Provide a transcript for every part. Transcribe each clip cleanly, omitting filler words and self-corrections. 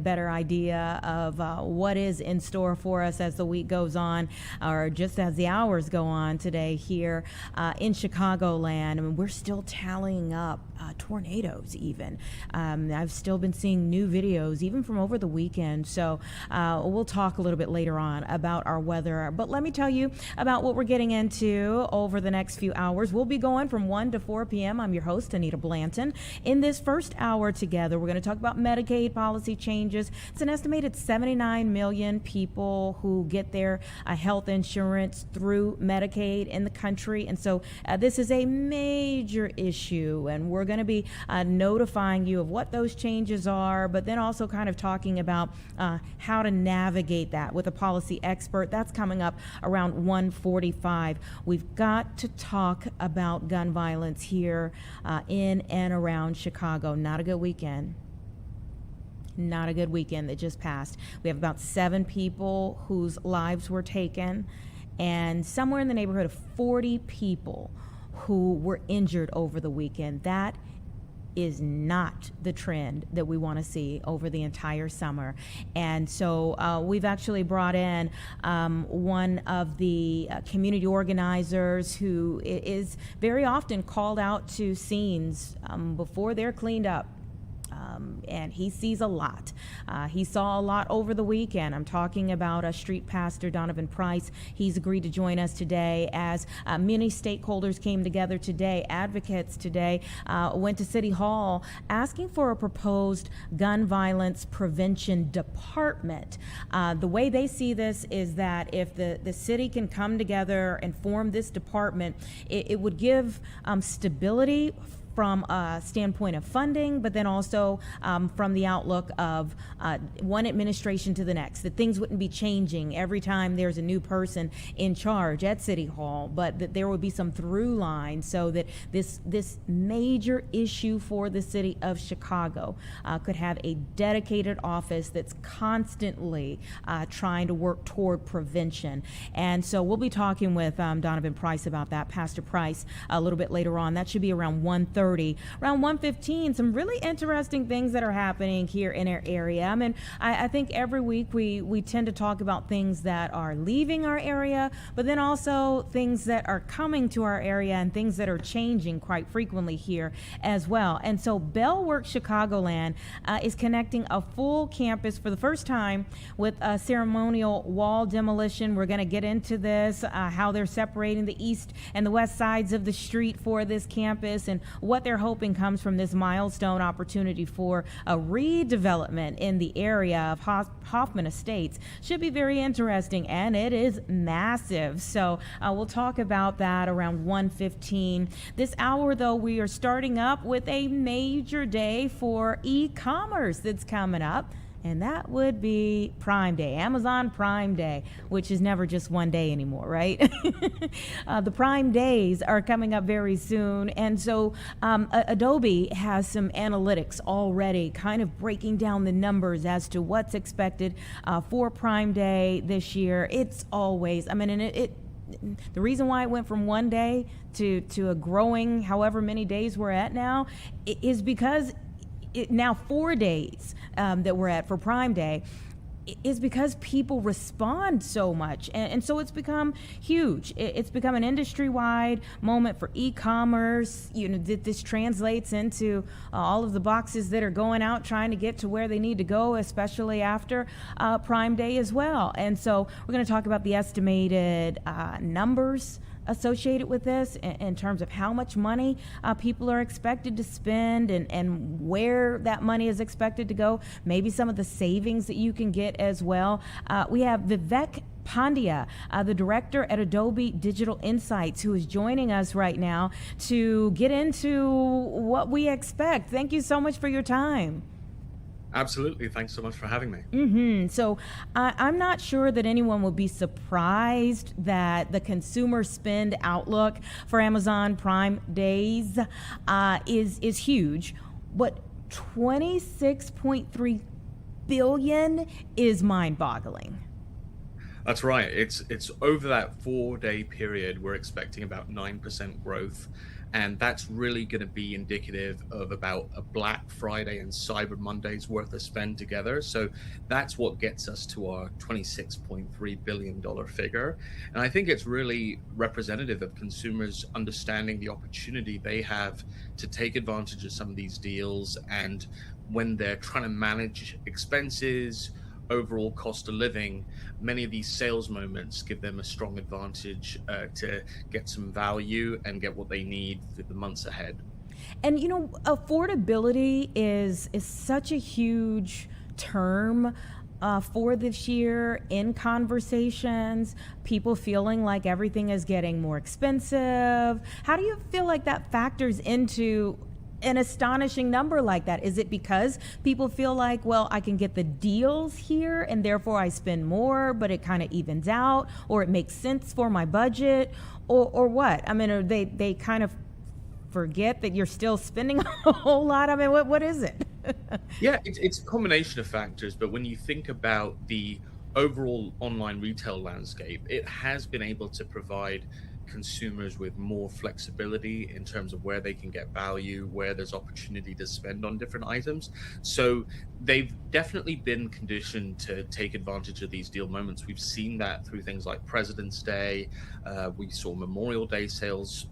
better idea of what is in store for us as the week goes on, or just as the hours go on today here in Chicagoland. I mean, we're still tallying up tornadoes even. I've still been seeing new videos even from over the weekend. So we'll talk a little bit later on about our weather. But let me tell you about what we're getting into over the next few hours. We'll be going from 1 to 4 p.m. I'm your host, Anita Blanton. In this first hour together, we're going to talk about Medicaid policy changes. It's an estimated 79 million people who get their health insurance through Medicaid in the country. And so this is a major issue, and we're going to be notifying you of what those changes are, but then also kind of talking about how to navigate that with a policy expert. That's coming up around 1:45. We've got to talk about gun violence here in and around Chicago. Not a good weekend. Not a good weekend that just passed. We have about 7 people whose lives were taken, and somewhere in the neighborhood of 40 people who were injured over the weekend. That is not the trend that we want to see over the entire summer. And so we've actually brought in one of the community organizers who is very often called out to scenes before they're cleaned up. And he sees a lot. He saw a lot over the weekend. I'm talking about Street Pastor Donovan Price. He's agreed to join us today as many stakeholders came together today. Advocates today went to City Hall asking for a proposed gun violence prevention department. The way they see this is that if the city can come together and form this department, it would give stability from a standpoint of funding, but then also from the outlook of one administration to the next, that things wouldn't be changing every time there's a new person in charge at City Hall, but that there would be some through line so that this major issue for the city of Chicago could have a dedicated office that's constantly trying to work toward prevention. And so we'll be talking with Donovan Price about that, Pastor Price, a little bit later on. That should be around 1:30. Around 1:15, some really interesting things that are happening here in our area. I mean, I think every week we tend to talk about things that are leaving our area, but then also things that are coming to our area and things that are changing quite frequently here as well. And so Bellworks Chicagoland is connecting a full campus for the first time with a ceremonial wall demolition. We're going to get into this, how they're separating the east and the west sides of the street for this campus, and what they're hoping comes from this milestone opportunity for a redevelopment in the area of Hoffman Estates. Should be very interesting, and it is massive. So we'll talk about that around 1:15. This hour, though, we are starting up with a major day for e-commerce that's coming up. And that would be Prime Day, Amazon Prime Day, which is never just one day anymore, right? The Prime Days are coming up very soon. And so Adobe has some analytics already kind of breaking down the numbers as to what's expected for Prime Day this year. It's always, I mean, and the reason why it went from one day to a growing however many days we're at now is because now 4 days that we're at for Prime Day is because people respond so much. And so it's become huge. It's become an industry-wide moment for e-commerce. You know, this translates into all of the boxes that are going out trying to get to where they need to go, especially after Prime Day as well. And so we're going to talk about the estimated numbers associated with this in terms of how much money people are expected to spend and where that money is expected to go, maybe some of the savings that you can get as well. We have Vivek Pandya, the director at Adobe Digital Insights, who is joining us right now to get into what we expect. Thank you so much for your time. Absolutely. Thanks so much for having me. So I'm not sure that anyone will be surprised that the consumer spend outlook for Amazon Prime Days is huge, but 26.3 billion is mind-boggling. That's right. It's over that 4-day period, we're expecting about 9% growth. And that's really going to be indicative of about a Black Friday and Cyber Monday's worth of spend together. So that's what gets us to our $26.3 billion figure. And I think it's really representative of consumers understanding the opportunity they have to take advantage of some of these deals. And when they're trying to manage expenses, overall cost of living, many of these sales moments give them a strong advantage to get some value and get what they need for the months ahead. And affordability is such a huge term for this year in conversations, people feeling like everything is getting more expensive. How do you feel like that factors into an astonishing number like that? Is it because people feel like, well, I can get the deals here and therefore I spend more, but it kind of evens out, or it makes sense for my budget, or what? I mean, are they kind of forget that you're still spending a whole lot? I mean, what is it? Yeah, it's a combination of factors, but when you think about the overall online retail landscape, it has been able to provide consumers with more flexibility in terms of where they can get value, where there's opportunity to spend on different items. So they've definitely been conditioned to take advantage of these deal moments. We've seen that through things like President's Day. We saw Memorial Day sales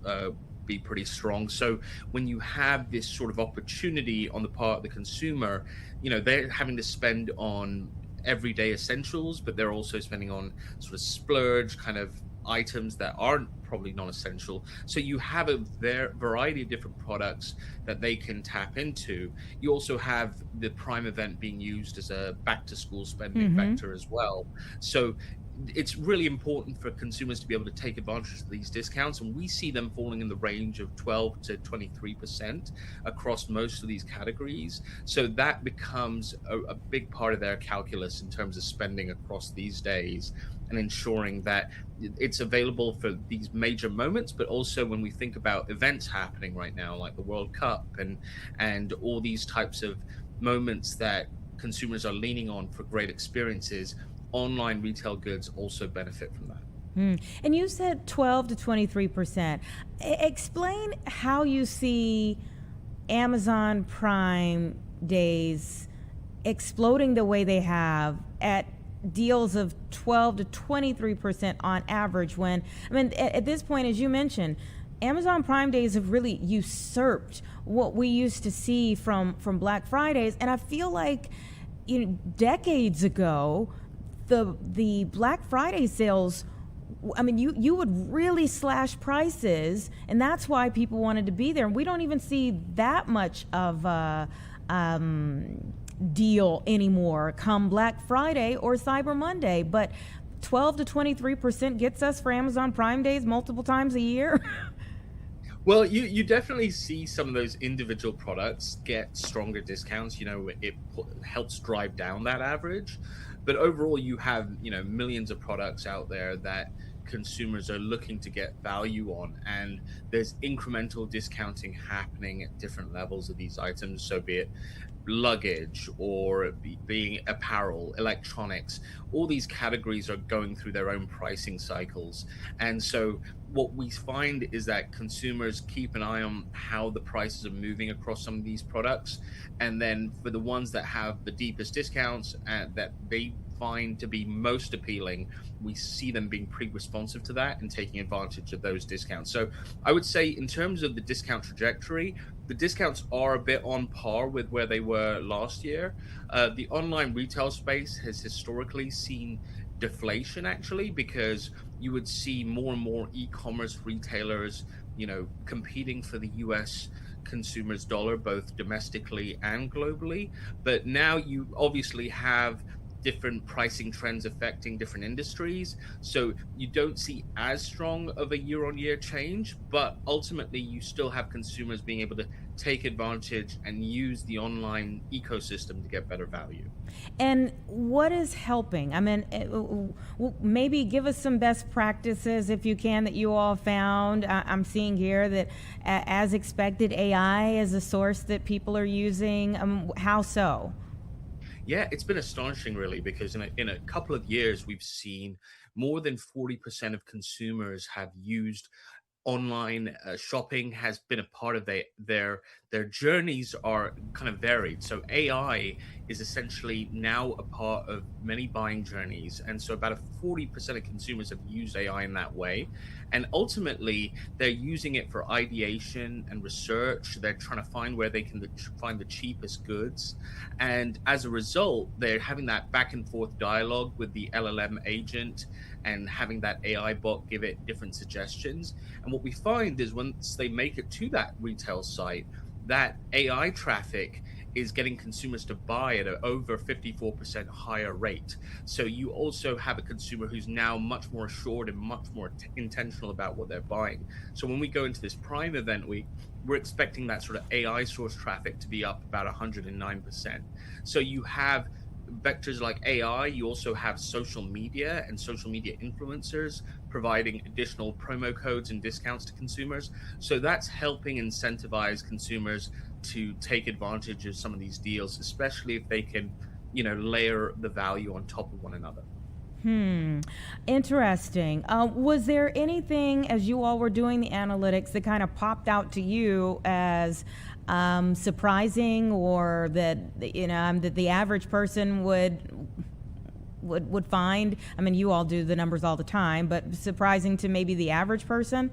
be pretty strong. So when you have this sort of opportunity on the part of the consumer, they're having to spend on everyday essentials, but they're also spending on sort of splurge kind of items that aren't probably non-essential. So you have a variety of different products that they can tap into. You also have the Prime event being used as a back to school spending vector as well. So it's really important for consumers to be able to take advantage of these discounts, and we see them falling in the range of 12 to 23% across most of these categories. So that becomes a big part of their calculus in terms of spending across these days, and ensuring that it's available for these major moments, but also when we think about events happening right now, like the World Cup and all these types of moments that consumers are leaning on for great experiences, online retail goods also benefit from that. And you said 12 to 23%. Explain how you see Amazon Prime days exploding the way they have at deals of 12 to 23% on average, when, I mean, at this point, as you mentioned, Amazon Prime days have really usurped what we used to see from Black Fridays. And I feel like, decades ago, the Black Friday sales, I mean, you would really slash prices, and that's why people wanted to be there. And we don't even see that much of a deal anymore come Black Friday or Cyber Monday. But 12 to 23% gets us for Amazon Prime days multiple times a year. Well, you definitely see some of those individual products get stronger discounts. It helps drive down that average. But overall, you have, millions of products out there that consumers are looking to get value on. And there's incremental discounting happening at different levels of these items. So be it luggage or being apparel, electronics, all these categories are going through their own pricing cycles. And so what we find is that consumers keep an eye on how the prices are moving across some of these products. And then for the ones that have the deepest discounts that they find to be most appealing, we see them being pretty responsive to that and taking advantage of those discounts. So I would say in terms of the discount trajectory, the discounts are a bit on par with where they were last year. The online retail space has historically seen deflation, actually, because you would see more and more e-commerce retailers, competing for the US consumers' dollar, both domestically and globally. But now you obviously have different pricing trends affecting different industries. So you don't see as strong of a year-on-year change, but ultimately you still have consumers being able to take advantage and use the online ecosystem to get better value. And what is helping? I mean, maybe give us some best practices if you can that you all found. I'm seeing here that, as expected, AI is a source that people are using. How so? Yeah, it's been astonishing, really, because in a couple of years, we've seen more than 40% of consumers have used online shopping has been a part of their journeys are kind of varied. So AI is essentially now a part of many buying journeys, and so about a 40% of consumers have used AI in that way, and ultimately they're using it for ideation and research. They're trying to find where they can find the cheapest goods, and as a result, they're having that back and forth dialogue with the LLM agent and having that AI bot give it different suggestions. And what we find is once they make it to that retail site, that AI traffic is getting consumers to buy at an over 54% higher rate. So you also have a consumer who's now much more assured and much more intentional about what they're buying. So when we go into this Prime event week, we're expecting that sort of AI source traffic to be up about 109%. So you have vectors like AI, you also have social media and social media influencers providing additional promo codes and discounts to consumers. So that's helping incentivize consumers to take advantage of some of these deals, especially if they can, layer the value on top of one another. Interesting. Was there anything as you all were doing the analytics that kind of popped out to you as surprising, or that that the average person would find? I mean, you all do the numbers all the time, but surprising to maybe the average person?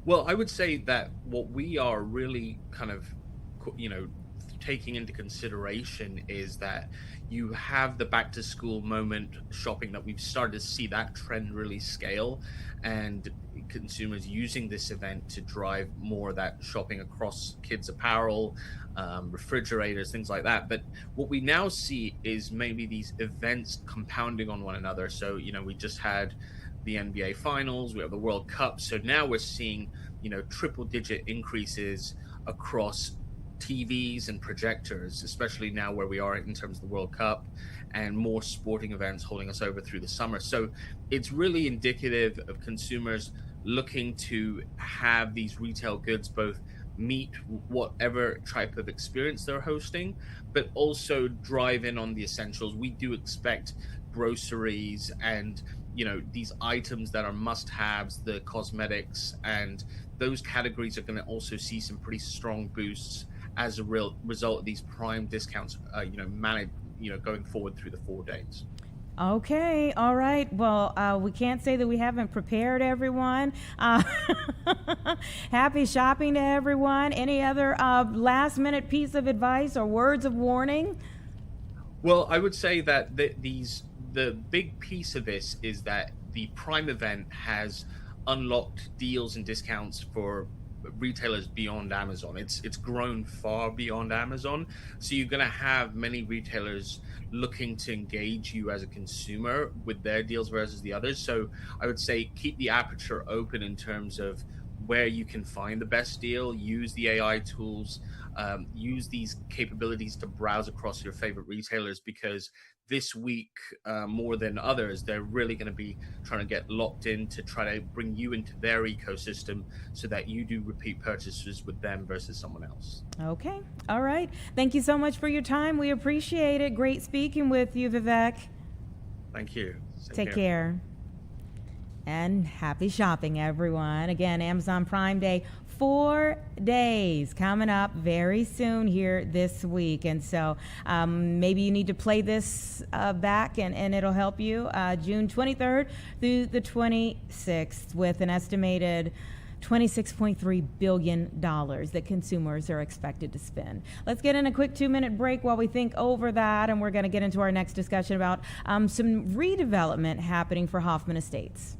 Well, I would say that what we are really kind of, taking into consideration is that you have the back to school moment shopping that we've started to see that trend really scale, and consumers using this event to drive more of that shopping across kids apparel, refrigerators, things like that. But what we now see is maybe these events compounding on one another. So, we just had the NBA finals, we have the World Cup. So now we're seeing, triple digit increases across TVs and projectors, especially now where we are in terms of the World Cup, and more sporting events holding us over through the summer. So it's really indicative of consumers looking to have these retail goods both meet whatever type of experience they're hosting, but also drive in on the essentials. We do expect groceries and these items that are must-haves, the cosmetics, and those categories are going to also see some pretty strong boosts as a real result of these prime discounts, managed, going forward through the 4 days. Okay, all right. Well, we can't say that we haven't prepared everyone. Happy shopping to everyone. Any other last minute piece of advice or words of warning? Well, I would say that the big piece of this is that the Prime event has unlocked deals and discounts for retailers beyond Amazon. It's grown far beyond Amazon. So you're going to have many retailers looking to engage you as a consumer with their deals versus the others. So I would say keep the aperture open in terms of where you can find the best deal, use the AI tools, use these capabilities to browse across your favorite retailers, because this week, more than others, they're really going to be trying to get locked in to try to bring you into their ecosystem so that you do repeat purchases with them versus someone else. Okay, all right. Thank you so much for your time. We appreciate it. Great speaking with you, Vivek. Thank you. Same Take here. care. And happy shopping, everyone. Again, Amazon Prime Day, 4 days coming up very soon here this week. And so maybe you need to play this back and it'll help you. June 23rd through the 26th, with an estimated $26.3 billion that consumers are expected to spend. Let's get in a quick 2-minute break while we think over that, and we're going to get into our next discussion about some redevelopment happening for Hoffman Estates.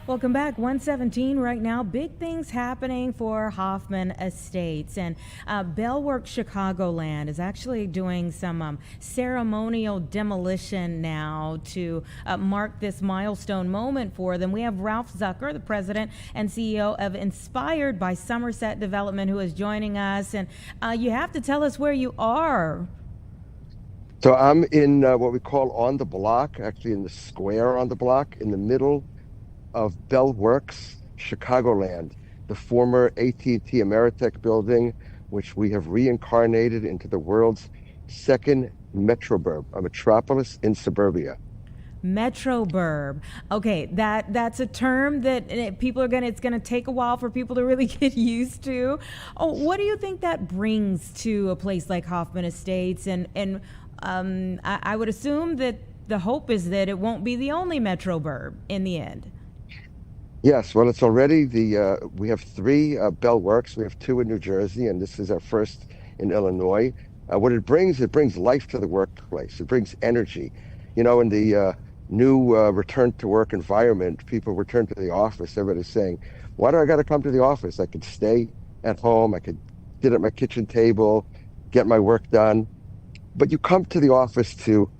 Welcome back. 117 right now. Big things happening for Hoffman Estates. And Bellworks Chicagoland is actually doing some ceremonial demolition now to mark this milestone moment for them. We have Ralph Zucker, the president and CEO of Inspired by Somerset Development, who is joining us. And you have to tell us where you are. So I'm in what we call on the block, actually in the square on the block, in the middle of Bellworks, Chicagoland, the former AT&T Ameritech building, which we have reincarnated into the world's second metroburb, a metropolis in suburbia. Metroburb. Okay, that's a term that it's gonna take a while for people to really get used to. Oh, what do you think that brings to a place like Hoffman Estates? And I would assume that the hope is that it won't be the only metroburb in the end. Yes, well, it's already we have three Bellworks. We have two in New Jersey, and this is our first in Illinois. What it brings life to the workplace. It brings energy. In the new return to work environment, people return to the office. Everybody's saying, why do I got to come to the office? I could stay at home. I could sit at my kitchen table, get my work done. But you come to the office to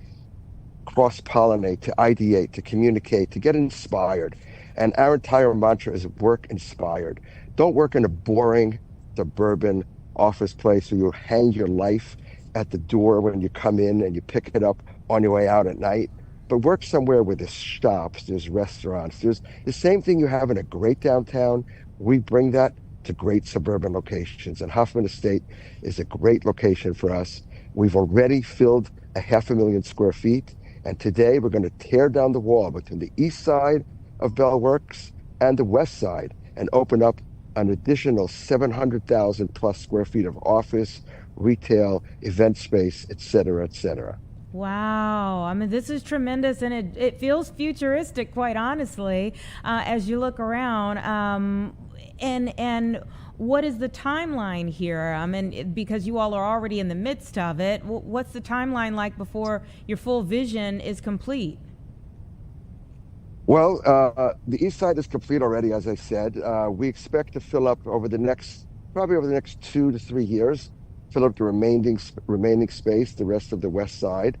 cross-pollinate, to ideate, to communicate, to get inspired. And our entire mantra is work inspired. Don't work in a boring suburban office place where you hang your life at the door when you come in and you pick it up on your way out at night. But work somewhere where there's shops, there's restaurants, there's the same thing you have in a great downtown. We bring that to great suburban locations. And Hoffman Estate is a great location for us. We've already filled 500,000 square feet. And today we're going to tear down the wall between the east side of Bellworks and the west side and open up an additional 700,000 plus square feet of office, retail, event space, et cetera, et cetera. Wow. I mean, this is tremendous, and it feels futuristic, quite honestly, as you look around. And what is the timeline here? I mean, because you all are already in the midst of it, what's the timeline like before your full vision is complete? Well, the east side is complete already, as I said. We expect to fill up probably over the next 2 to 3 years, fill up the remaining space, the rest of the west side,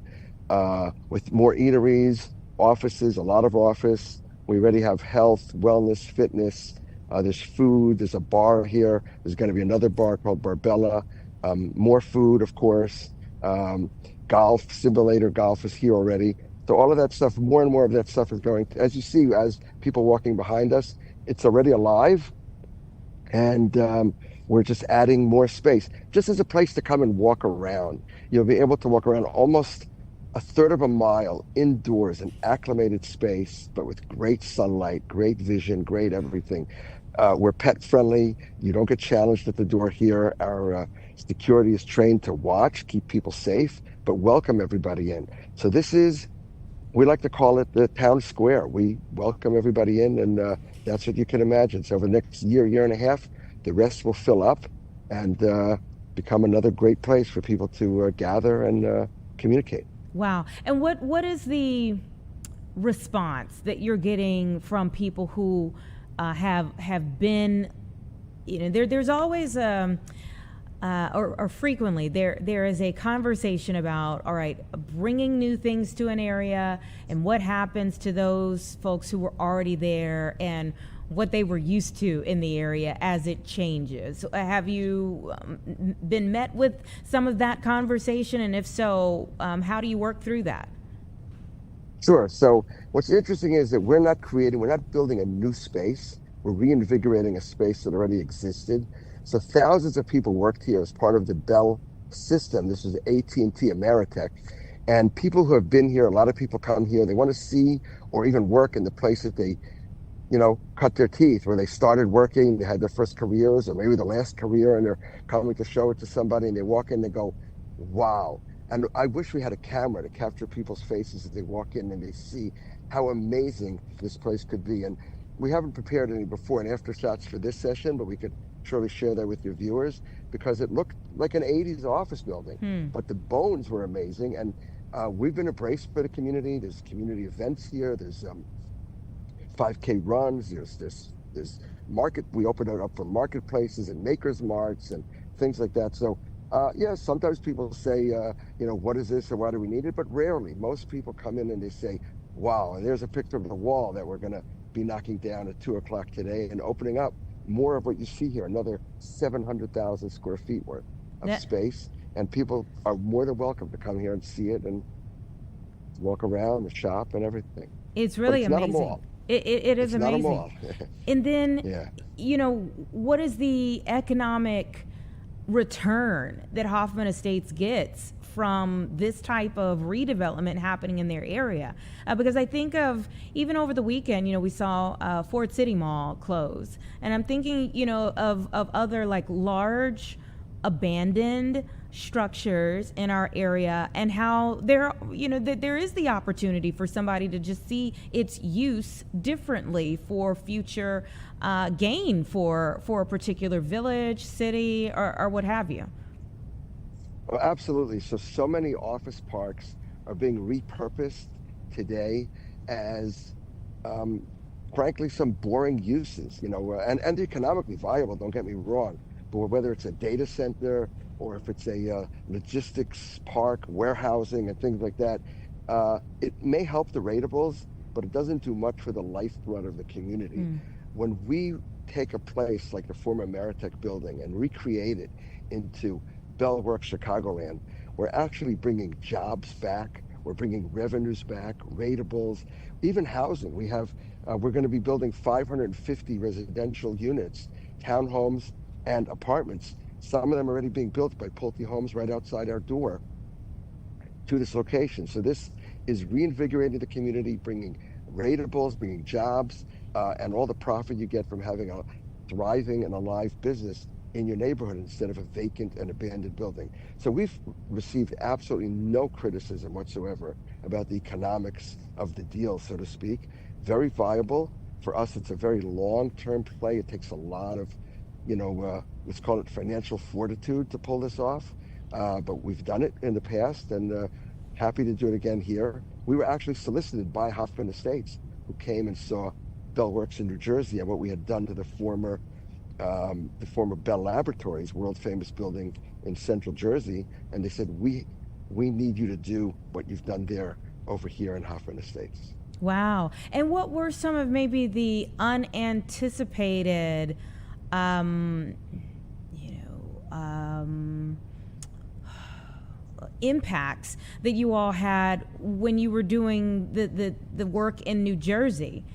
with more eateries, offices, a lot of office. We already have health, wellness, fitness. There's food. There's a bar here. There's going to be another bar called Barbella. More food, of course. Golf, simulator golf is here already. So all of that stuff, more and more of that stuff is going, as you see, as people walking behind us, it's already alive. And we're just adding more space, just as a place to come and walk around. You'll be able to walk around almost a third of a mile indoors, an acclimated space, but with great sunlight, great vision, great everything. We're pet friendly. You don't get challenged at the door here. Our security is trained to watch, keep people safe, but welcome everybody in. So we like to call it the town square. We welcome everybody in, and that's what you can imagine. So over the next year and a half, the rest will fill up and become another great place for people to gather and communicate. Wow. And what is the response that you're getting from people who have been, there's always or frequently there is a conversation about, all right, bringing new things to an area and what happens to those folks who were already there and what they were used to in the area as it changes. Have you been met with some of that conversation? And if so, how do you work through that? Sure. So what's interesting is that we're not building a new space. We're reinvigorating a space that already existed. So thousands of people worked here as part of the Bell system. This is AT&T Ameritech. And people who have been here, a lot of people come here, they want to see or even work in the place that they cut their teeth, where they started working, they had their first careers or maybe the last career, and they're coming to show it to somebody, and they walk in and they go, wow. And I wish we had a camera to capture people's faces as they walk in and they see how amazing this place could be. And we haven't prepared any before and after shots for this session, but we could surely share that with your viewers, because it looked like an 80s office building, but the bones were amazing. And we've been embraced by the community. There's community events here. There's 5K runs. There's market. We open it up for marketplaces and makers marts and things like that. So yeah, sometimes people say, what is this or why do we need it? But rarely. Most people come in and they say, wow, and there's a picture of the wall that we're going to be knocking down at 2 o'clock today and opening up more of what you see here, another 700,000 square feet worth of That space. And people are more than welcome to come here and see it and walk around the shop and everything. it's But really it's not a amazing. mall. It is It's not a amazing. mall. And then, Yeah. what is the economic return that Hoffman Estates gets from this type of redevelopment happening in their area? Because I think of, even over the weekend, we saw Ford City Mall close. And I'm thinking, of other like large abandoned structures in our area, and how that there is the opportunity for somebody to just see its use differently for future gain for a particular village, city, or what have you. Oh, absolutely. So many office parks are being repurposed today as, frankly, some boring uses, and economically viable, don't get me wrong. But whether it's a data center or if it's a logistics park, warehousing, and things like that, it may help the ratables, but it doesn't do much for the lifeblood of the community. When we take a place like the former Meritech building and recreate it into Bellworks Chicagoland, we're actually bringing jobs back. We're bringing revenues back, ratables, even housing. We're going to be building 550 residential units, townhomes, and apartments. Some of them already being built by Pulte Homes right outside our door to this location. So this is reinvigorating the community, bringing ratables, bringing jobs, and all the profit you get from having a thriving and alive business in your neighborhood instead of a vacant and abandoned building. So we've received absolutely no criticism whatsoever about the economics of the deal, so to speak. Very viable. For us, it's a very long-term play. It takes a lot of, let's call it financial fortitude to pull this off. But we've done it in the past, and happy to do it again here. We were actually solicited by Hoffman Estates, who came and saw Bellworks in New Jersey and what we had done to the former Bell Laboratories, world famous building in Central Jersey, and they said, we need you to do what you've done there over here in Hoffman Estates. Wow. And what were some of maybe the unanticipated impacts that you all had when you were doing the work in New Jersey?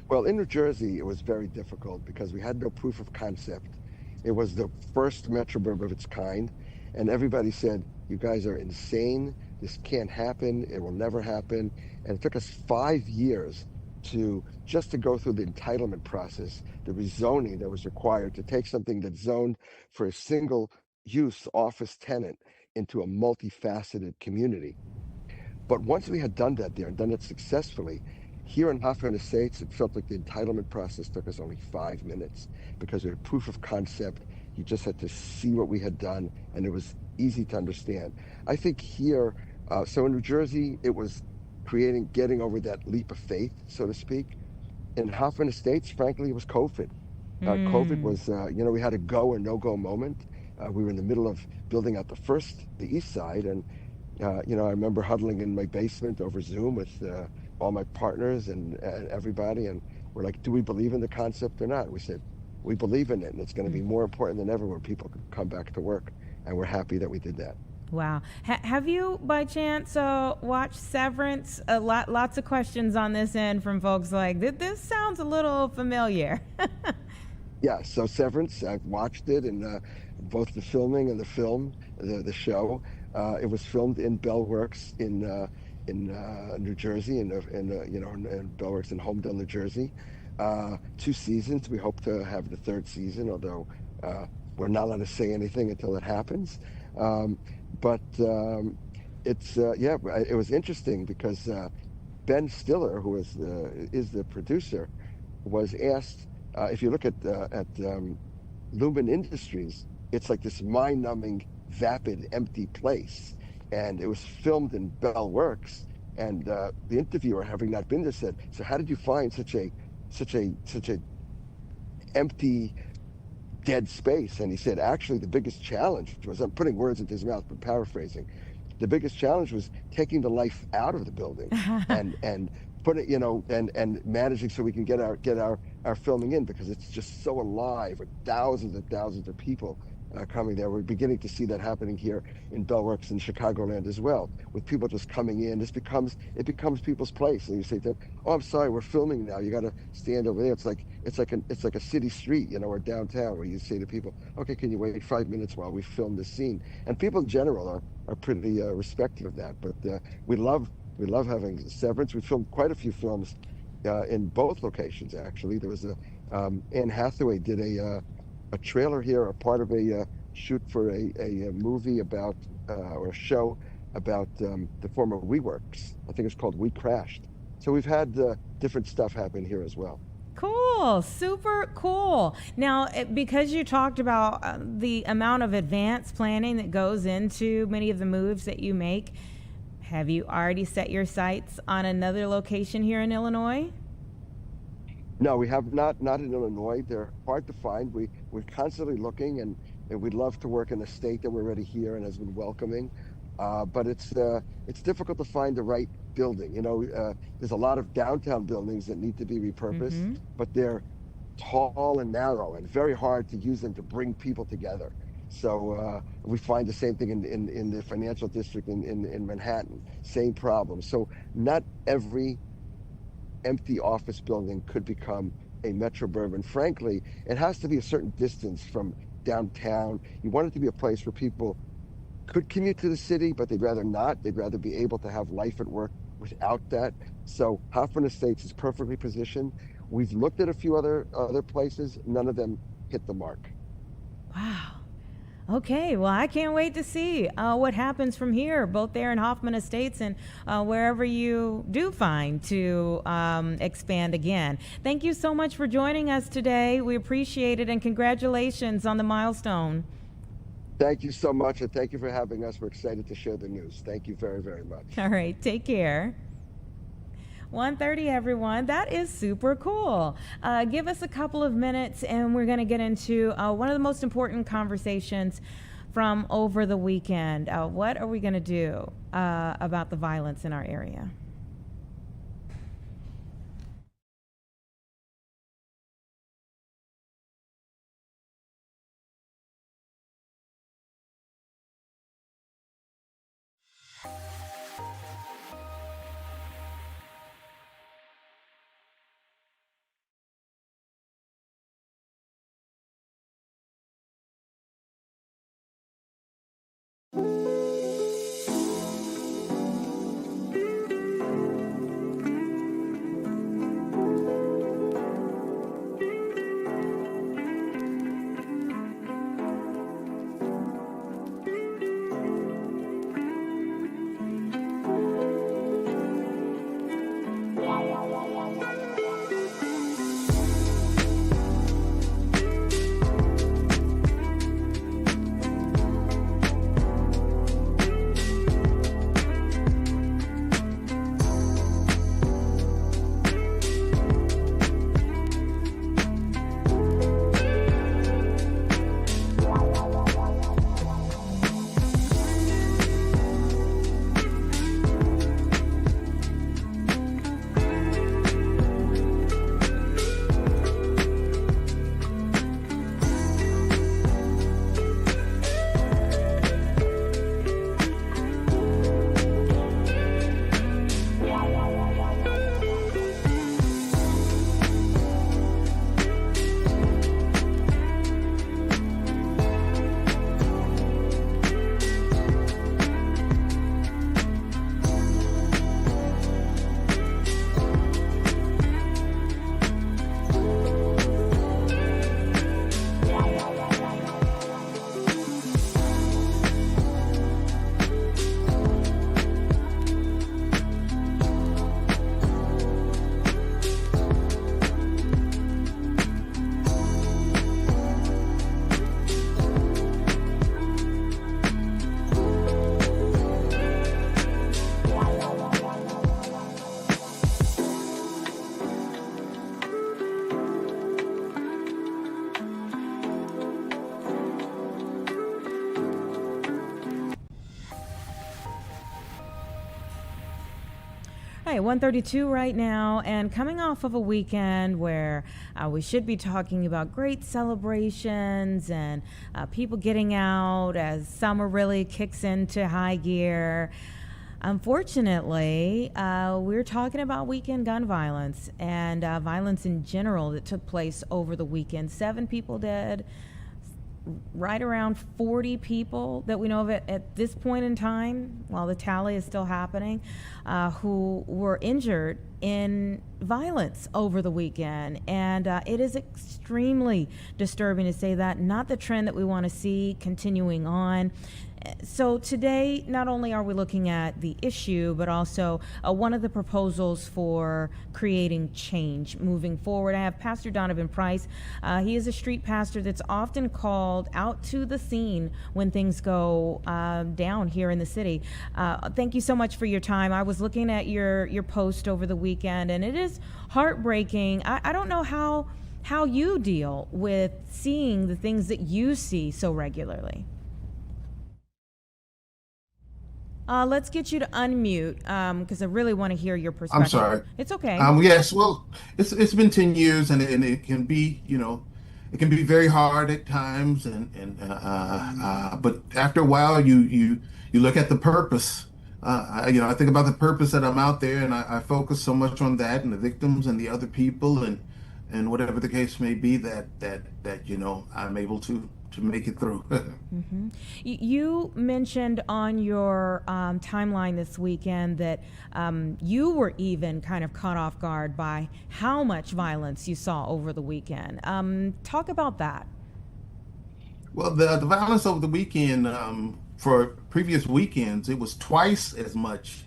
Well, in New Jersey, it was very difficult because we had no proof of concept. It was the first metroburb of its kind, and everybody said, you guys are insane. This can't happen. It will never happen. And it took us 5 years to go through the entitlement process, the rezoning that was required to take something that's zoned for a single use office tenant into a multifaceted community. But once we had done that there and done it successfully, here in Hoffman Estates, it felt like the entitlement process took us only 5 minutes because we had proof of concept. You just had to see what we had done, and it was easy to understand. I think here, so in New Jersey, it was getting over that leap of faith, so to speak. In Hoffman Estates, frankly, it was COVID. COVID was, we had a go or no-go moment. We were in the middle of building out the east side, and I remember huddling in my basement over Zoom with all my partners and everybody, and we're like, do we believe in the concept or not? We said, we believe in it, and it's going to be more important than ever when people can come back to work, and we're happy that we did that. Wow. Have you, by chance, watched Severance? Lots of questions on this end from folks like, this sounds a little familiar. Yeah, so Severance, I've watched it, and both the filming and the film, the show. It was filmed in Bellworks in New Jersey, in Bellworks in Homedale, New Jersey. 2 seasons. We hope to have the 3rd season, although we're not allowed to say anything until it happens. But it was interesting because Ben Stiller, who is the producer, was asked, if you look at Lumen Industries, it's like this mind-numbing, vapid, empty place. And it was filmed in Bellworks, And the interviewer, having not been there, said, "So how did you find such a empty, dead space?" And he said, actually, the biggest challenge was, I'm putting words into his mouth, but paraphrasing, the biggest challenge was taking the life out of the building and putting, and managing so we can get our filming in, because it's just so alive with thousands and thousands of people coming there. We're beginning to see that happening here in Bellworks and Chicagoland as well, with people just coming in. It becomes people's place, and you say to them, "Oh, I'm sorry, we're filming now. You got to stand over there." It's like a city street, or downtown, where you say to people, "Okay, can you wait 5 minutes while we film this scene?" And people in general are pretty respectful of that. But we love having Severance. We filmed quite a few films in both locations. Actually, there was Anne Hathaway did a trailer here, a part of a shoot for a movie about or a show about the former WeWorks. I think it's called We Crashed. So we've had different stuff happen here as well. Cool, super cool. Now, because you talked about the amount of advanced planning that goes into many of the moves that you make, have you already set your sights on another location here in Illinois? No, we have not in Illinois. They're hard to find. We're constantly looking, and we'd love to work in a state that we're already here and has been welcoming. But it's difficult to find the right building. There's a lot of downtown buildings that need to be repurposed, but they're tall and narrow and very hard to use them to bring people together. So we find the same thing in the financial district in Manhattan. Same problem. So not every empty office building could become a metroburban. Frankly, it has to be a certain distance from downtown. You want it to be a place where people could commute to the city, but they'd rather not. They'd rather be able to have life at work without that. So Hoffman Estates is perfectly positioned. We've looked at a few other places. None of them hit the mark. Wow. Okay, well, I can't wait to see what happens from here, both there in Hoffman Estates and wherever you do find to expand again. Thank you so much for joining us today. We appreciate it, and congratulations on the milestone. Thank you so much, and thank you for having us. We're excited to share the news. Thank you very, very much. All right, take care. 1:30, everyone. That is super cool. Give us a couple of minutes and we're going to get into one of the most important conversations from over the weekend. What are we going to do about the violence in our area? Okay, 1:32 right now, and coming off of a weekend where we should be talking about great celebrations and people getting out as summer really kicks into high gear. Unfortunately, we're talking about weekend gun violence and violence in general that took place over the weekend. 7 people dead, right around 40 people that we know of at this point in time, while the tally is still happening, who were injured in violence over the weekend. And it is extremely disturbing to say that, not the trend that we want to see continuing on. So today, not only are we looking at the issue, but also one of the proposals for creating change moving forward. I have Pastor Donovan Price. He is a street pastor that's often called out to the scene when things go down here in the city. Thank you so much for your time. I was looking at your post over the weekend, and it is heartbreaking. I don't know how you deal with seeing the things that you see so regularly. Let's get you to unmute because I really want to hear your perspective. I'm sorry. It's okay. Yes, well, it's been 10 years, and it can be, it can be very hard at times, but after a while, you look at the purpose. I think about the purpose that I'm out there, and I focus so much on that and the victims and the other people, and whatever the case may be, that I'm able to make it through. Mm-hmm. You mentioned on your timeline this weekend that you were even kind of caught off guard by how much violence you saw over the weekend. Talk about that. Well, the violence over the weekend, for previous weekends, it was twice as much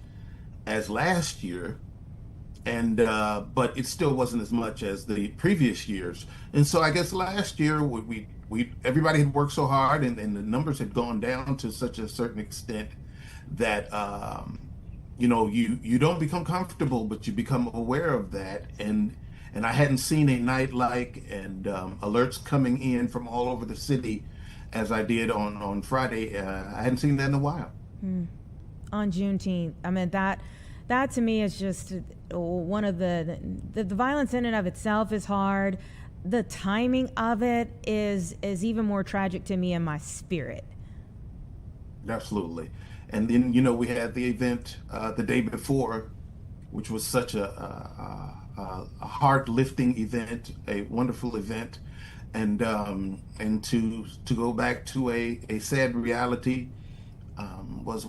as last year. And but it still wasn't as much as the previous years. And so I guess last year we everybody had worked so hard, and the numbers had gone down to such a certain extent that you don't become comfortable, but you become aware of that. And I hadn't seen a night like, and alerts coming in from all over the city as I did on Friday. I hadn't seen that in a while. On Juneteenth, I mean that to me is just one of the violence in and of itself is hard. The timing of it is even more tragic to me in my spirit. Absolutely. And then we had the event the day before, which was such a heart-lifting event, a wonderful event, and to go back to a sad reality was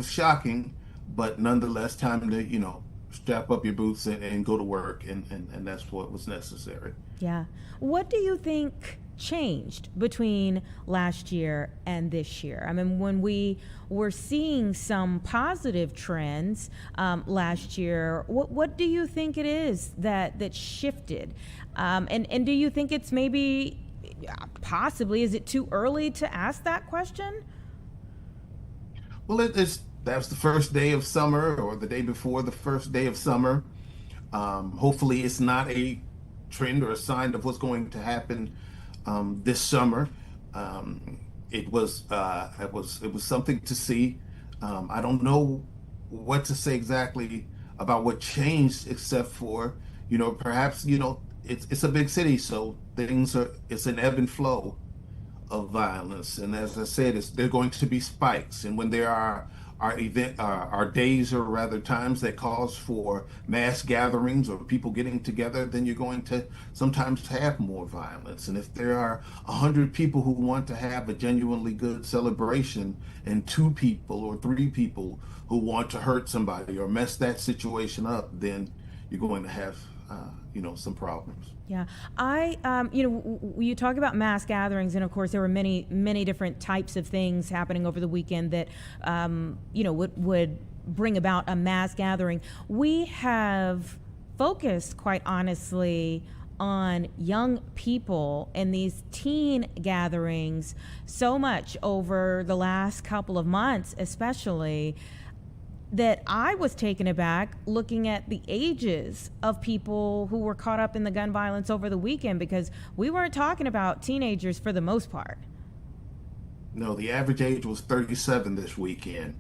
shocking. But nonetheless, time to, strap up your boots and go to work, and that's what was necessary. Yeah. What do you think changed between last year and this year? I mean, when we were seeing some positive trends last year, what do you think it is that shifted? And do you think it's maybe, possibly, is it too early to ask that question? Well, that was the first day of summer, or the day before the first day of summer. Hopefully it's not a trend or a sign of what's going to happen this summer. It was something to see. I don't know what to say exactly about what changed, except for, perhaps, it's a big city, so it's an ebb and flow of violence. And as I said, there are going to be spikes. And when there are days, or rather times, that calls for mass gatherings or people getting together, then you're going to sometimes have more violence. And if there are 100 people who want to have a genuinely good celebration, and 2 people or 3 people who want to hurt somebody or mess that situation up, then you're going to have some problems. Yeah, you talk about mass gatherings, and of course there were many different types of things happening over the weekend that would bring about a mass gathering. We have focused, quite honestly, on young people and these teen gatherings so much over the last couple of months, especially, that I was taken aback looking at the ages of people who were caught up in the gun violence over the weekend, because we weren't talking about teenagers for the most part. No, the average age was 37 this weekend.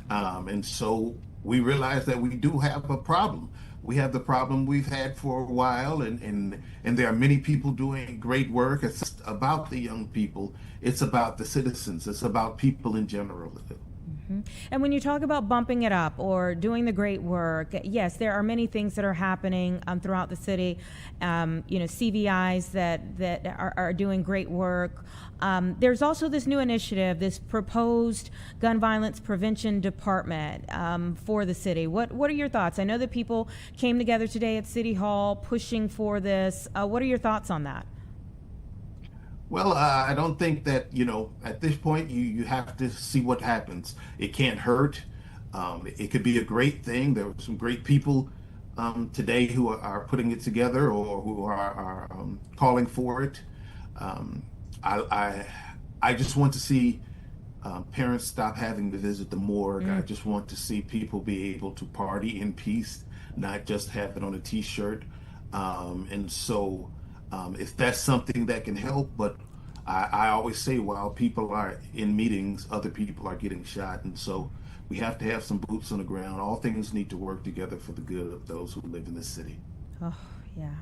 And so we realize that we do have a problem. We have the problem we've had for a while, and there are many people doing great work. It's just about the young people. It's about the citizens. It's about people in general. And when you talk about bumping it up or doing the great work, yes, there are many things that are happening throughout the city. CVIs that are doing great work. There's also this new initiative, this proposed gun violence prevention department for the city. What are your thoughts? I know that people came together today at City Hall pushing for this. What are your thoughts on that? Well, I don't think that, at this point, you have to see what happens. It can't hurt. It could be a great thing. There were some great people today who are putting it together or who are calling for it. Um, I just want to see parents stop having to visit the morgue. I just want to see people be able to party in peace, not just have it on a T-shirt. If that's something that can help, but I always say while people are in meetings, other people are getting shot. And so we have to have some boots on the ground. All things need to work together for the good of those who live in this city. Oh, yeah.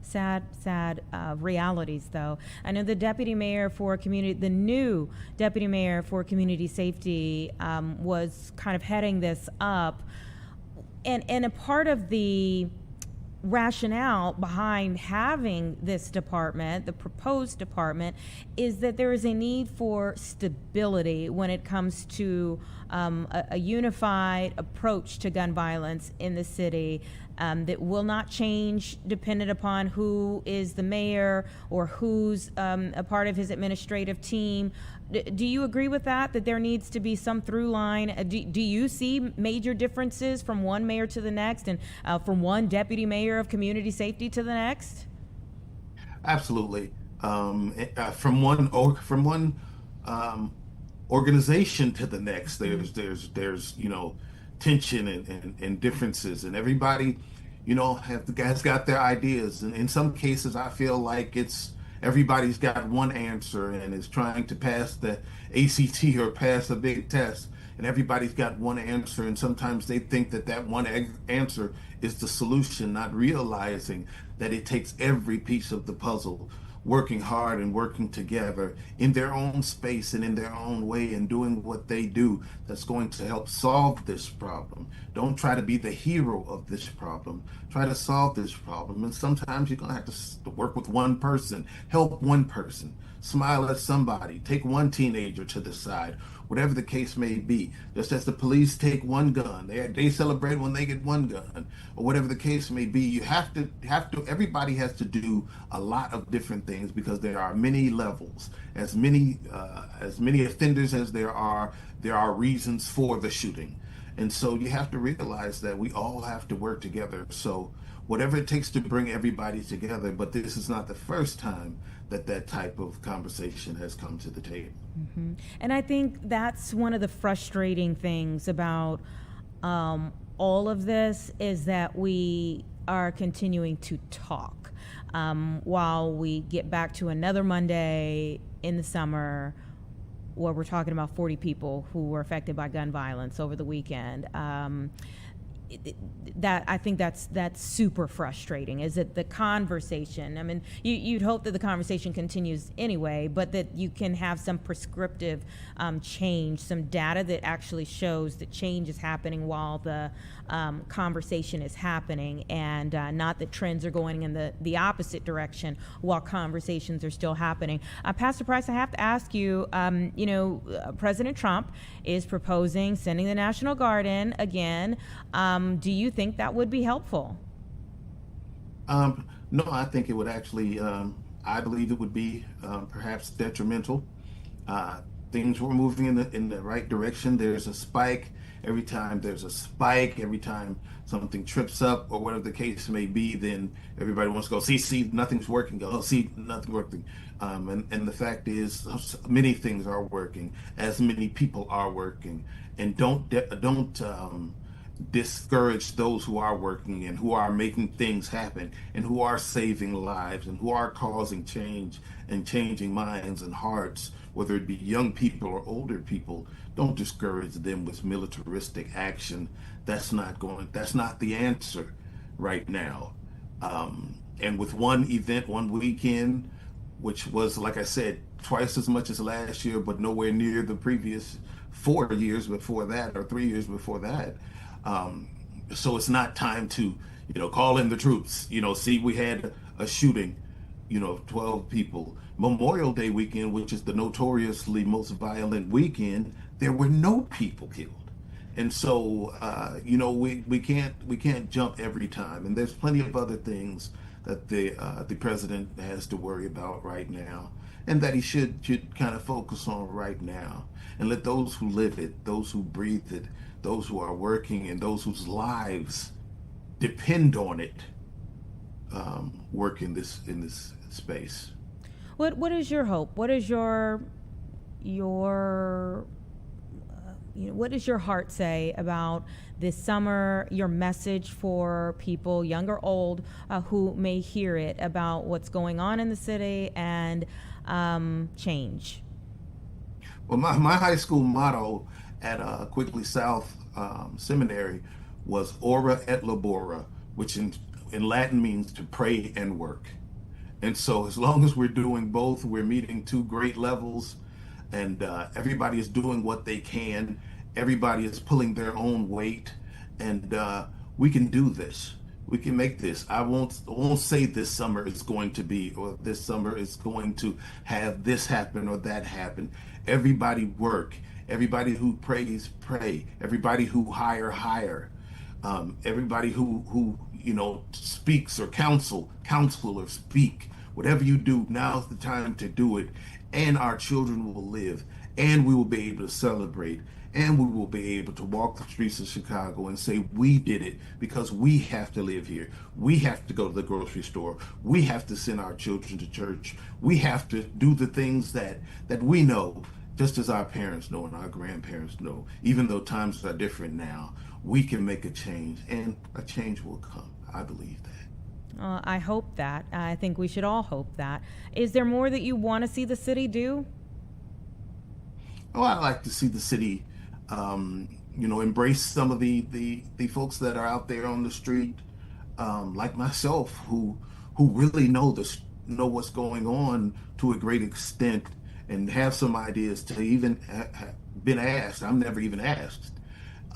Sad realities, though. I know the the new deputy mayor for community safety was kind of heading this up. And a part of the rationale behind having this department, the proposed department, is that there is a need for stability when it comes to a unified approach to gun violence in the city that will not change dependent upon who is the mayor or who's a part of his administrative team. Do you agree with that there needs to be some through line? Do you see major differences from one mayor to the next and from one deputy mayor of community safety to the next? Absolutely. From one organization to the next, there's tension and differences, and everybody has got their ideas, and in some cases I feel like everybody's got one answer and is trying to pass the ACT or pass a big test, and everybody's got one answer, and sometimes they think that one answer is the solution, not realizing that it takes every piece of the puzzle working hard and working together in their own space and in their own way and doing what they do that's going to help solve this problem. Don't try to be the hero of this problem. Try to solve this problem. And sometimes you're going to have to work with one person, help one person, smile at somebody, take one teenager to the side, whatever the case may be. Just as the police take one gun, they celebrate when they get one gun, or whatever the case may be. You have to. Everybody has to do a lot of different things because there are many levels. As many offenders as there are reasons for the shooting, and so you have to realize that we all have to work together. So whatever it takes to bring everybody together. But this is not the first time that type of conversation has come to the table. Mm-hmm. And I think that's one of the frustrating things about all of this is that we are continuing to talk while we get back to another Monday in the summer where we're talking about 40 people who were affected by gun violence over the weekend. I think that's super frustrating. Is it the conversation? I mean, you'd hope that the conversation continues anyway, but that you can have some prescriptive change, some data that actually shows that change is happening while the conversation is happening, and not that trends are going in the opposite direction while conversations are still happening. Pastor Price, I have to ask you. President Trump is proposing sending the National Guard in again. Do you think that would be helpful? No, I think it would actually, I believe it would be perhaps detrimental. Things were moving in the right direction. There's a spike. Every time there's a spike, every time something trips up or whatever the case may be, then everybody wants to go, see, nothing's working. Oh, see, nothing's working. And the fact is, many things are working, as many people are working. And don't discourage those who are working and who are making things happen and who are saving lives and who are causing change and changing minds and hearts, whether it be young people or older people. Don't discourage them with militaristic action. That's not the answer right now. And with one event, one weekend, which was, like I said, twice as much as last year, but nowhere near the previous 4 years before that or 3 years before that. Um, so it's not time to, call in the troops. See, we had a shooting, 12 people. Memorial Day weekend, which is the notoriously most violent weekend, there were no people killed. And so, we can't jump every time. And there's plenty of other things that the president has to worry about right now, and that he should kind of focus on right now, and let those who live it, those who breathe it, those who are working, and those whose lives depend on it, work in this space. What is your hope? What is your what does your heart say about this summer, your message for people, young or old, who may hear it, about what's going on in the city and change? Well, my high school motto at Quigley South Seminary was "Ora et Labora," which in Latin means to pray and work. And so, as long as we're doing both, we're meeting two great levels, and everybody is doing what they can. Everybody is pulling their own weight, and we can do this. We can make this. I won't say this summer is going to be, or this summer is going to have this happen or that happen. Everybody work. Everybody who prays, pray. Everybody who hire. Everybody who speaks or counsel or speak. Whatever you do, now's the time to do it, and our children will live, and we will be able to celebrate, and we will be able to walk the streets of Chicago and say we did it, because we have to live here. We have to go to the grocery store. We have to send our children to church. We have to do the things that we know, just as our parents know and our grandparents know. Even though times are different now, we can make a change, and a change will come. I believe that. I hope that. I think we should all hope that. Is there more that you want to see the city do? Oh, I like to see the city, embrace some of the folks that are out there on the street, like myself, who really know what's going on to a great extent, and have some ideas to even been asked. I'm never even asked,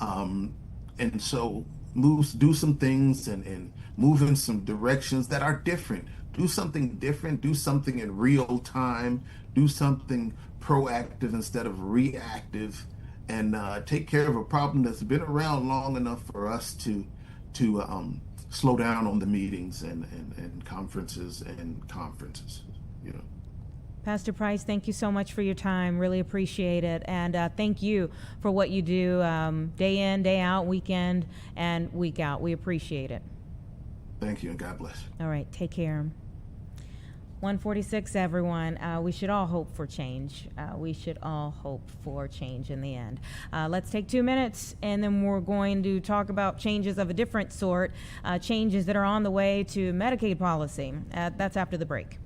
and so do some things, and move in some directions that are different. Do something different. Do something in real time. Do something proactive instead of reactive, and take care of a problem that's been around long enough for us to slow down on the meetings and conferences. You know. Pastor Price, thank you so much for your time. Really appreciate it. And thank you for what you do day in, day out, weekend and week out. We appreciate it. Thank you, and God bless. All right, take care. 146, everyone. We should all hope for change. We should all hope for change in the end. Let's take 2 minutes, and then we're going to talk about changes of a different sort, changes that are on the way to Medicaid policy. That's after the break.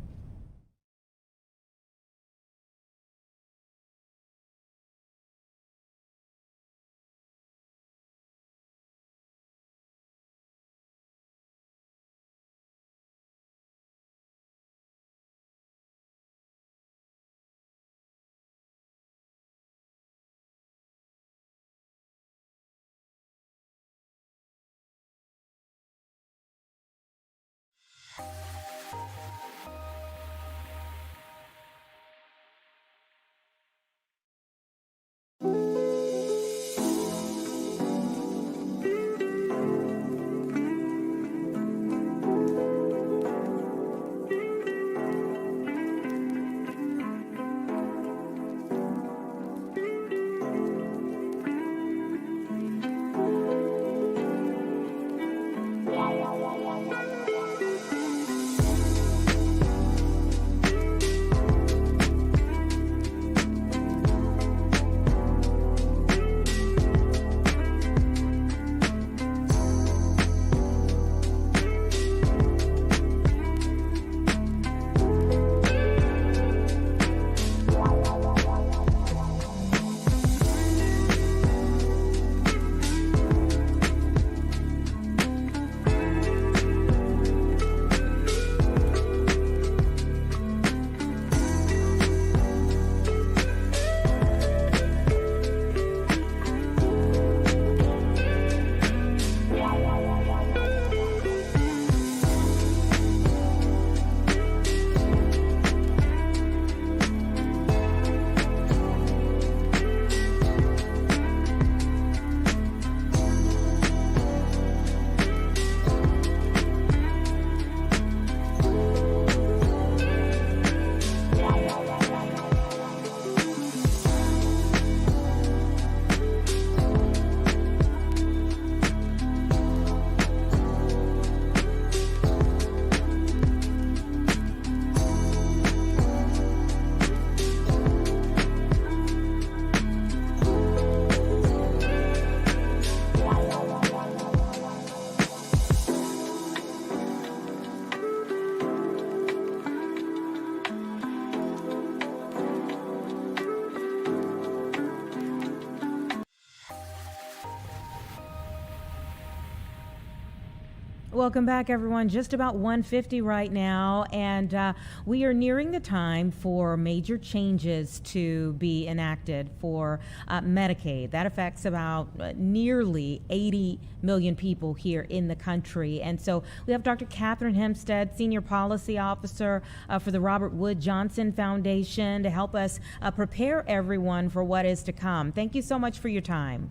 Welcome back, everyone. Just about 1:50 right now, and we are nearing the time for major changes to be enacted for Medicaid. That affects about nearly 80 million people here in the country. And so we have Dr. Catherine Hempstead, Senior Policy Officer for the Robert Wood Johnson Foundation, to help us prepare everyone for what is to come. Thank you so much for your time.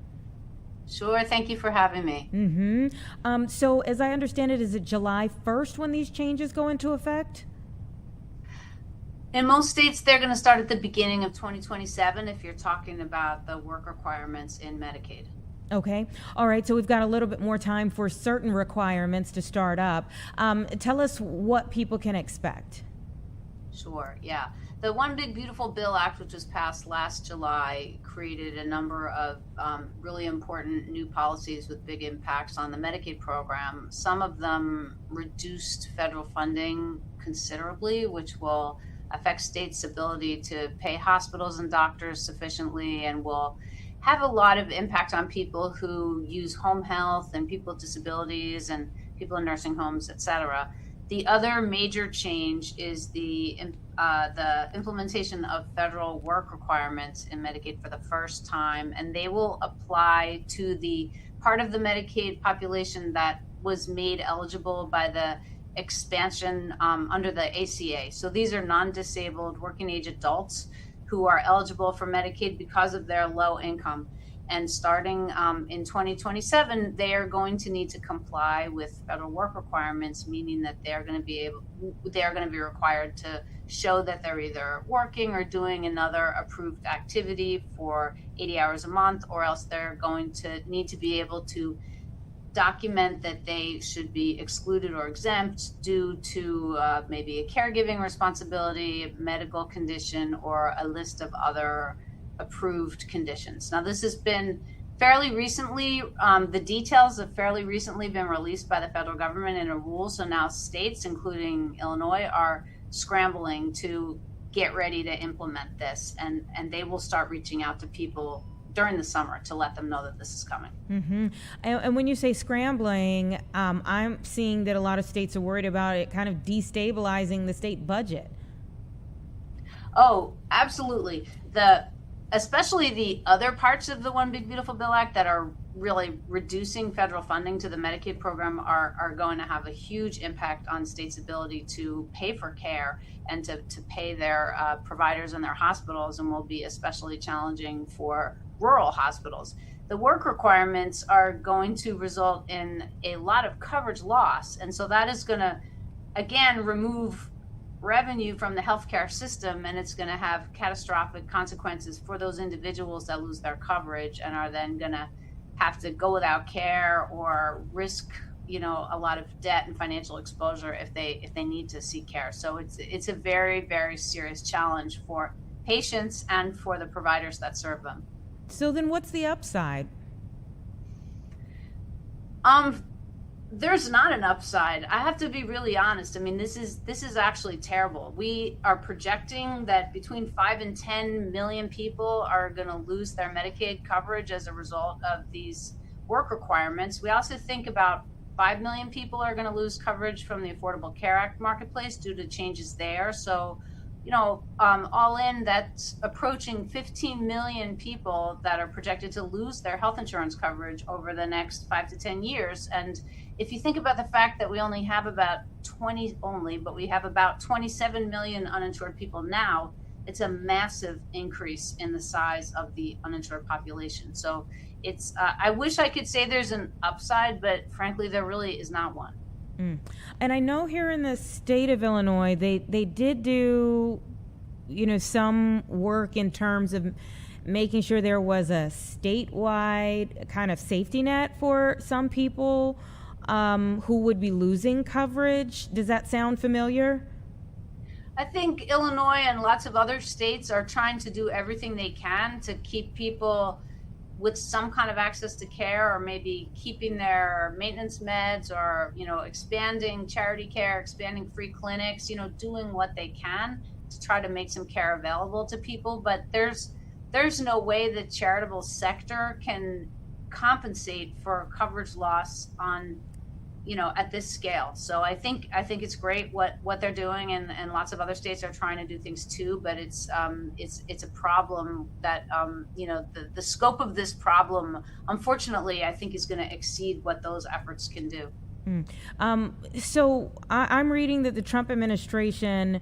Sure. Thank you for having me. So as I understand it, is it July 1st when these changes go into effect? In most states, they're going to start at the beginning of 2027 if you're talking about the work requirements in Medicaid. Okay. All right. So we've got a little bit more time for certain requirements to start up. Tell us what people can expect. Sure. Yeah. The One Big Beautiful Bill Act, which was passed last July, created a number of really important new policies with big impacts on the Medicaid program. Some of them reduced federal funding considerably, which will affect states' ability to pay hospitals and doctors sufficiently, and will have a lot of impact on people who use home health and people with disabilities and people in nursing homes, et cetera. The other major change is the implementation of federal work requirements in Medicaid for the first time, and they will apply to the part of the Medicaid population that was made eligible by the expansion under the ACA. So these are non-disabled working age adults who are eligible for Medicaid because of their low income. And starting in 2027, they are going to need to comply with federal work requirements, meaning that they are going to be required to show that they're either working or doing another approved activity for 80 hours a month, or else they're going to need to be able to document that they should be excluded or exempt due to maybe a caregiving responsibility, medical condition, or a list of other approved conditions. Now, this has been fairly recently, the details have fairly recently been released by the federal government in a rule. So now states, including Illinois, are scrambling to get ready to implement this, and they will start reaching out to people during the summer to let them know that this is coming. And when you say scrambling, I'm seeing that a lot of states are worried about it kind of destabilizing the state budget. Oh, absolutely. Especially the other parts of the One Big Beautiful Bill Act that are really reducing federal funding to the Medicaid program are going to have a huge impact on states' ability to pay for care and to pay their providers and their hospitals, and will be especially challenging for rural hospitals. The work requirements are going to result in a lot of coverage loss, and so that is going to, again, remove revenue from the healthcare system, and it's going to have catastrophic consequences for those individuals that lose their coverage and are then going to have to go without care or risk, a lot of debt and financial exposure if they need to seek care. So it's a very, very serious challenge for patients and for the providers that serve them. So then what's the upside? There's not an upside. I have to be really honest. I mean, this is actually terrible. We are projecting that between 5 and 10 million people are going to lose their Medicaid coverage as a result of these work requirements. We also think about 5 million people are going to lose coverage from the Affordable Care Act marketplace due to changes there. So, all in, that's approaching 15 million people that are projected to lose their health insurance coverage over the next 5 to 10 years. And if you think about the fact that we only have about 27 million uninsured people now, it's a massive increase in the size of the uninsured population. So it's, I wish I could say there's an upside, but frankly, there really is not one. And I know here in the state of Illinois, they did do, some work in terms of making sure there was a statewide kind of safety net for some people who would be losing coverage. Does that sound familiar? I think Illinois and lots of other states are trying to do everything they can to keep people with some kind of access to care, or maybe keeping their maintenance meds, or expanding charity care, expanding free clinics, doing what they can to try to make some care available to people. But there's no way the charitable sector can compensate for coverage loss on at this scale. So I think it's great what they're doing, and lots of other states are trying to do things too. But it's a problem that the scope of this problem, unfortunately, I think is going to exceed what those efforts can do. So I'm reading that the Trump administration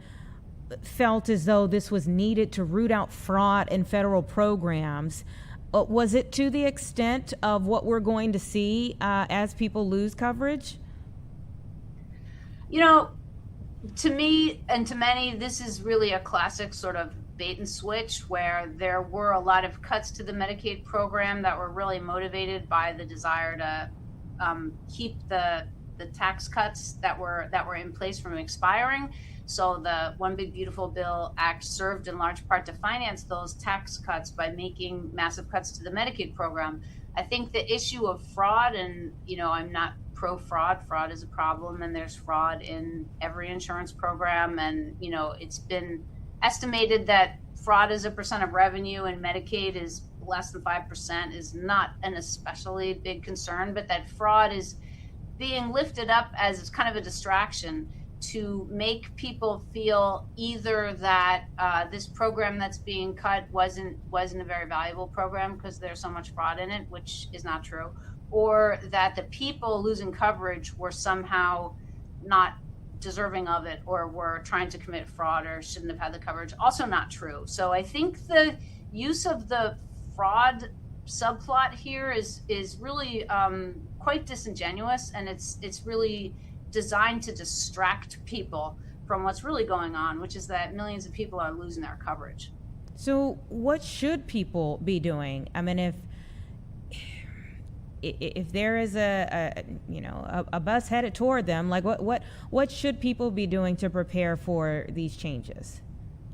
felt as though this was needed to root out fraud in federal programs. Was it to the extent of what we're going to see as people lose coverage? To me and to many, this is really a classic sort of bait and switch, where there were a lot of cuts to the Medicaid program that were really motivated by the desire to keep the tax cuts that were in place from expiring. So the One Big Beautiful Bill Act served in large part to finance those tax cuts by making massive cuts to the Medicaid program. I think the issue of fraud, and I'm not pro-fraud. Fraud is a problem, and there's fraud in every insurance program. And it's been estimated that fraud as a percent of revenue in Medicaid is less than 5%, is not an especially big concern, but that fraud is being lifted up as kind of a distraction to make people feel either that this program that's being cut wasn't a very valuable program because there's so much fraud in it, which is not true, or that the people losing coverage were somehow not deserving of it, or were trying to commit fraud or shouldn't have had the coverage. Also not true. So I think the use of the fraud subplot here is really quite disingenuous, and it's really designed to distract people from what's really going on, which is that millions of people are losing their coverage. So what should people be doing? I mean, if there is a bus headed toward them, like what should people be doing to prepare for these changes?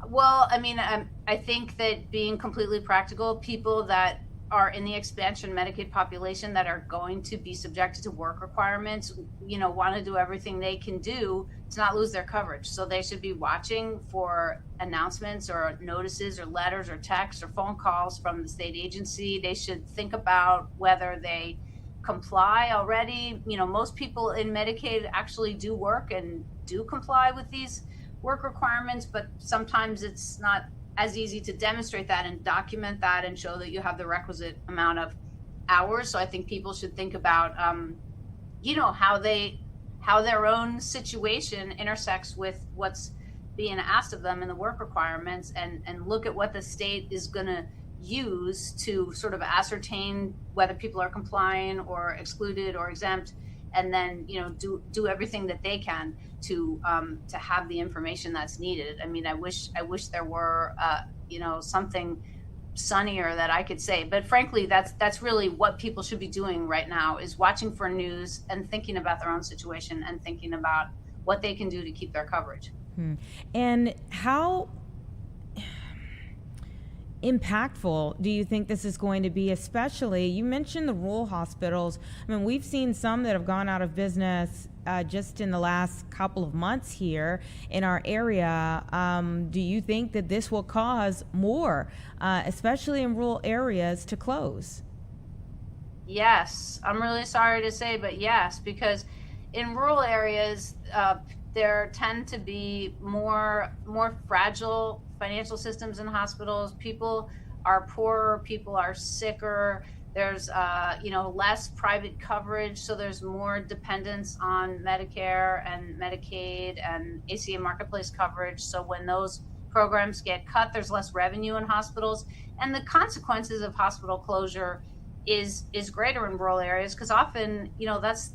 Well, I mean, I think that being completely practical, people that are in the expansion Medicaid population that are going to be subjected to work requirements, want to do everything they can do to not lose their coverage. So they should be watching for announcements or notices or letters or texts or phone calls from the state agency. They should think about whether they comply already. Most people in Medicaid actually do work and do comply with these work requirements, but sometimes it's not as easy to demonstrate that and document that and show that you have the requisite amount of hours. So I think people should think about, how their own situation intersects with what's being asked of them in the work requirements, and look at what the state is going to use to sort of ascertain whether people are complying or excluded or exempt, and then do everything that they can to have the information that's needed. I mean, I wish there were something sunnier that I could say, but frankly, that's really what people should be doing right now, is watching for news and thinking about their own situation and thinking about what they can do to keep their coverage. And how impactful do you think this is going to be? Especially, you mentioned the rural hospitals. I mean, we've seen some that have gone out of business just in the last couple of months here in our area. Do you think that this will cause more, especially in rural areas, to close? Yes, I'm really sorry to say, but yes, because in rural areas, there tend to be more fragile financial systems in hospitals. People are poorer, people are sicker. There's less private coverage, so there's more dependence on Medicare and Medicaid and ACA marketplace coverage. So when those programs get cut, there's less revenue in hospitals, and the consequences of hospital closure is greater in rural areas, because often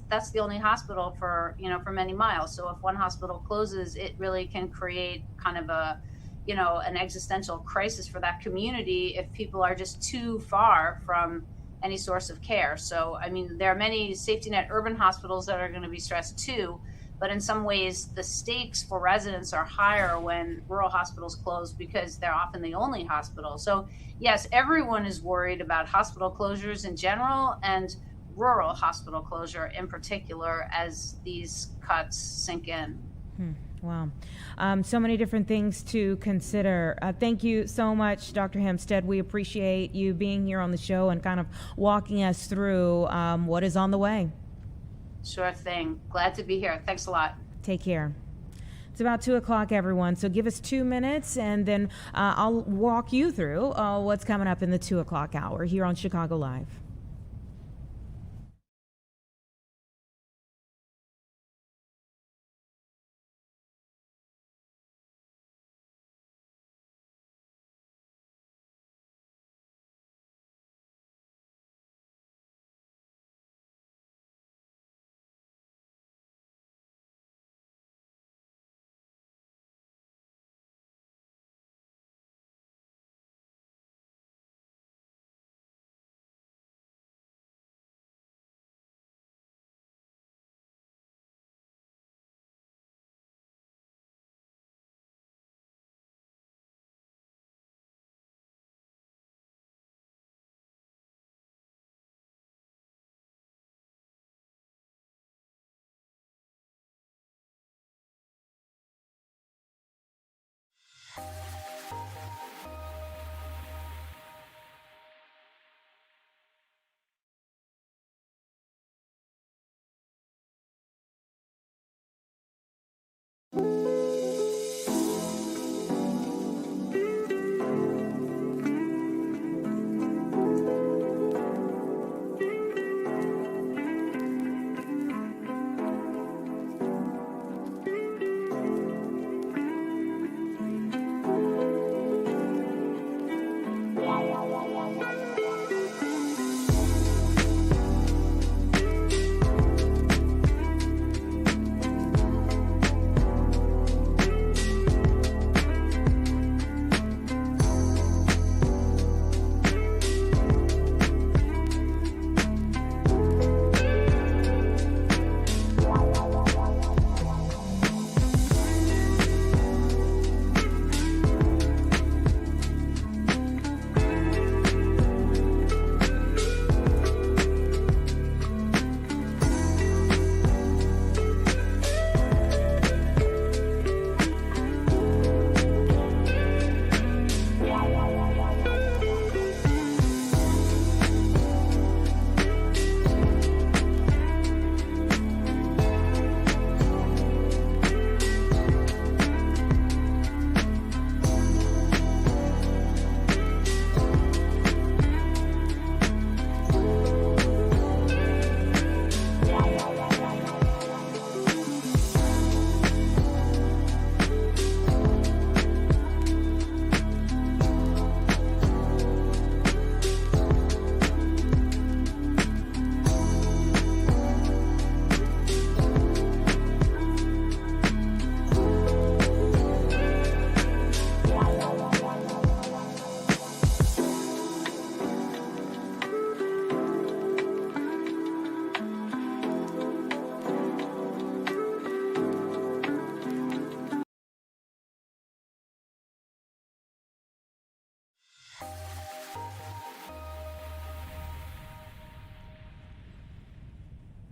that's the only hospital for many miles. So if one hospital closes, it really can create kind of an existential crisis for that community if people are just too far from any source of care. So, I mean, there are many safety net urban hospitals that are going to be stressed too, but in some ways the stakes for residents are higher when rural hospitals close, because they're often the only hospital. So yes, everyone is worried about hospital closures in general and rural hospital closure in particular as these cuts sink in. Wow. So many different things to consider. Thank you so much, Dr. Hempstead. We appreciate you being here on the show and kind of walking us through what is on the way. Sure thing. Glad to be here. Thanks a lot. Take care. It's about 2 o'clock, everyone. So give us 2 minutes, and then I'll walk you through what's coming up in the 2 o'clock hour here on Chicago Live.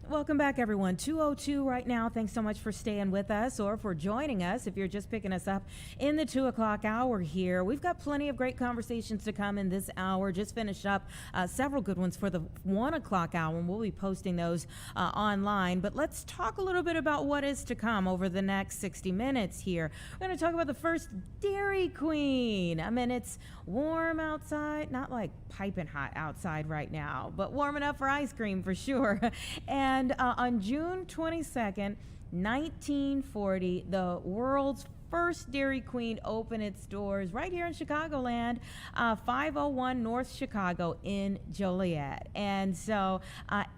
Welcome back, everyone. 2:02 right now. Thanks so much for staying with us or for joining us if you're just picking us up in the 2 o'clock hour here. We've got plenty of great conversations to come in this hour. Just finished up several good ones for the 1 o'clock hour, and we'll be posting those online. But let's talk a little bit about what is to come over the next 60 minutes here. We're going to talk about the first Dairy Queen. I mean, it's warm outside, not like piping hot outside right now, but warm enough for ice cream for sure. And on June 22nd, 1940, the world's first Dairy Queen opened its doors right here in Chicagoland, 501 North Chicago in Joliet. And so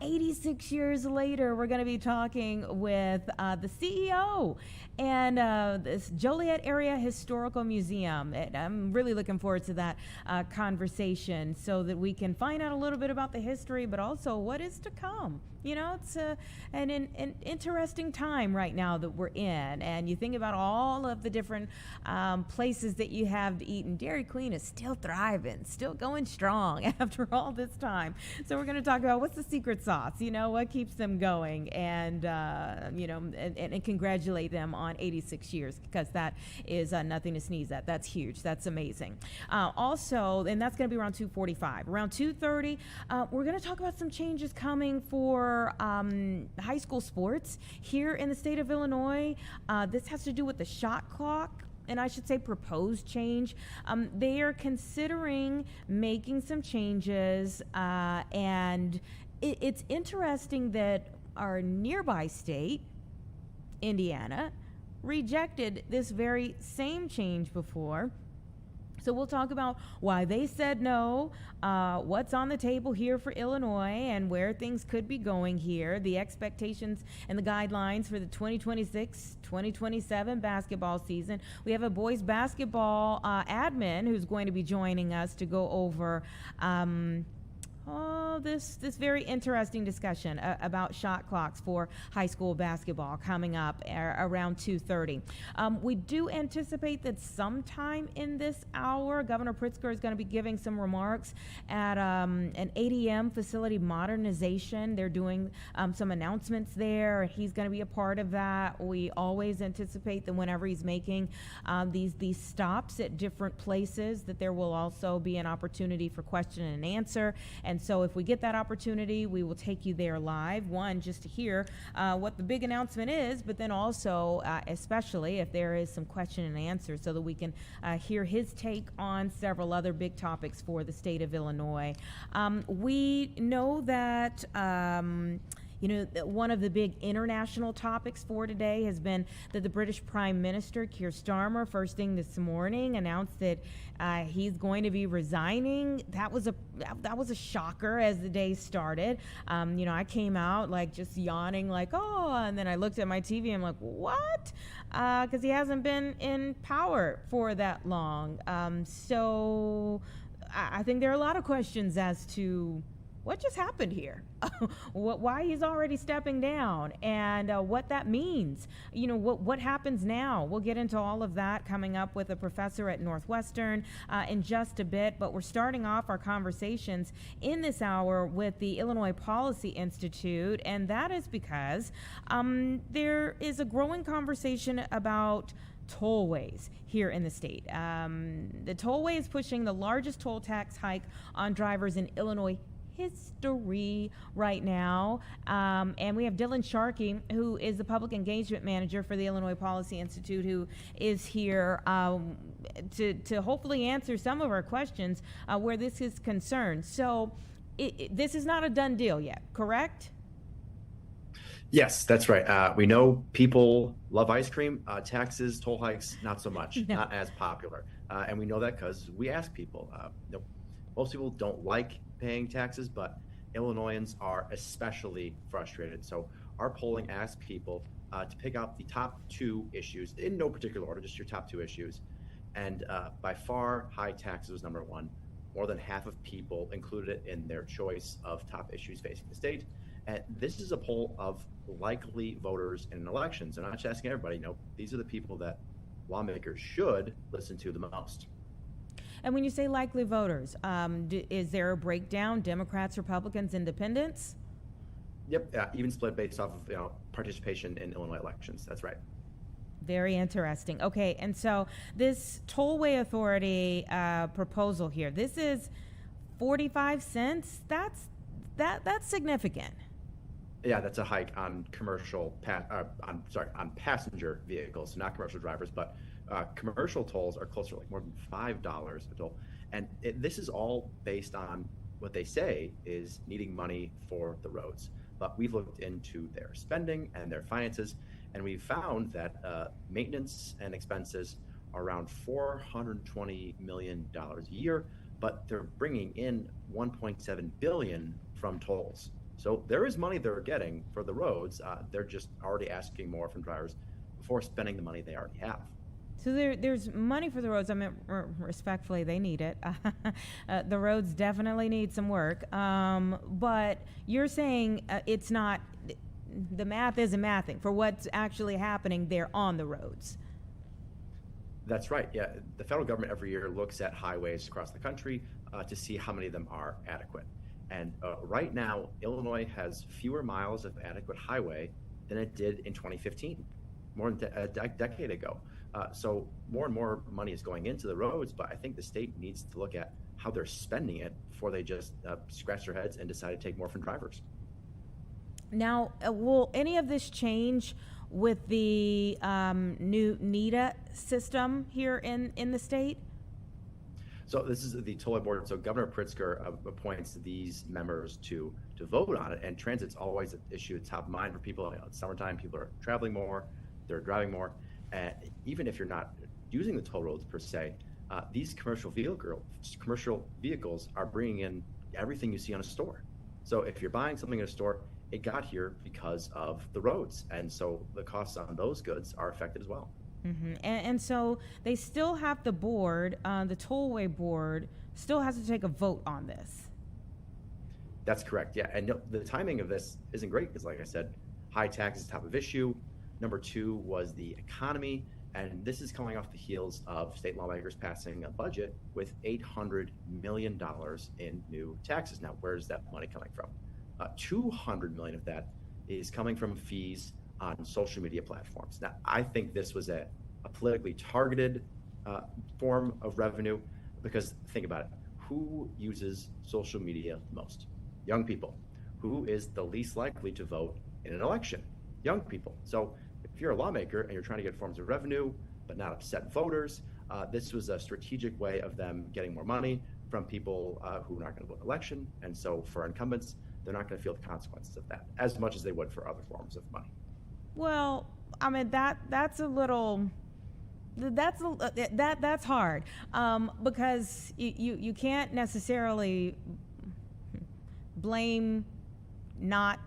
86 years later, we're going to be talking with the CEO and this Joliet Area Historical Museum. And I'm really looking forward to that conversation so that we can find out a little bit about the history, but also what is to come. You know, it's an interesting time right now that we're in. And you think about all of the different places that you have to eat. And Dairy Queen is still thriving, still going strong after all this time. So we're going to talk about what's the secret sauce, what keeps them going, and, and congratulate them on 86 years, because that is nothing to sneeze at. That's huge. That's amazing. Also, and that's going to be around 2:45. Around 2:30, we're going to talk about some changes coming for high school sports here in the state of Illinois. This has to do with the shot clock, and I should say proposed change. They are considering making some changes, and it's interesting that our nearby state, Indiana, rejected this very same change before. So we'll talk about why they said no, what's on the table here for Illinois, and where things could be going here, the expectations and the guidelines for the 2026-2027 basketball season. We have a boys basketball admin who's going to be joining us to go over this very interesting discussion about shot clocks for high school basketball coming up around 2:30. We do anticipate that sometime in this hour, Governor Pritzker is going to be giving some remarks at an ADM facility modernization. They're doing some announcements there. He's going to be a part of that. We always anticipate that whenever he's making these stops at different places, that there will also be an opportunity for question and answer. And so if we get that opportunity, we will take you there live, one, just to hear what the big announcement is, but then also especially if there is some question and answer, so that we can hear his take on several other big topics for the state of Illinois. We know that one of the big international topics for today has been that the British Prime Minister, Keir Starmer, first thing this morning announced that he's going to be resigning. That was a shocker as the day started. I came out just yawning and then I looked at my TV and I'm like, what? Because he hasn't been in power for that long. So I think there are a lot of questions as to what just happened here, why he's already stepping down, and what that means. What happens now. We'll get into all of that coming up with a professor at Northwestern in just a bit, but we're starting off our conversations in this hour with the Illinois Policy Institute, and that is because there is a growing conversation about tollways here in the state. The tollway is pushing the largest toll tax hike on drivers in Illinois history right now. And we have Dylan Sharkey, who is the public engagement manager for the Illinois Policy Institute, who is here to hopefully answer some of our questions where this is concerned. So this is not a done deal yet, correct? Yes, that's right. We know people love ice cream. Taxes, toll hikes, not so much, No. not as popular. And we know that because we ask people. Most people don't like paying taxes, but Illinoisans are especially frustrated. So our polling asked people to pick out the top two issues in no particular order, just your top two issues. And by far, high taxes was number one. More than half of people included it in their choice of top issues facing the state. And this is a poll of likely voters in an election. So not just asking everybody, these are the people that lawmakers should listen to the most. And when you say likely voters, is there a breakdown, Democrats, Republicans, Independents? Yep, even split based off of participation in Illinois elections. That's right. Very interesting. Okay, and so this tollway authority proposal here, this is 45 cents. That's significant. Yeah, that's a hike on on passenger vehicles, not commercial drivers, but commercial tolls are closer, more than $5 a toll. And this is all based on what they say is needing money for the roads. But we've looked into their spending and their finances, and we've found that maintenance and expenses are around $420 million a year, but they're bringing in $1.7 billion from tolls. So there is money they're getting for the roads. They're just already asking more from drivers before spending the money they already have. So there's money for the roads. I mean, respectfully, they need it. The roads definitely need some work. But you're saying it's not, the math isn't mathing for what's actually happening there on the roads. That's right. Yeah, the federal government every year looks at highways across the country to see how many of them are adequate. And right now, Illinois has fewer miles of adequate highway than it did in 2015, more than a decade ago. So more and more money is going into the roads, but I think the state needs to look at how they're spending it before they just scratch their heads and decide to take more from drivers. Now, will any of this change with the new NETA system here in the state? So this is the tollway board. So Governor Pritzker appoints these members to vote on it, and transit's always an issue top of mind for people. You know, it's summertime, people are traveling more, they're driving more, and even if you're not using the toll roads per se, these commercial vehicles are bringing in everything you see on a store. So if you're buying something in a store, it got here because of the roads, and so the costs on those goods are affected as well. Mm-hmm. And so they still have the board, the tollway board still has to take a vote on this. That's correct. Yeah, and the timing of this isn't great because, like I said, high taxes top of issue. Number two was the economy, and this is coming off the heels of state lawmakers passing a budget with $800 million in new taxes. Now, where's that money coming from? $200 million of that is coming from fees on social media platforms. Now, I think this was a politically targeted form of revenue because think about it. Who uses social media most? Young people. Who is the least likely to vote in an election? Young people. So if you're a lawmaker and you're trying to get forms of revenue but not upset voters, this was a strategic way of them getting more money from people who are not going to vote in an election. And so for incumbents, they're not going to feel the consequences of that as much as they would for other forms of money. Well, I mean that's a little that's hard because you can't necessarily blame not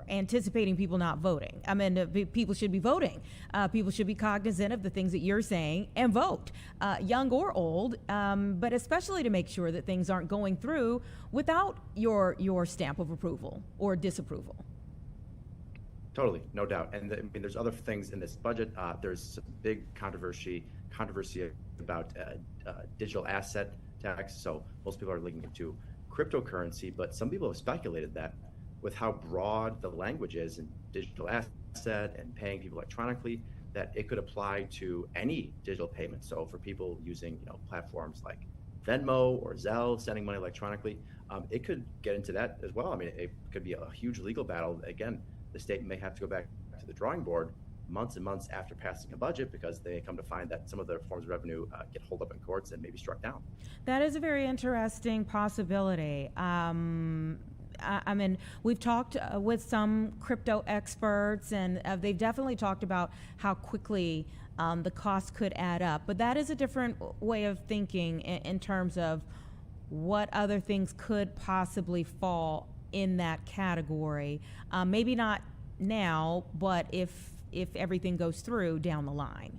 anticipating people not voting. I mean, people should be voting. People should be cognizant of the things that you're saying and vote, young or old, but especially to make sure that things aren't going through without your stamp of approval or disapproval. Totally, no doubt. And I mean, there's other things in this budget. There's some big controversy about digital asset tax. So most people are linking it to cryptocurrency, but some people have speculated that with how broad the language is in digital asset and paying people electronically, that it could apply to any digital payment. So for people using platforms like Venmo or Zelle, sending money electronically, it could get into that as well. I mean, it could be a huge legal battle. Again, the state may have to go back to the drawing board months and months after passing a budget because they come to find that some of their forms of revenue get holed up in courts and maybe struck down. That is a very interesting possibility. I mean, we've talked with some crypto experts, and they've definitely talked about how quickly the costs could add up. But that is a different way of thinking in terms of what other things could possibly fall in that category. Maybe not now, but if everything goes through down the line.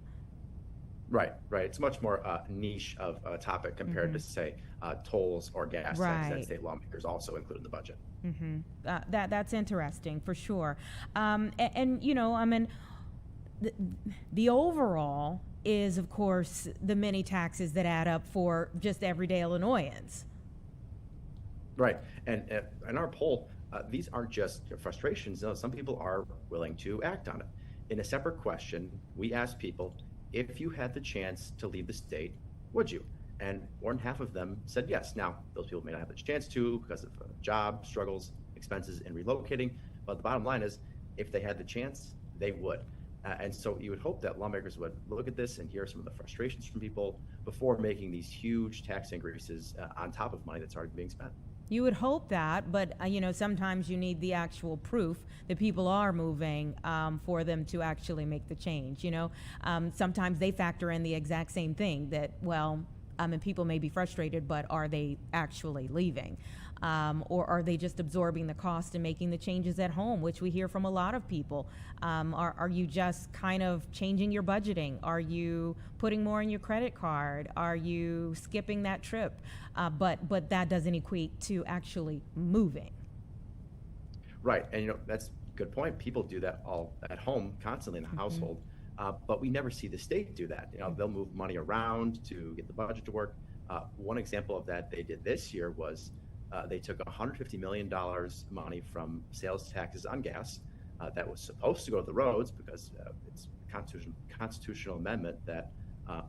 Right. It's much more niche of a topic compared to, say, tolls or gas tax that state lawmakers also include in the budget. Mm-hmm. That's interesting for sure. And I mean, the overall is, of course, the many taxes that add up for just everyday Illinoisans. Right. And in our poll, these aren't just frustrations. No, some people are willing to act on it. In a separate question, we asked people, if you had the chance to leave the state, would you? And more than half of them said yes. Now, those people may not have the chance to because of job struggles, expenses in relocating. But the bottom line is, if they had the chance, they would. And so you would hope that lawmakers would look at this and hear some of the frustrations from people before making these huge tax increases on top of money that's already being spent. You would hope that, but sometimes you need the actual proof that people are moving for them to actually make the change. Sometimes they factor in the exact same thing that, people may be frustrated, but are they actually leaving? Or are they just absorbing the cost and making the changes at home, which we hear from a lot of people? Are you just kind of changing your budgeting? Are you putting more in your credit card? Are you skipping that trip? But that doesn't equate to actually moving. Right, and that's a good point. People do that all at home constantly in the household. But we never see the state do that. They'll move money around to get the budget to work. One example of that they did this year was they took $150 million money from sales taxes on gas that was supposed to go to the roads because it's a constitutional amendment that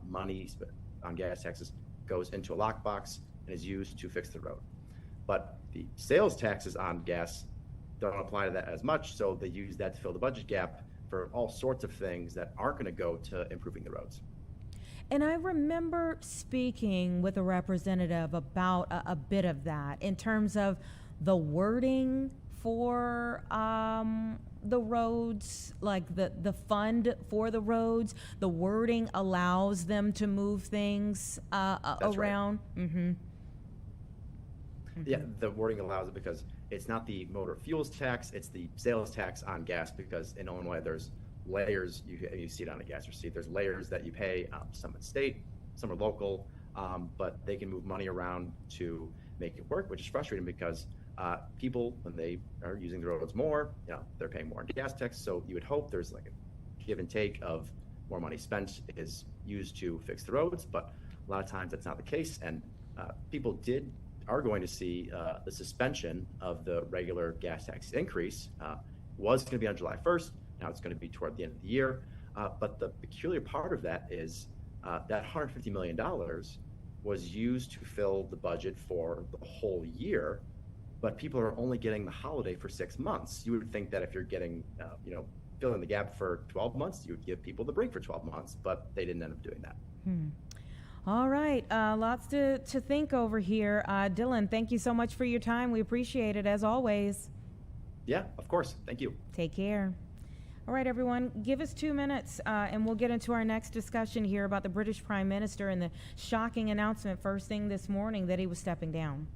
money on gas taxes goes into a lockbox and is used to fix the road. But the sales taxes on gas don't apply to that as much, so they use that to fill the budget gap for all sorts of things that aren't going to go to improving the roads. And I remember speaking with a representative about a bit of that in terms of the wording for the roads, like the fund for the roads. The wording allows them to move things around. Right. Mm-hmm. Yeah, the wording allows it because it's not the motor fuels tax, it's the sales tax on gas, because in Illinois there's layers. You see it on a gas receipt. There's layers that you pay. Some are state, some are local, but they can move money around to make it work, which is frustrating because people, when they are using the roads more, they're paying more in gas tax. So you would hope there's like a give and take of more money spent is used to fix the roads, but a lot of times that's not the case. And people are going to see the suspension of the regular gas tax increase was going to be on July 1st. Now it's going to be toward the end of the year. But the peculiar part of that is that $150 million was used to fill the budget for the whole year, but people are only getting the holiday for 6 months. You would think that if you're getting, filling the gap for 12 months, you would give people the break for 12 months, but they didn't end up doing that. All right, lots to think over here. Dylan, thank you so much for your time. We appreciate it as always. Yeah, of course. Thank you. Take care. All right, everyone, give us 2 minutes and we'll get into our next discussion here about the British Prime Minister and the shocking announcement first thing this morning that he was stepping down.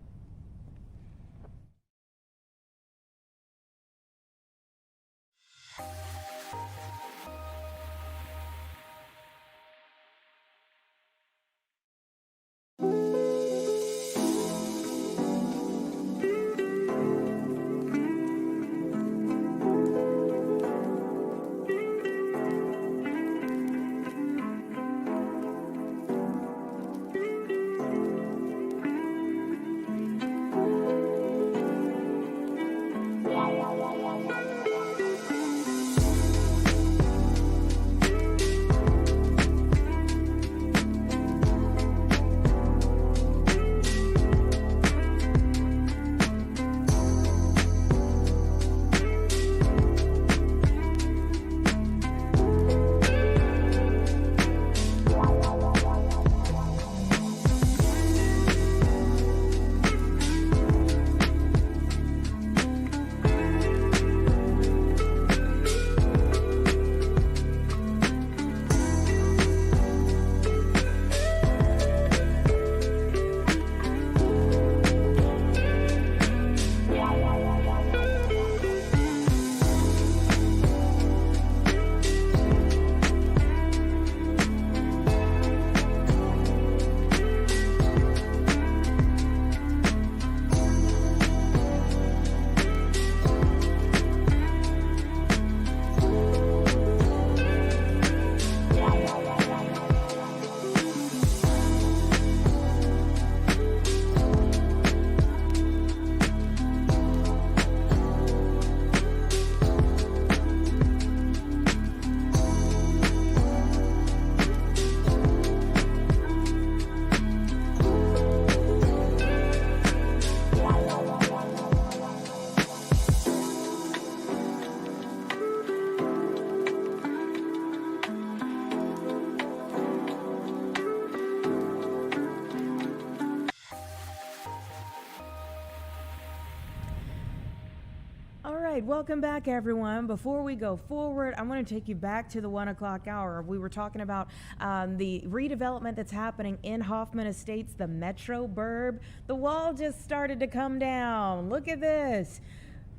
Welcome back, everyone. Before we go forward, I want to take you back to the 1 o'clock hour. We were talking about the redevelopment that's happening in Hoffman Estates, the Metro Burb. The wall just started to come down. Look at this.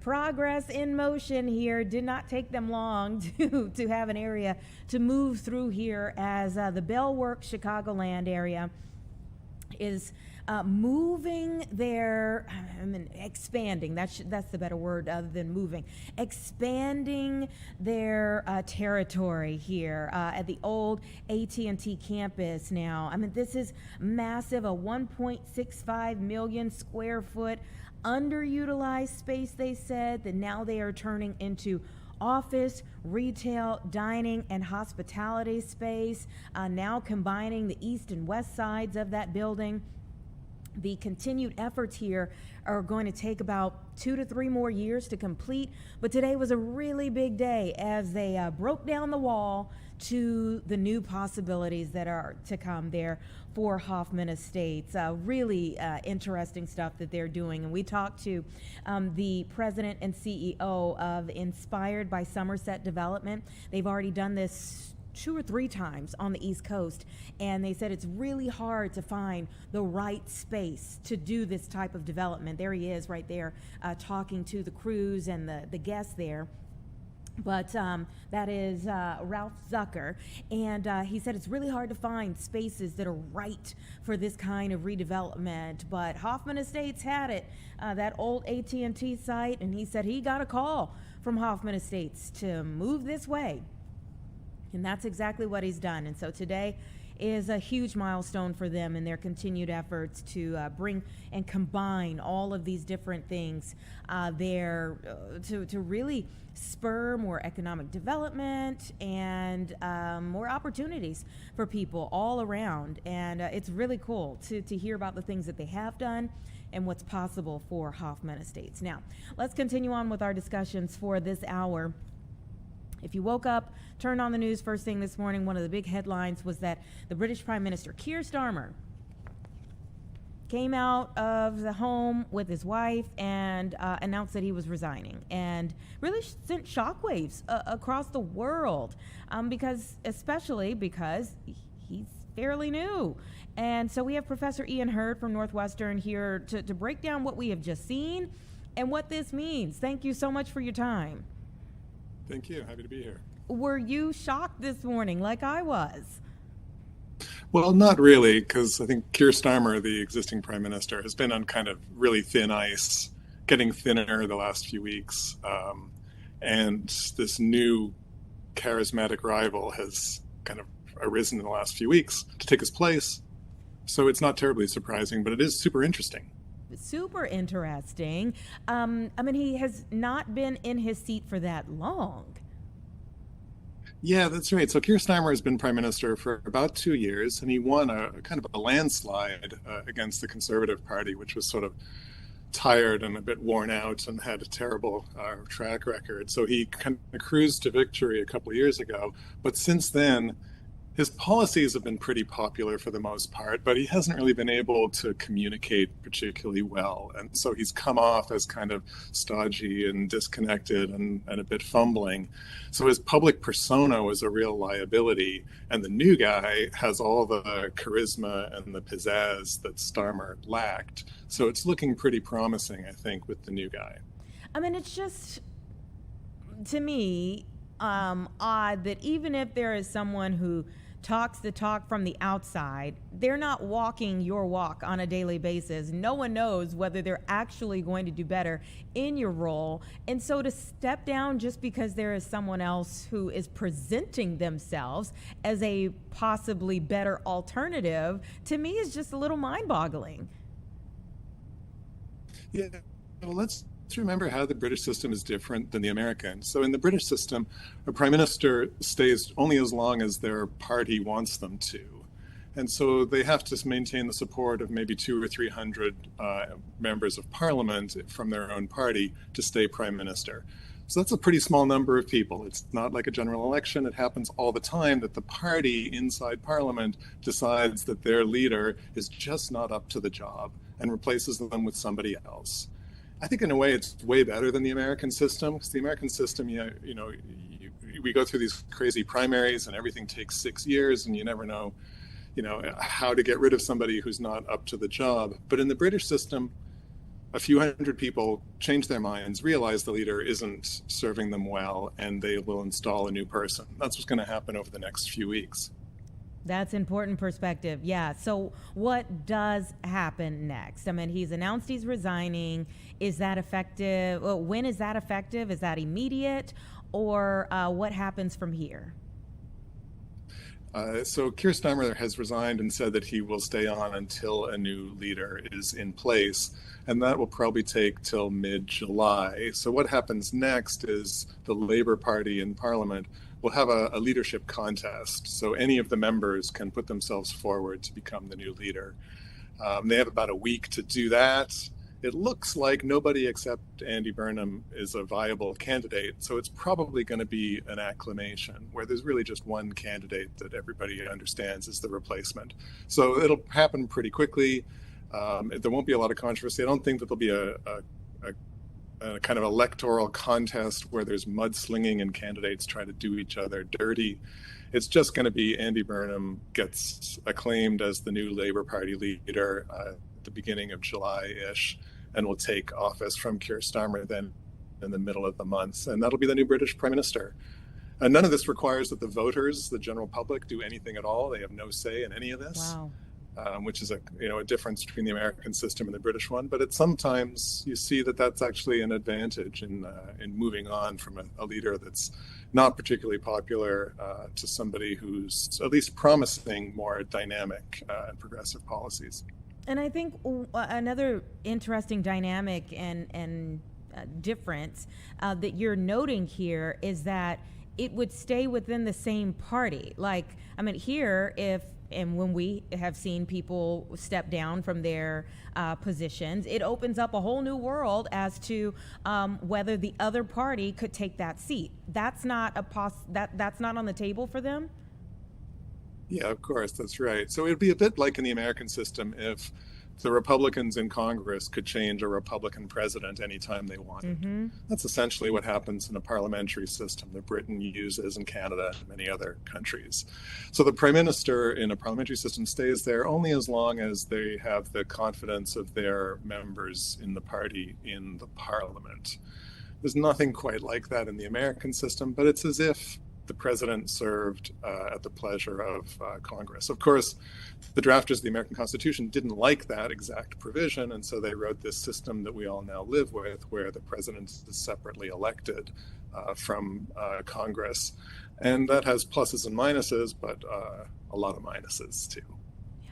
Progress in motion here. Did not take them long to have an area to move through here as the Bellworks Chicagoland area is moving their, expanding, that's the better word other than moving, expanding their territory here at the old AT&T campus now. This is massive, a 1.65 million square foot underutilized space, they said, that now they are turning into office, retail, dining, and hospitality space, now combining the east and west sides of that building. The continued efforts here are going to take about 2 to 3 more years to complete, but today was a really big day as they broke down the wall to the new possibilities that are to come there for Hoffman Estates. Really interesting stuff that they're doing. And we talked to the president and CEO of Inspired by Somerset Development. They've already done this 2 or 3 times on the East Coast, and they said it's really hard to find the right space to do this type of development. There he is right there talking to the crews and the guests there. But that is Ralph Zucker, and he said it's really hard to find spaces that are right for this kind of redevelopment. But Hoffman Estates had it, that old AT&T site, and he said he got a call from Hoffman Estates to move this way. And that's exactly what he's done. And so today is a huge milestone for them in their continued efforts to bring and combine all of these different things there to really spur more economic development and more opportunities for people all around. And it's really cool to hear about the things that they have done and what's possible for Hoffman Estates. Now, let's continue on with our discussions for this hour. If you woke up, turned on the news first thing this morning, one of the big headlines was that the British Prime Minister, Keir Starmer, came out of the home with his wife and announced that he was resigning, and really sent shockwaves across the world, especially because he's fairly new. And so we have Professor Ian Hurd from Northwestern here to break down what we have just seen and what this means. Thank you so much for your time. Thank you. Happy to be here. Were you shocked this morning like I was? Well, not really, because I think Keir Starmer, the existing prime minister, has been on kind of really thin ice, getting thinner the last few weeks. And this new charismatic rival has kind of arisen in the last few weeks to take his place. So it's not terribly surprising, but it is super interesting. Super interesting. He has not been in his seat for that long. Yeah, that's right. So Keir Starmer has been prime minister for about 2 years, and he won a kind of a landslide against the Conservative Party, which was sort of tired and a bit worn out and had a terrible track record. So he kind of cruised to victory a couple of years ago. But since then, his policies have been pretty popular for the most part, but he hasn't really been able to communicate particularly well. And so he's come off as kind of stodgy and disconnected and a bit fumbling. So his public persona was a real liability. And the new guy has all the charisma and the pizzazz that Starmer lacked. So it's looking pretty promising, I think, with the new guy. It's just, to me, odd that even if there is someone who talks the talk from the outside, they're not walking your walk on a daily basis. No one knows whether they're actually going to do better in your role. And so to step down just because there is someone else who is presenting themselves as a possibly better alternative, to me is just a little mind-boggling. Yeah, well, let's remember how the British system is different than the American. So in the British system, a prime minister stays only as long as their party wants them to. And so they have to maintain the support of maybe 200 or 300 members of parliament from their own party to stay prime minister. So that's a pretty small number of people. It's not like a general election. It happens all the time that the party inside parliament decides that their leader is just not up to the job and replaces them with somebody else. I think in a way it's way better than the American system, because the American system, we go through these crazy primaries and everything takes 6 years and you never know, how to get rid of somebody who's not up to the job. But in the British system, a few hundred people change their minds, realize the leader isn't serving them well, and they will install a new person. That's what's going to happen over the next few weeks. That's important perspective. Yeah. So what does happen next? I mean, he's announced he's resigning. Is that effective? Well, when is that effective? Is that immediate? Or what happens from here? So Keir Starmer has resigned and said that he will stay on until a new leader is in place, and that will probably take till mid-July. So what happens next is the Labour Party in Parliament will have a leadership contest. So any of the members can put themselves forward to become the new leader. They have about a week to do that. It looks like nobody except Andy Burnham is a viable candidate, so it's probably going to be an acclamation where there's really just one candidate that everybody understands is the replacement. So it'll happen pretty quickly. There won't be a lot of controversy. I don't think that there'll be a kind of electoral contest where there's mudslinging and candidates try to do each other dirty. It's just going to be Andy Burnham gets acclaimed as the new Labour Party leader at the beginning of July-ish, and will take office from Keir Starmer then in the middle of the month. And that'll be the new British Prime Minister. And none of this requires that the voters, the general public, do anything at all. They have no say in any of this. Wow. Which is a difference between the American system and the British one. But it's sometimes you see that that's actually an advantage in moving on from a leader that's not particularly popular to somebody who's at least promising more dynamic and progressive policies. And I think another interesting dynamic and difference that you're noting here is that it would stay within the same party. Like, I mean, here, and when we have seen people step down from their positions, it opens up a whole new world as to whether the other party could take that seat. That's not that's not on the table for them. Yeah, of course, that's right. So it'd be a bit like in the American system if the Republicans in Congress could change a Republican president anytime they wanted. Mm-hmm. That's essentially what happens in a parliamentary system that Britain uses in Canada and many other countries. So the prime minister in a parliamentary system stays there only as long as they have the confidence of their members in the party in the parliament. There's nothing quite like that in the American system, but it's as if the president served at the pleasure of Congress. Of course, the drafters of the American Constitution didn't like that exact provision, and so they wrote this system that we all now live with, where the president is separately elected from Congress. And that has pluses and minuses, but a lot of minuses too.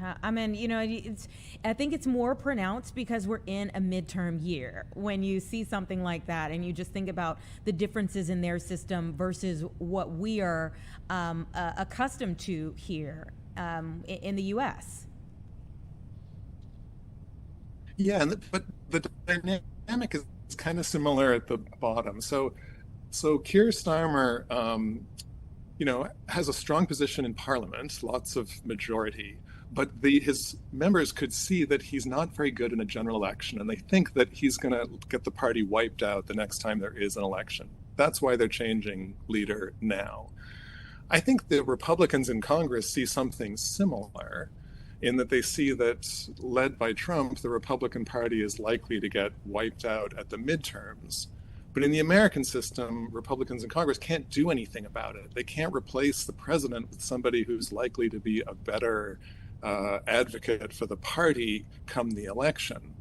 Yeah, I mean, I think it's more pronounced because we're in a midterm year when you see something like that and you just think about the differences in their system versus what we are accustomed to here in the U.S. Yeah, but the dynamic is kind of similar at the bottom. So Keir Starmer, has a strong position in Parliament, lots of majority. But his members could see that he's not very good in a general election, and they think that he's going to get the party wiped out the next time there is an election. That's why they're changing leader now. I think the Republicans in Congress see something similar in that they see that, led by Trump, the Republican Party is likely to get wiped out at the midterms. But in the American system, Republicans in Congress can't do anything about it. They can't replace the president with somebody who's likely to be a better advocate for the party come the election.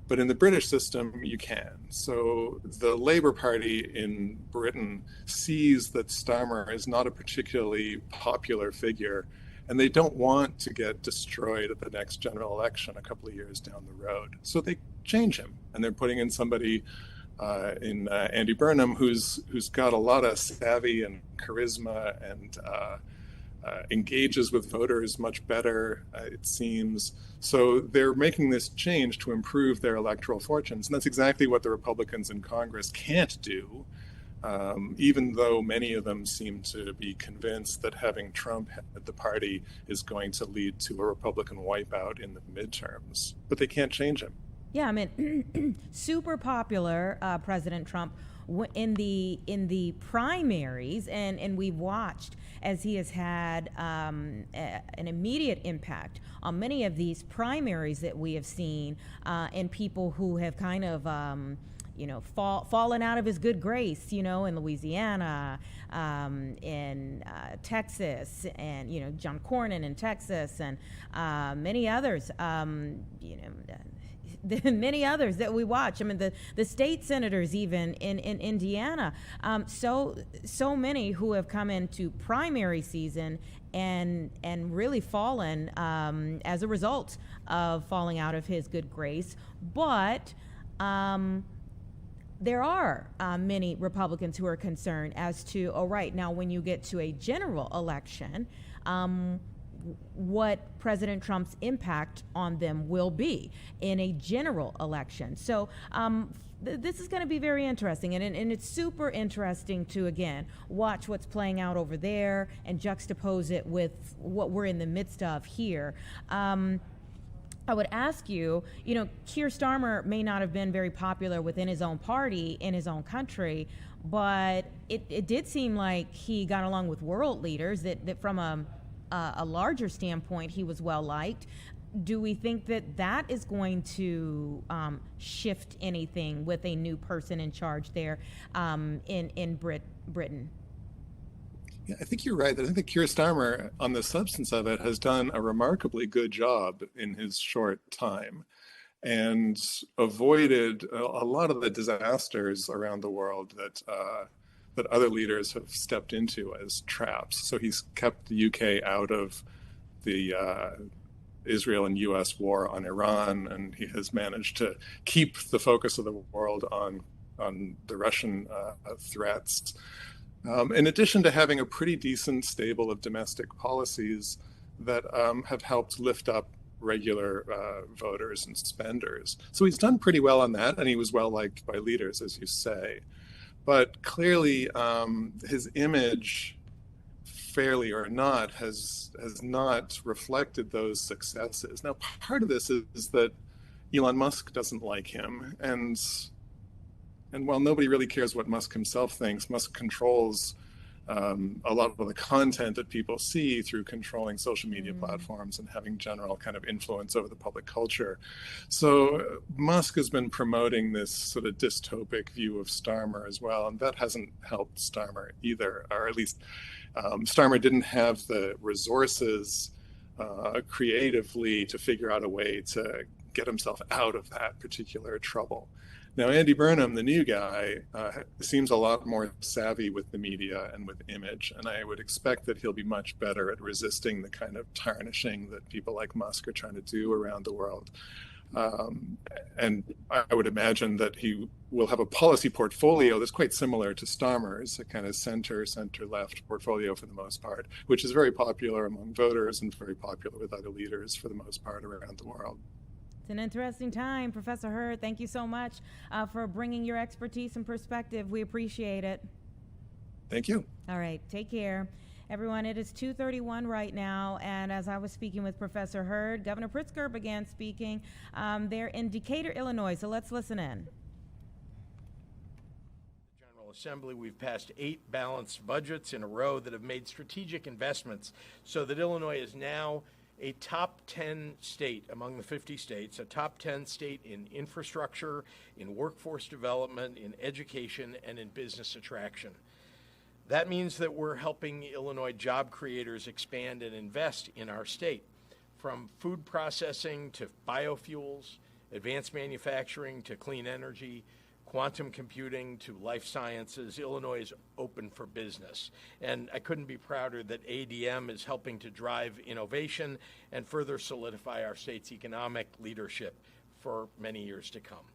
But in the British system, you can. So the Labour Party in Britain sees that Starmer is not a particularly popular figure, and they don't want to get destroyed at the next general election a couple of years down the road. So they change him, and they're putting in somebody in Andy Burnham who's got a lot of savvy and charisma and engages with voters much better, it seems. So they're making this change to improve their electoral fortunes. And that's exactly what the Republicans in Congress can't do, even though many of them seem to be convinced that having Trump at the party is going to lead to a Republican wipeout in the midterms. But they can't change him. Yeah, I mean, super popular, President Trump, in the primaries, and we've watched as he has had an immediate impact on many of these primaries that we have seen, and people who have kind of fallen out of his good grace, in Louisiana, in Texas, and, John Cornyn in Texas, and many others, many others that we watch. I mean, the state senators even in Indiana, so many who have come into primary season and really fallen as a result of falling out of his good grace. But there are many Republicans who are concerned as to, all right, now when you get to a general election, what President Trump's impact on them will be in a general election. So this is going to be very interesting, and it's super interesting to, again, watch what's playing out over there and juxtapose it with what we're in the midst of here. I would ask you, Keir Starmer may not have been very popular within his own party, in his own country, but it did seem like he got along with world leaders, that from a larger standpoint, he was well liked. Do we think that is going to shift anything with a new person in charge there in Britain? Yeah, I think you're right. I think that Keir Starmer, on the substance of it, has done a remarkably good job in his short time and avoided a lot of the disasters around the world that other leaders have stepped into as traps. So he's kept the UK out of the Israel and US war on Iran, and he has managed to keep the focus of the world on the Russian threats. In addition to having a pretty decent stable of domestic policies that have helped lift up regular voters and spenders. So he's done pretty well on that, and he was well liked by leaders, as you say. But clearly, his image, fairly or not, has not reflected those successes. Now, part of this is that Elon Musk doesn't like him, and while nobody really cares what Musk himself thinks, Musk controls a lot of the content that people see through controlling social media platforms and having general kind of influence over the public culture. So Musk has been promoting this sort of dystopic view of Starmer as well, and that hasn't helped Starmer either, or at least Starmer didn't have the resources creatively to figure out a way to get himself out of that particular trouble. Now, Andy Burnham, the new guy, seems a lot more savvy with the media and with image, and I would expect that he'll be much better at resisting the kind of tarnishing that people like Musk are trying to do around the world. And I would imagine that he will have a policy portfolio that's quite similar to Starmer's, a kind of center-left portfolio for the most part, which is very popular among voters and very popular with other leaders for the most part around the world. It's an interesting time. Professor Hurd, thank you so much for bringing your expertise and perspective. We appreciate it. Thank you. All right, take care. Everyone, it is 2:31 right now, and as I was speaking with Professor Hurd, Governor Pritzker began speaking. They're in Decatur, Illinois, so let's listen in. General Assembly, we've passed 8 balanced budgets in a row that have made strategic investments so that Illinois is now a top 10 state among the 50 states, a top 10 state in infrastructure, in workforce development, in education, and in business attraction. That means that we're helping Illinois job creators expand and invest in our state, from food processing to biofuels, advanced manufacturing to clean energy, quantum computing to life sciences. Illinois is open for business. And I couldn't be prouder that ADM is helping to drive innovation and further solidify our state's economic leadership for many years to come.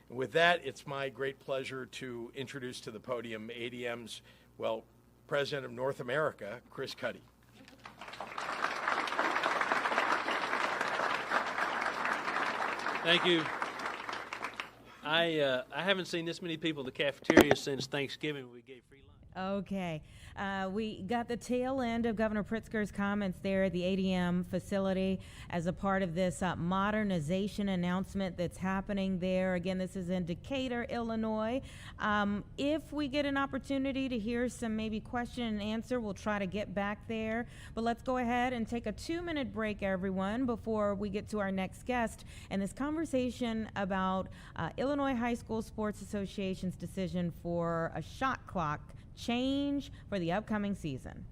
And with that, it's my great pleasure to introduce to the podium ADM's, President of North America, Chris Cuddy. Thank you. I haven't seen this many people in the cafeteria since Thanksgiving when we gave free lunch. Okay. We got the tail end of Governor Pritzker's comments there at the ADM facility as a part of this modernization announcement that's happening there. Again, this is in Decatur, Illinois. If we get an opportunity to hear some maybe question and answer, we'll try to get back there. But let's go ahead and take a 2-minute break, everyone, before we get to our next guest and this conversation about Illinois High School Sports Association's decision for a shot clock change for the upcoming season.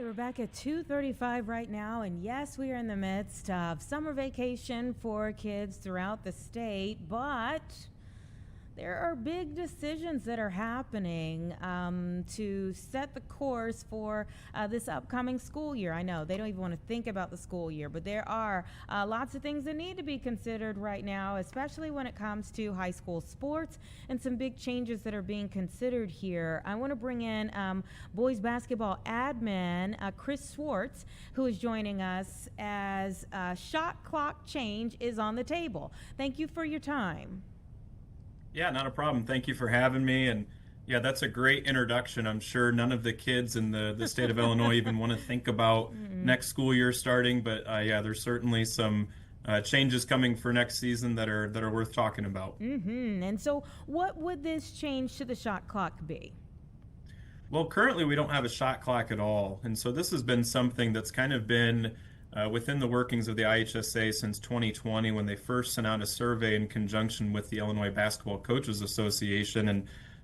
We're back at 2:35 right now, and yes, we are in the midst of summer vacation for kids throughout the state, but there are big decisions that are happening to set the course for this upcoming school year. I know they don't even want to think about the school year, but there are lots of things that need to be considered right now, especially when it comes to high school sports and some big changes that are being considered here. I want to bring in boys basketball admin Chris Swartz, who is joining us as shot clock change is on the table. Thank you for your time. Yeah, not a problem. Thank you for having me. And yeah, that's a great introduction. I'm sure none of the kids in the state of Illinois even want to think about next school year starting. But yeah, there's certainly some changes coming for next season that are worth talking about. And so what would this change to the shot clock be? Well, currently we don't have a shot clock at all. And so this has been something that's kind of been within the workings of the IHSA since 2020, when they first sent out a survey in conjunction with the Illinois Basketball Coaches Association.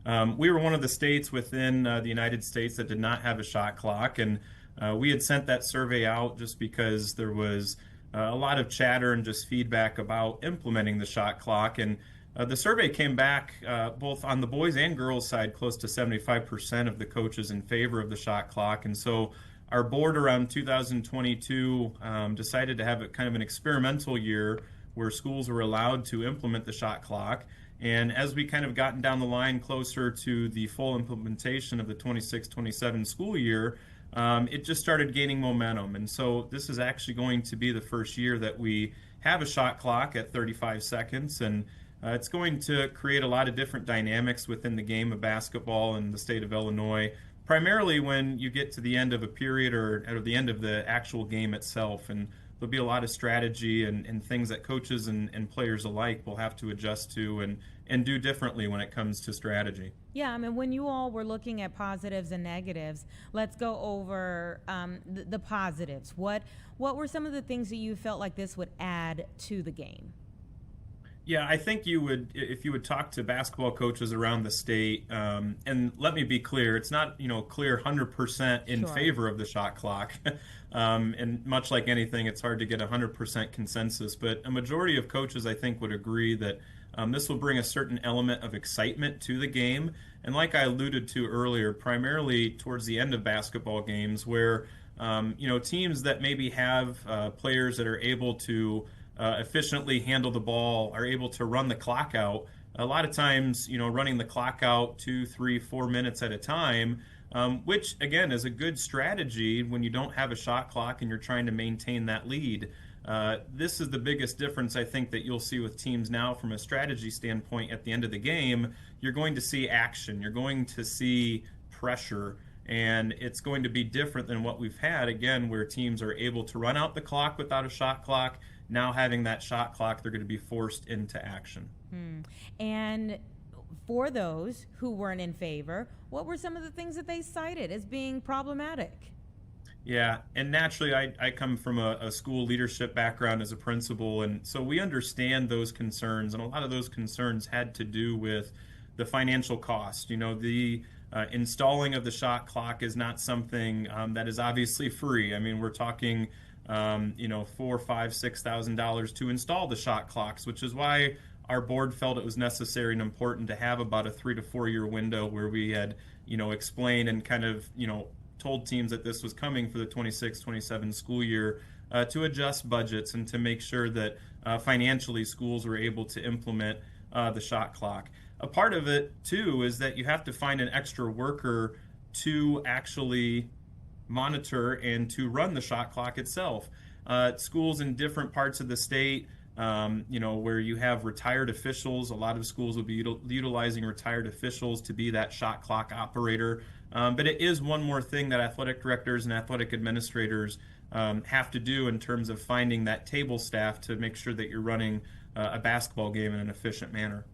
And we were one of the states within the United States that did not have a shot clock. And we had sent that survey out just because there was a lot of chatter and just feedback about implementing the shot clock. And the survey came back both on the boys and girls side, close to 75% of the coaches in favor of the shot clock. And so our board around 2022 decided to have a kind of an experimental year where schools were allowed to implement the shot clock. And as we kind of gotten down the line closer to the full implementation of the 26-27 school year, it just started gaining momentum. And so this is actually going to be the first year that we have a shot clock at 35 seconds. And it's going to create a lot of different dynamics within the game of basketball in the state of Illinois, primarily when you get to the end of a period or at the end of the actual game itself. And there'll be a lot of strategy and things that coaches and players alike will have to adjust to and do differently when it comes to strategy. Yeah, I mean, when you all were looking at positives and negatives, let's go over the positives. What were some of the things that you felt like this would add to the game? Yeah, I think you would, if you would talk to basketball coaches around the state, and let me be clear, it's not, clear 100% in Sure. favor of the shot clock. And much like anything, it's hard to get 100% consensus, but a majority of coaches, I think, would agree that this will bring a certain element of excitement to the game. And like I alluded to earlier, primarily towards the end of basketball games where, teams that maybe have players that are able to efficiently handle the ball, are able to run the clock out. A lot of times, running the clock out 2, 3, 4 minutes at a time, which again is a good strategy when you don't have a shot clock and you're trying to maintain that lead. This is the biggest difference I think that you'll see with teams now from a strategy standpoint at the end of the game. You're going to see action. You're going to see pressure. And it's going to be different than what we've had, again, where teams are able to run out the clock without a shot clock. Now having that shot clock, they're going to be forced into action. And for those who weren't in favor, what were some of the things that they cited as being problematic? Yeah, and naturally, I come from a school leadership background as a principal, and so we understand those concerns, and a lot of those concerns had to do with the financial cost. The installing of the shot clock is not something that is obviously free. I mean, we're talking $4,000, $5,000, $6,000 to install the shot clocks, which is why our board felt it was necessary and important to have about a 3 to 4 year window where we had, explained and kind of, told teams that this was coming for the 26-27 school year to adjust budgets and to make sure that financially schools were able to implement the shot clock. A part of it, too, is that you have to find an extra worker to actually monitor and to run the shot clock itself. Schools in different parts of the state, where you have retired officials, a lot of schools will be utilizing retired officials to be that shot clock operator. But it is one more thing that athletic directors and athletic administrators have to do in terms of finding that table staff to make sure that you're running a basketball game in an efficient manner.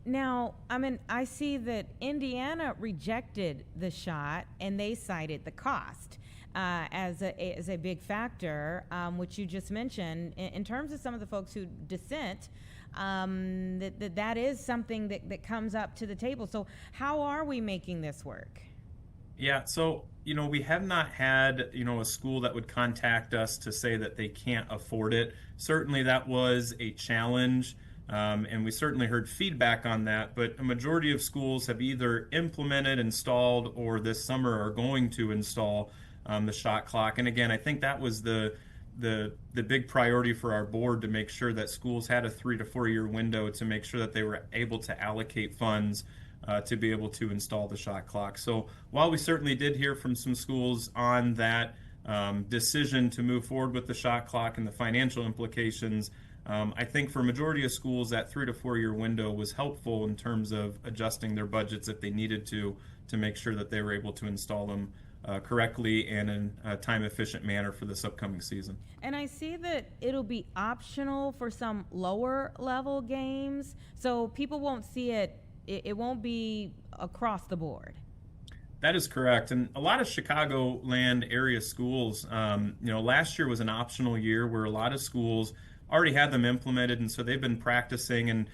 Now, I mean, I see that Indiana rejected the shot and they cited the cost as a big factor, which you just mentioned. In terms of some of the folks who dissent, that is something that comes up to the table. So how are we making this work? Yeah, so, we have not had, a school that would contact us to say that they can't afford it. Certainly that was a challenge. And we certainly heard feedback on that, but a majority of schools have either implemented, installed, or this summer are going to install the shot clock. And again, I think that was the big priority for our board, to make sure that schools had a 3 to 4 year window to make sure that they were able to allocate funds to be able to install the shot clock. So while we certainly did hear from some schools on that decision to move forward with the shot clock and the financial implications, I think for a majority of schools, that 3 to 4 year window was helpful in terms of adjusting their budgets if they needed to make sure that they were able to install them correctly and in a time-efficient manner for this upcoming season. And I see that it'll be optional for some lower-level games, so people won't see it. It won't be across the board. That is correct. And a lot of Chicagoland area schools, last year was an optional year where a lot of schools already had them implemented, and so they've been practicing and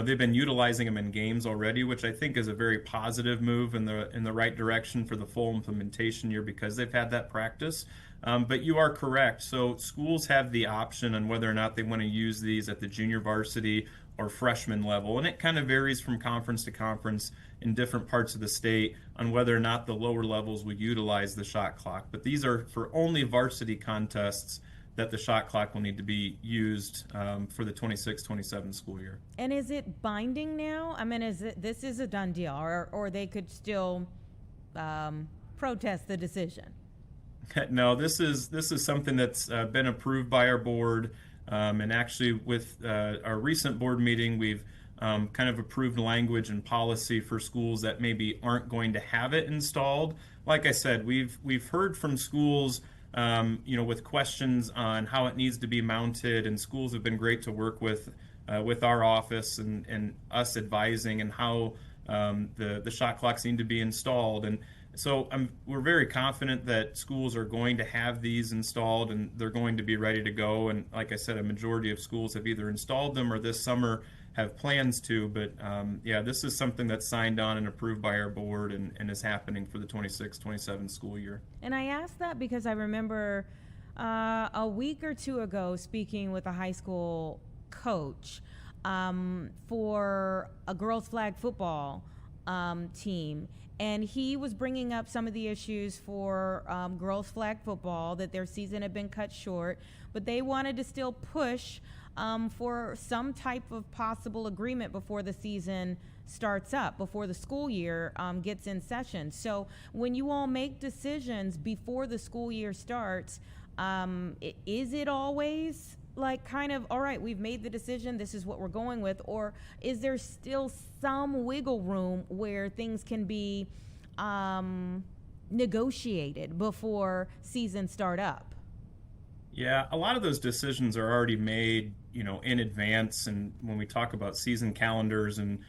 they've been utilizing them in games already, which I think is a very positive move in the right direction for the full implementation year because they've had that practice. But you are correct. So schools have the option on whether or not they want to use these at the junior varsity or freshman level, and it kind of varies from conference to conference in different parts of the state on whether or not the lower levels would utilize the shot clock. But these are for only varsity contests that the shot clock will need to be used for the 26-27 school year. And is it binding now? I mean, this is a done deal, or they could still protest the decision? No, this is something that's been approved by our board, and actually with our recent board meeting, we've kind of approved language and policy for schools that maybe aren't going to have it installed. Like I said, we've heard from schools with questions on how it needs to be mounted, and schools have been great to work with our office and us advising and how the shot clocks need to be installed. And so we're very confident that schools are going to have these installed and they're going to be ready to go. And like I said, a majority of schools have either installed them or this summer have plans to. But this is something that's signed on and approved by our board and is happening for the 26-27 school year. And I asked that because I remember a week or two ago speaking with a high school coach for a girls flag football team. And he was bringing up some of the issues for girls flag football, that their season had been cut short, but they wanted to still push for some type of possible agreement before the season starts up, before the school year gets in session. So when you all make decisions before the school year starts, is it always like kind of, all right, we've made the decision, this is what we're going with, or is there still some wiggle room where things can be negotiated before season start up? Yeah, a lot of those decisions are already made, in advance. And when we talk about season calendars and,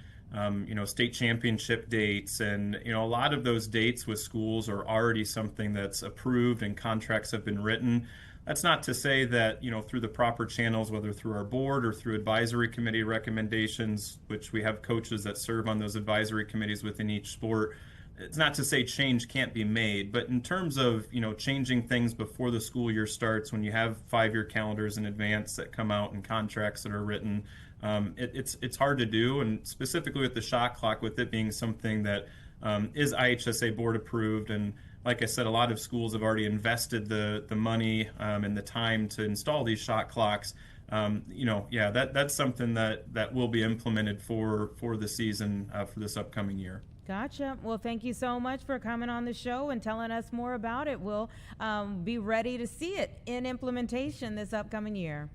state championship dates, and, a lot of those dates with schools are already something that's approved and contracts have been written. That's not to say that, through the proper channels, whether through our board or through advisory committee recommendations, which we have coaches that serve on those advisory committees within each sport, it's not to say change can't be made. But in terms of, changing things before the school year starts, when you have 5-year calendars in advance that come out and contracts that are written, it's hard to do. And specifically with the shot clock, with it being something that is IHSA board approved, and like I said, a lot of schools have already invested the money and the time to install these shot clocks. That's something that will be implemented for the season for this upcoming year. Gotcha. Well, thank you so much for coming on the show and telling us more about it. We'll be ready to see it in implementation this upcoming year.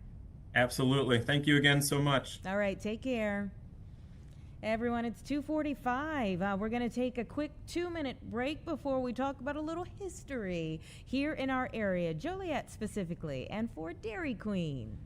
Absolutely. Thank you again so much. All right. Take care. Everyone, it's 2:45. We're going to take a quick 2-minute break before we talk about a little history here in our area, Joliet specifically, and for Dairy Queen.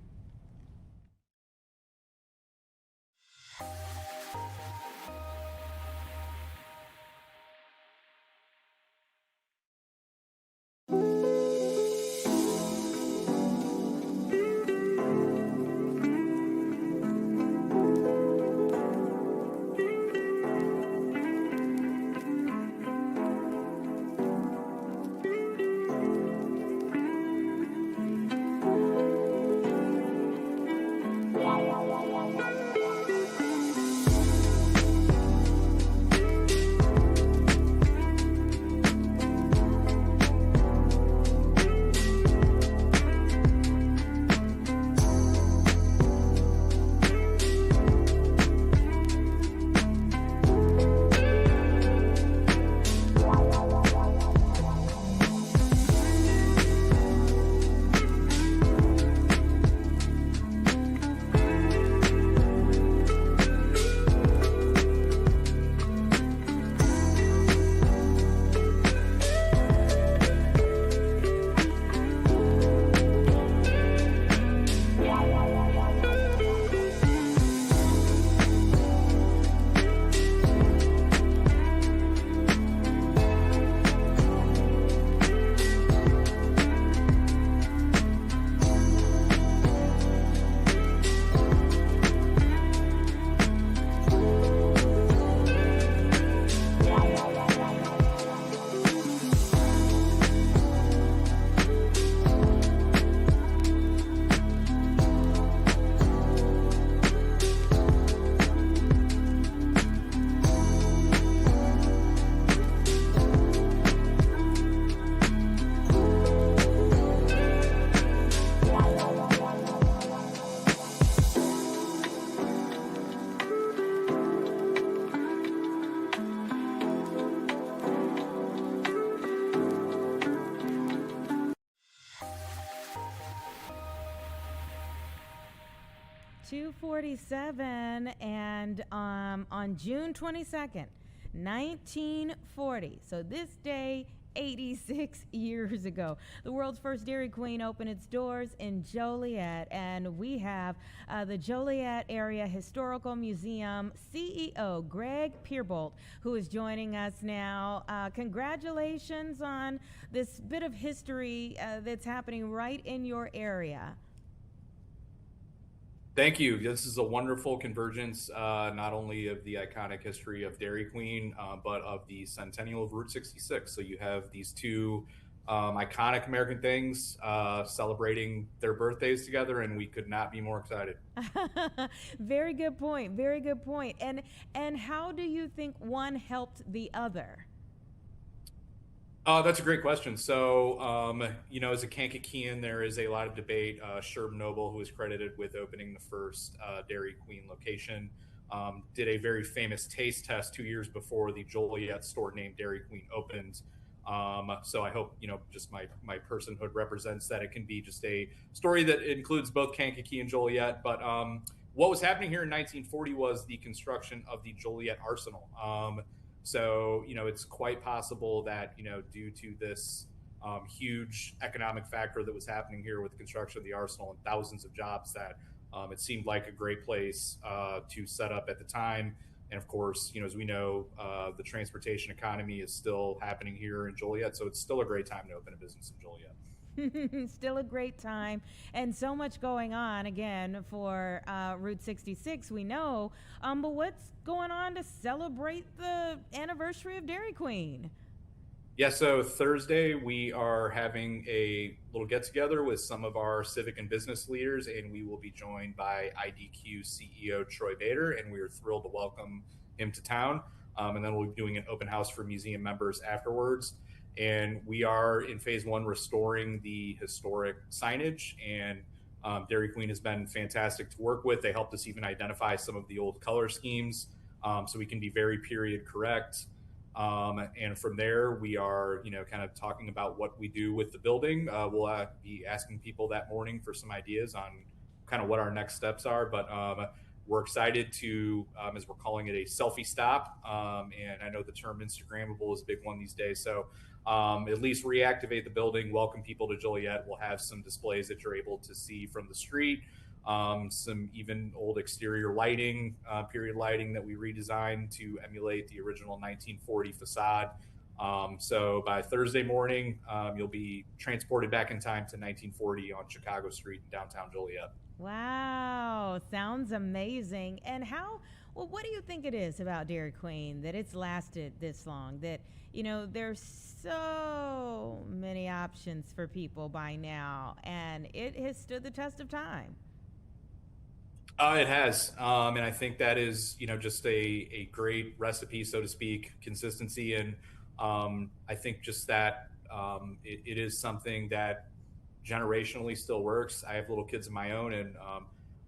.47, and on June 22nd, 1940. So this day 86 years ago. The world's first Dairy Queen opened its doors in Joliet, and we have the Joliet Area Historical Museum CEO Greg Pierbolt, who is joining us now. Congratulations on this bit of history that's happening right in your area. Thank you. This is a wonderful convergence, not only of the iconic history of Dairy Queen, but of the centennial of Route 66. So you have these two iconic American things celebrating their birthdays together, and we could not be more excited. Very good point. Very good point. And how do you think one helped the other? That's a great question. So, as a Kankakeean, there is a lot of debate. Sherb Noble, who is credited with opening the first Dairy Queen location, did a very famous taste test 2 years before the Joliet store named Dairy Queen opened. So I hope, just my personhood represents that it can be just a story that includes both Kankakee and Joliet. But what was happening here in 1940 was the construction of the Joliet Arsenal. So, it's quite possible that, due to this huge economic factor that was happening here with the construction of the arsenal and thousands of jobs, that it seemed like a great place to set up at the time. And of course, as we know, the transportation economy is still happening here in Joliet. So it's still a great time to open a business in Joliet. Still a great time, and so much going on again for Route 66, we know. But what's going on to celebrate the anniversary of Dairy Queen? Yeah, so Thursday we are having a little get together with some of our civic and business leaders, and we will be joined by IDQ CEO Troy Bader, and we are thrilled to welcome him to town. And then we'll be doing an open house for museum members afterwards. And we are in phase one restoring the historic signage, and Dairy Queen has been fantastic to work with. They helped us even identify some of the old color schemes, so we can be very period correct. And from there, we are, kind of talking about what we do with the building. We'll be asking people that morning for some ideas on kind of what our next steps are. But we're excited to, as we're calling it, a selfie stop. And I know the term Instagrammable is a big one these days. So at least reactivate the building, welcome people to Joliet. We'll have some displays that you're able to see from the street. Some even old exterior lighting, period lighting that we redesigned to emulate the original 1940 facade. So by Thursday morning, you'll be transported back in time to 1940 on Chicago Street in downtown Joliet. Wow, sounds amazing. And what do you think it is about Dairy Queen that it's lasted this long? That, there's so many options for people by now, and it has stood the test of time. It has. And I think that is, just a great recipe, so to speak, consistency. And I think just that it is something that generationally still works. I have little kids of my own, and,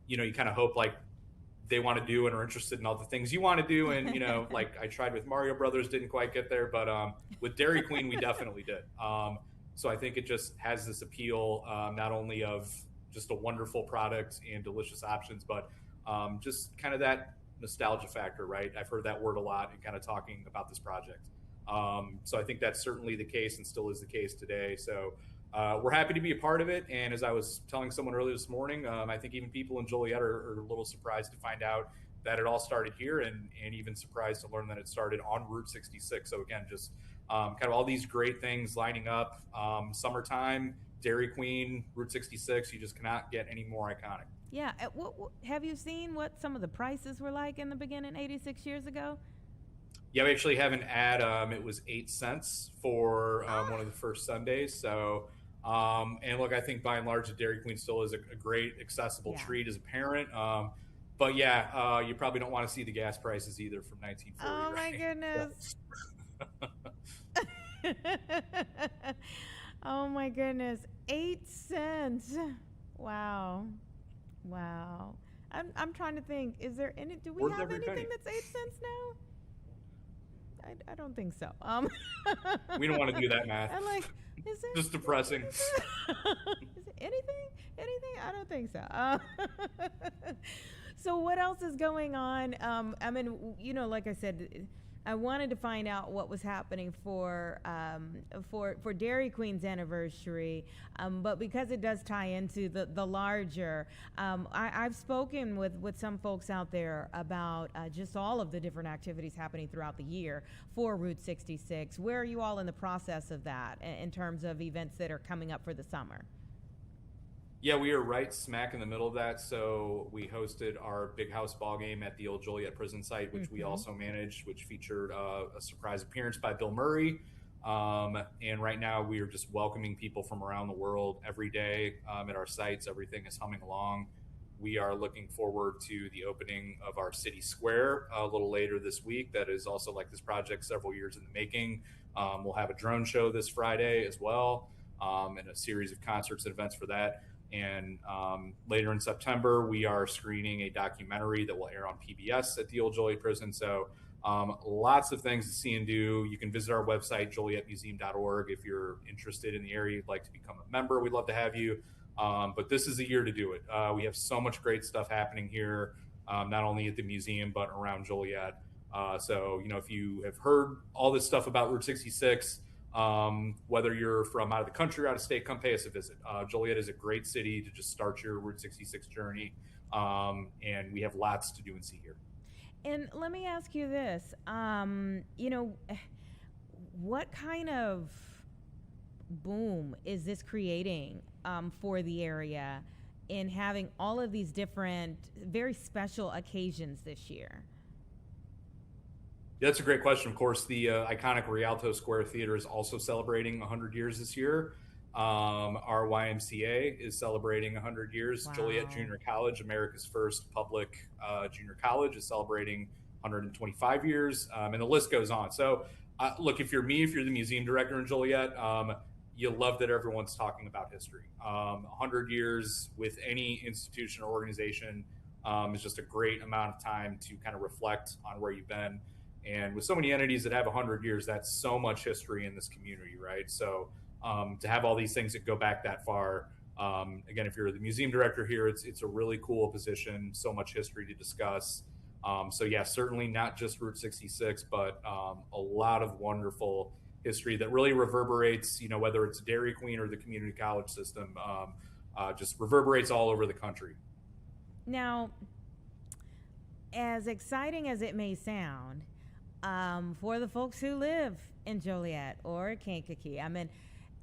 you kind of hope like they want to do and are interested in all the things you want to do. And, like I tried with Mario Brothers, didn't quite get there, but with Dairy Queen, we definitely did. So I think it just has this appeal, not only of just a wonderful product and delicious options, but just kind of that nostalgia factor, right? I've heard that word a lot in kind of talking about this project. So I think that's certainly the case and still is the case today. So we're happy to be a part of it. And as I was telling someone earlier this morning, I think even people in Joliet are a little surprised to find out that it all started here, and even surprised to learn that it started on Route 66. So again, just kind of all these great things lining up. Summertime, Dairy Queen, Route 66, you just cannot get any more iconic. Yeah. Have you seen what some of the prices were like in the beginning 86 years ago? Yeah, we actually have an ad. It was 8 cents for one of the first Sundays. So, and look, I think by and large, the Dairy Queen still is a great accessible treat as a parent. But yeah, you probably don't want to see the gas prices either from 1940. Oh my goodness. Oh my goodness. 8 cents. Wow. I'm trying to think. Is there do we have anything that's 8 cents now? I don't think so. We don't want to do that math. I'm like, is it just depressing? Is it anything? I don't think so. So what else is going on? I mean, like I said, I wanted to find out what was happening for Dairy Queen's anniversary, but because it does tie into the larger, I've spoken with some folks out there about just all of the different activities happening throughout the year for Route 66. Where are you all in the process of that in terms of events that are coming up for the summer? Yeah, we are right smack in the middle of that. So we hosted our big house ball game at the old Joliet prison site, which we also managed, which featured a surprise appearance by Bill Murray. And right now we are just welcoming people from around the world every day at our sites. Everything is humming along. We are looking forward to the opening of our city square a little later this week. That is also, like this project, several years in the making. We'll have a drone show this Friday as well, and a series of concerts and events for that. And later in September, we are screening a documentary that will air on PBS at the old Joliet prison. So lots of things to see and do. You can visit our website, jolietmuseum.org. If you're interested in the area, you'd like to become a member, we'd love to have you. But this is the year to do it. We have so much great stuff happening here, not only at the museum, but around Joliet. So, if you have heard all this stuff about Route 66, whether you're from out of the country or out of state, come pay us a visit. Joliet is a great city to just start your Route 66 journey. And we have lots to do and see here. And let me ask you this, what kind of boom is this creating for the area in having all of these different, very special occasions this year? Yeah, that's a great question. Of course, the iconic Rialto Square Theater is also celebrating 100 years this year. Our YMCA is celebrating 100 years. Wow. Joliet Junior College, America's first public junior college, is celebrating 125 years, and the list goes on. So, look, if you're the museum director in Joliet, you love that everyone's talking about history. 100 years with any institution or organization is just a great amount of time to kind of reflect on where you've been. And with so many entities that have 100 years, that's so much history in this community, right? So to have all these things that go back that far, again, if you're the museum director here, it's a really cool position, so much history to discuss. So yeah, certainly not just Route 66, but a lot of wonderful history that really reverberates, whether it's Dairy Queen or the community college system, just reverberates all over the country. Now, as exciting as it may sound, for the folks who live in Joliet or Kankakee,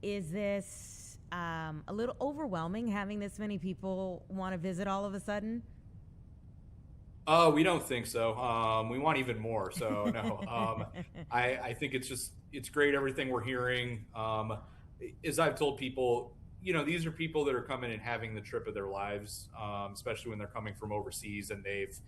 is this a little overwhelming having this many people want to visit all of a sudden? We don't think so. We want even more. So no, I think it's great. Everything we're hearing, as I've told people, these are people that are coming and having the trip of their lives, especially when they're coming from overseas and they've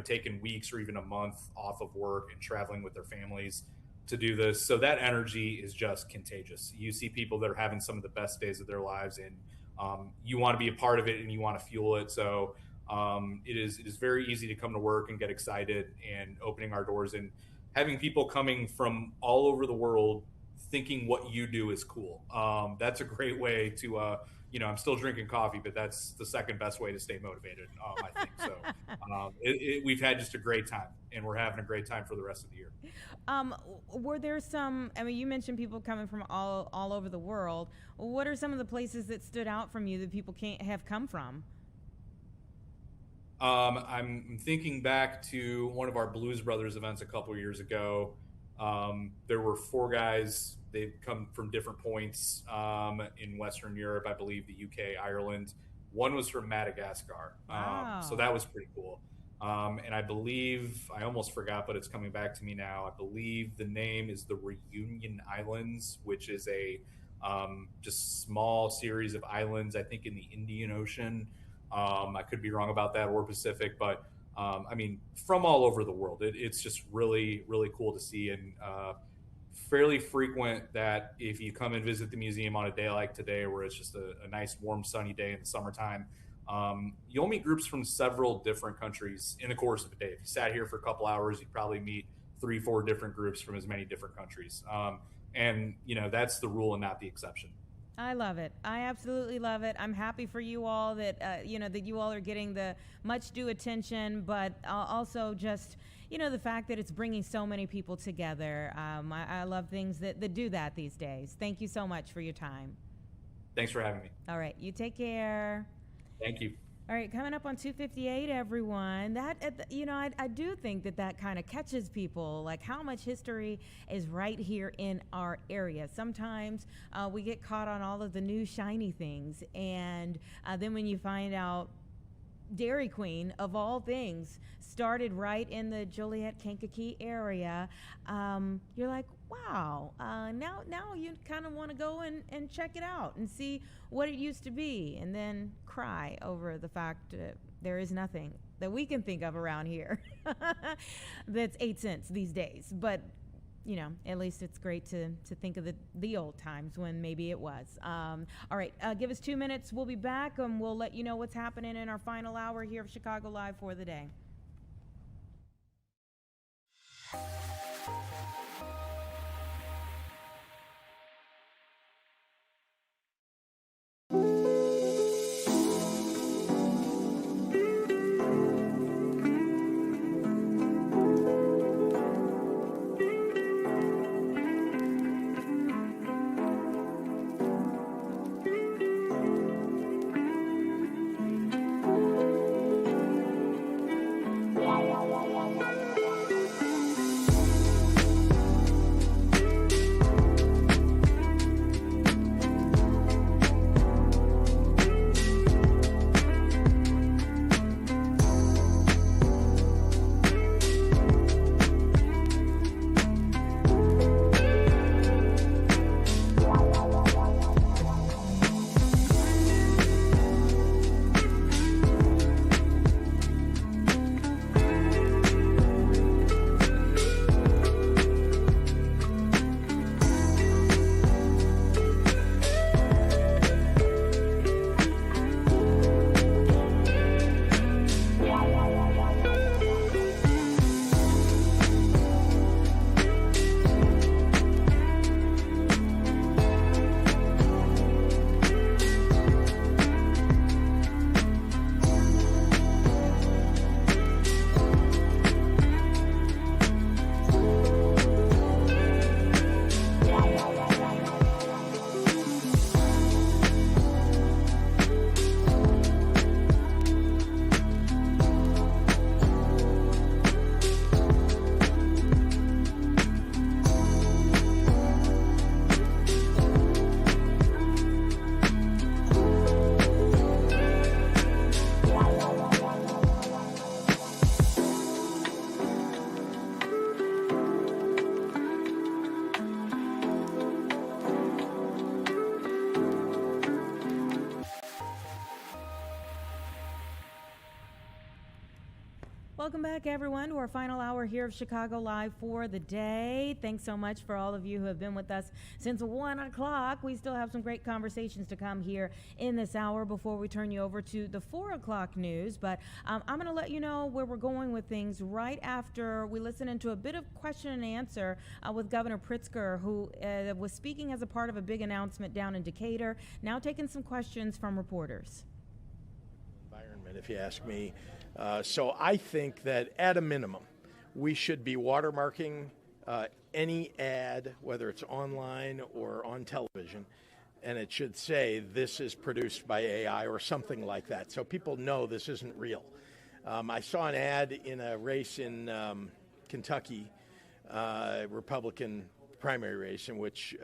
taken weeks or even a month off of work and traveling with their families to do this. So that energy is just contagious. You see people that are having some of the best days of their lives, and you want to be a part of it and you want to fuel it. So it is very easy to come to work and get excited, and opening our doors and having people coming from all over the world thinking what you do is cool. That's a great way to I'm still drinking coffee, but that's the second best way to stay motivated, I think. So we've had just a great time, and we're having a great time for the rest of the year. Were there some, you mentioned people coming from all over the world. What are some of the places that stood out from you that people can't have come from? I'm thinking back to one of our Blues Brothers events a couple of years ago. There were 4 guys. They've come from different points in Western Europe, I believe the UK, Ireland. One was from Madagascar. Wow. So that was pretty cool. And I believe, I almost forgot, but it's coming back to me now. I believe the name is the Reunion Islands, which is a just small series of islands, I think in the Indian Ocean. I could be wrong about that, or Pacific, but from all over the world. It's just really, really cool to see, and fairly frequent that if you come and visit the museum on a day like today, where it's just a nice, warm, sunny day in the summertime, you'll meet groups from several different countries in the course of a day. If you sat here for a couple hours, you'd probably meet 3-4 different groups from as many different countries. And that's the rule and not the exception. I love it. I absolutely love it. I'm happy for you all that that you all are getting the much due attention, but also just the fact that it's bringing so many people together. I love things that do that these days. Thank you so much for your time. Thanks for having me. All right, you take care. Thank you. All right, coming up on 258, everyone. I do think that kind of catches people, like how much history is right here in our area. Sometimes we get caught on all of the new shiny things, and then when you find out Dairy Queen, of all things, started right in the Joliet, Kankakee area, you're like, wow, now you kind of want to go and check it out and see what it used to be, and then cry over the fact there is nothing that we can think of around here that's 8 cents these days. But at least it's great to think of the old times when maybe it was. All right, give us 2 minutes. We'll be back, and we'll let you know what's happening in our final hour here of Chicago Live for the day. Welcome back, everyone, to our final hour here of Chicago Live for the day. Thanks so much for all of you who have been with us since 1 o'clock. We still have some great conversations to come here in this hour before we turn you over to the 4 o'clock news. But I'm going to let you know where we're going with things right after we listen into a bit of question and answer with Governor Pritzker, who was speaking as a part of a big announcement down in Decatur, now taking some questions from reporters. Environment, if you ask me. So I think that at a minimum, we should be watermarking any ad, whether it's online or on television, and it should say this is produced by AI or something like that, so people know this isn't real. I saw an ad in a race in Kentucky, Republican primary race, in which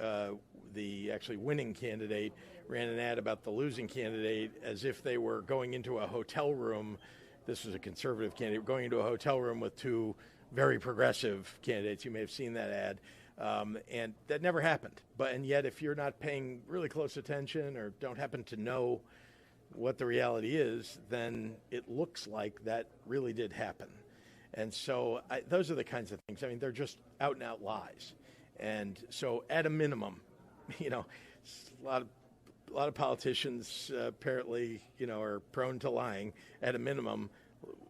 the actually winning candidate ran an ad about the losing candidate as if they were going into a hotel room. This was a conservative candidate going into a hotel room with two very progressive candidates. You may have seen that ad. And that never happened. And yet, if you're not paying really close attention or don't happen to know what the reality is, then it looks like that really did happen. And so those are the kinds of things. I mean, they're just out and out lies. And so at a minimum, a lot of politicians apparently, are prone to lying. At a minimum,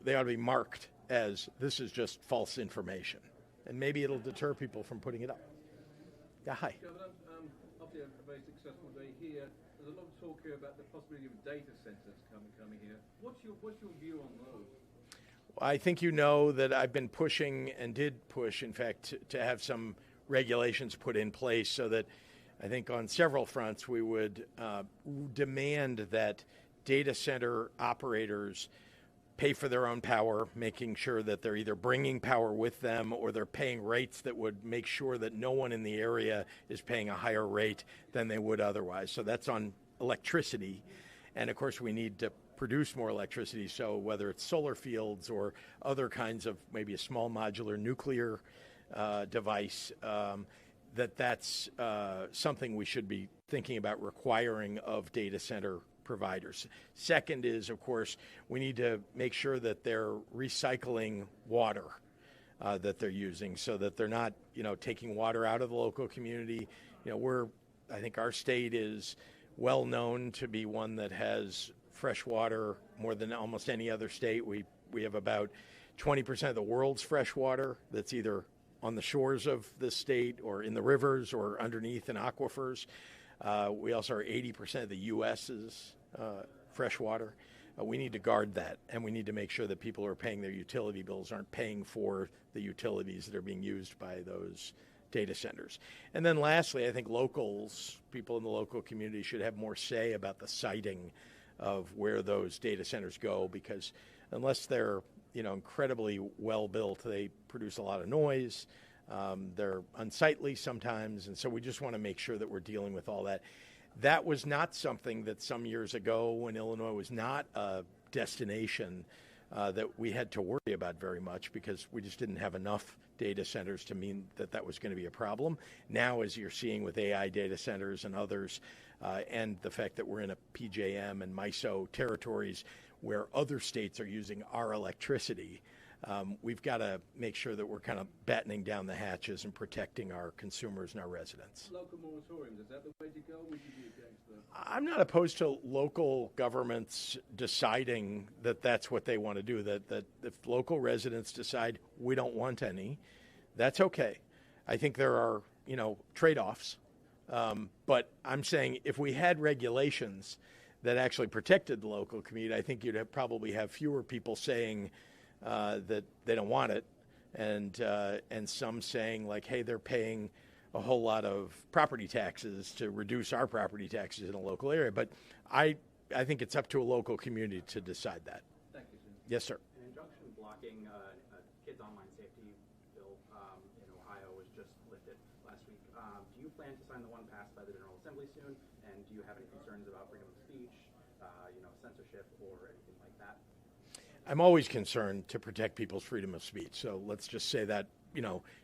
they ought to be marked as this is just false information. And maybe it'll deter people from putting it up. Yeah, hi. Kevin, I'll obviously a very successful day here. There's a lot of talk here about the possibility of data centers coming here. What's your view on those? I think you know that I've been pushing and did push, in fact, to have some regulations put in place so that I think on several fronts we would demand that data center operators pay for their own power, making sure that they're either bringing power with them or they're paying rates that would make sure that no one in the area is paying a higher rate than they would otherwise. So that's on electricity. And of course, we need to produce more electricity. So whether it's solar fields or other kinds of maybe a small modular nuclear device, that's something we should be thinking about requiring of data center providers. Second is, of course, we need to make sure that they're recycling water that they're using so that they're not, taking water out of the local community. I think our state is well known to be one that has fresh water more than almost any other state. We have about 20% of the world's fresh water that's either on the shores of the state or in the rivers or underneath in aquifers. We also are 80% of the U.S.'s fresh water. We need to guard that, and we need to make sure that people who are paying their utility bills aren't paying for the utilities that are being used by those data centers. And then lastly, I think people in the local community should have more say about the siting of where those data centers go, because unless they're incredibly well built, they produce a lot of noise. They're unsightly sometimes, and so we just want to make sure that we're dealing with all that. That was not something that some years ago, when Illinois was not a destination, that we had to worry about very much, because we just didn't have enough data centers to mean that was going to be a problem. Now, as you're seeing with AI data centers and others, and the fact that we're in a PJM and MISO territories where other states are using our electricity, we've got to make sure that we're kind of battening down the hatches and protecting our consumers and our residents. Local moratoriums, is that the way to go? Would you be against that? I'm not opposed to local governments deciding that that's what they want to do, that if local residents decide we don't want any, that's okay. I think there are, trade-offs. But I'm saying if we had regulations that actually protected the local community, I think you'd probably have fewer people saying that they don't want it, and some saying like, hey, they're paying a whole lot of property taxes to reduce our property taxes in a local area. But I think it's up to a local community to decide that. Thank you, Jim. Yes, sir. An injunction blocking a kids' online safety bill in Ohio was just lifted last week. Do you plan to sign the one passed by the General Assembly soon? And do you have any concerns about freedom of speech, censorship, or anything like that? I'm always concerned to protect people's freedom of speech. So let's just say that,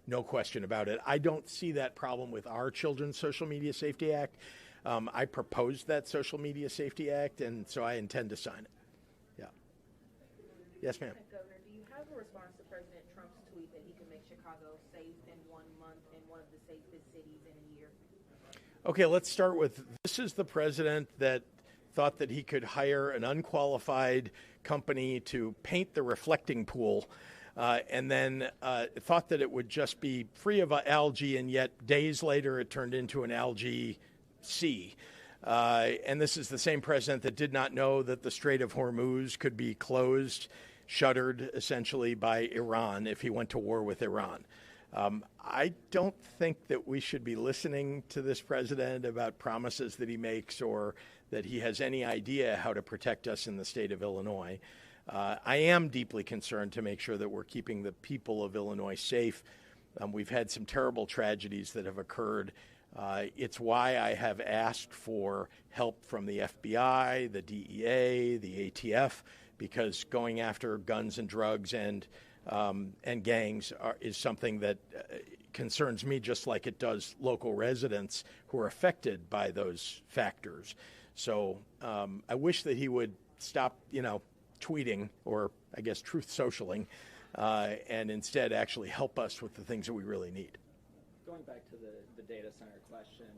no question about it. I don't see that problem with our Children's Social Media Safety Act. I proposed that Social Media Safety Act, and so I intend to sign it. Yeah. Yes, ma'am. Governor, do you have a response to President Trump's tweet that he can make Chicago safe in 1 month and one of the safest cities in a year? Okay, let's start with, this is the president that thought that he could hire an unqualified company to paint the reflecting pool, and then thought that it would just be free of algae, and yet days later it turned into an algae sea. And this is the same president that did not know that the Strait of Hormuz could be closed, shuttered essentially by Iran if he went to war with Iran. I don't think that we should be listening to this president about promises that he makes or that he has any idea how to protect us in the state of Illinois. I am deeply concerned to make sure that we're keeping the people of Illinois safe. We've had some terrible tragedies that have occurred. It's why I have asked for help from the FBI, the DEA, the ATF, because going after guns and drugs and gangs is something that concerns me, just like it does local residents who are affected by those factors. So I wish that he would stop, tweeting, or I guess truth socialing, and instead actually help us with the things that we really need. Going back to the data center question,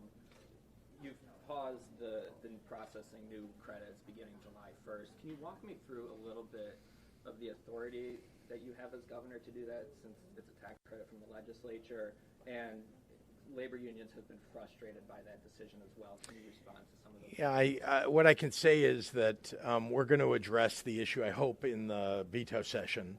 you've paused the processing new credits beginning July 1st. Can you walk me through a little bit of the authority that you have as governor to do that, since it's a tax credit from the legislature, and labor unions have been frustrated by that decision as well. Can you respond to some of those? Yeah, what I can say is that we're going to address the issue, I hope, in the veto session.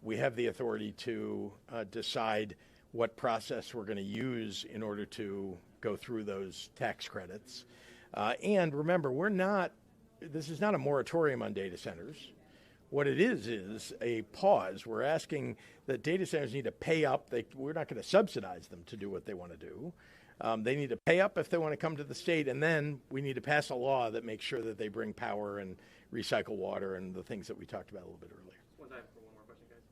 We have the authority to decide what process we're going to use in order to go through those tax credits. And remember, this is not a moratorium on data centers. What it is a pause. We're asking that data centers need to pay up. We're not going to subsidize them to do what they want to do. They need to pay up if they want to come to the state, and then we need to pass a law that makes sure that they bring power and recycle water and the things that we talked about a little bit earlier. One time for one more question, guys.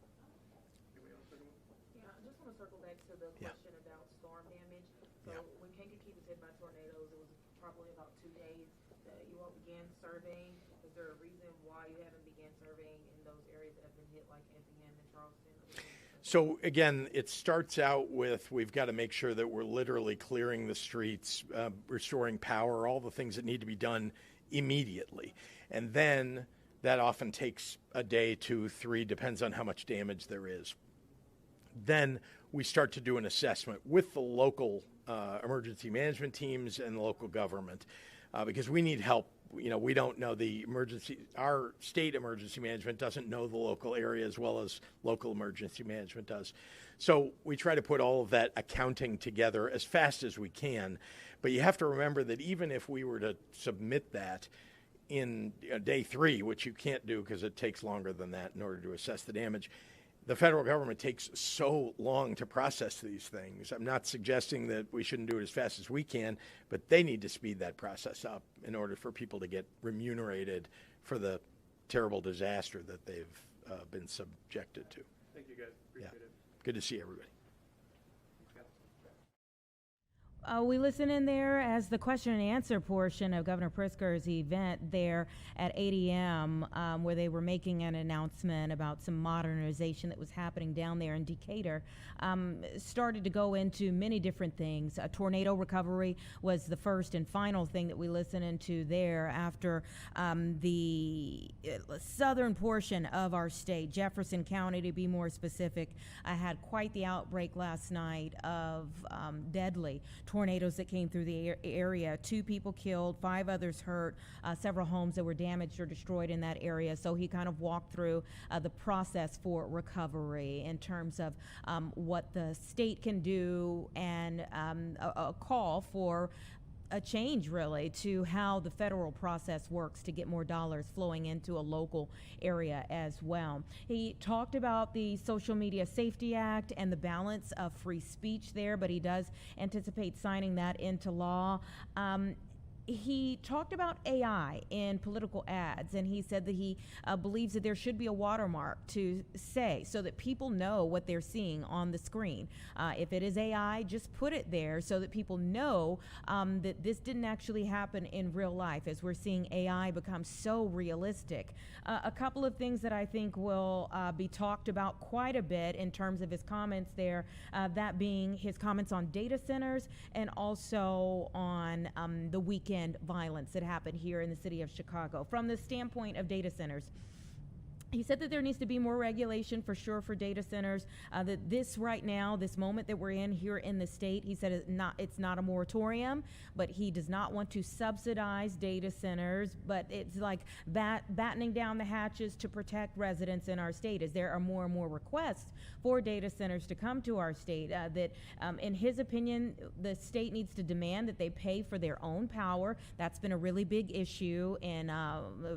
Anybody else? Yeah, I just want to circle back to the question about storm damage. So when Kankakee was hit by tornadoes, it was probably about 2 days that you all began surveying. Is there a reason why you haven't began surveying in those areas that have been hit, like Effingham and Charleston? So again, it starts out with we've got to make sure that we're literally clearing the streets, restoring power, all the things that need to be done immediately. And then that often takes a day, 2, 3, depends on how much damage there is. Then we start to do an assessment with the local emergency management teams and the local government because we need help. We don't know our state emergency management doesn't know the local area as well as local emergency management does. So we try to put all of that accounting together as fast as we can. But you have to remember that even if we were to submit that in day 3, which you can't do because it takes longer than that in order to assess the damage, the federal government takes so long to process these things. I'm not suggesting that we shouldn't do it as fast as we can, but they need to speed that process up in order for people to get remunerated for the terrible disaster that they've been subjected to. Thank you, guys. Appreciate it. Good to see everybody. We listen in there as the question and answer portion of Governor Pritzker's event there at 8 a.m. Where they were making an announcement about some modernization that was happening down there in Decatur. Started to go into many different things. Tornado recovery was the first and final thing that we listened into there after the southern portion of our state, Jefferson County to be more specific, had quite the outbreak last night of deadly tornadoes that came through the area. 2 people killed, 5 others hurt, several homes that were damaged or destroyed in that area. So he kind of walked through the process for recovery in terms of what the state can do and a call for a change really to how the federal process works to get more dollars flowing into a local area as well. He talked about the Social Media Safety Act and the balance of free speech there, but he does anticipate signing that into law. He talked about AI in political ads, and he said that he believes that there should be a watermark to say so that people know what they're seeing on the screen. If it is AI, just put it there so that people know that this didn't actually happen in real life as we're seeing AI become so realistic. A couple of things that I think will be talked about quite a bit in terms of his comments there, that being his comments on data centers and also on the weekend violence that happened here in the city of Chicago. From the standpoint of data centers, he said that there needs to be more regulation for sure for data centers, that this right now, this moment that we're in here in the state, he said it's not a moratorium, but he does not want to subsidize data centers, but it's like battening down the hatches to protect residents in our state as there are more and more requests for data centers to come to our state, that in his opinion, the state needs to demand that they pay for their own power. That's been a really big issue in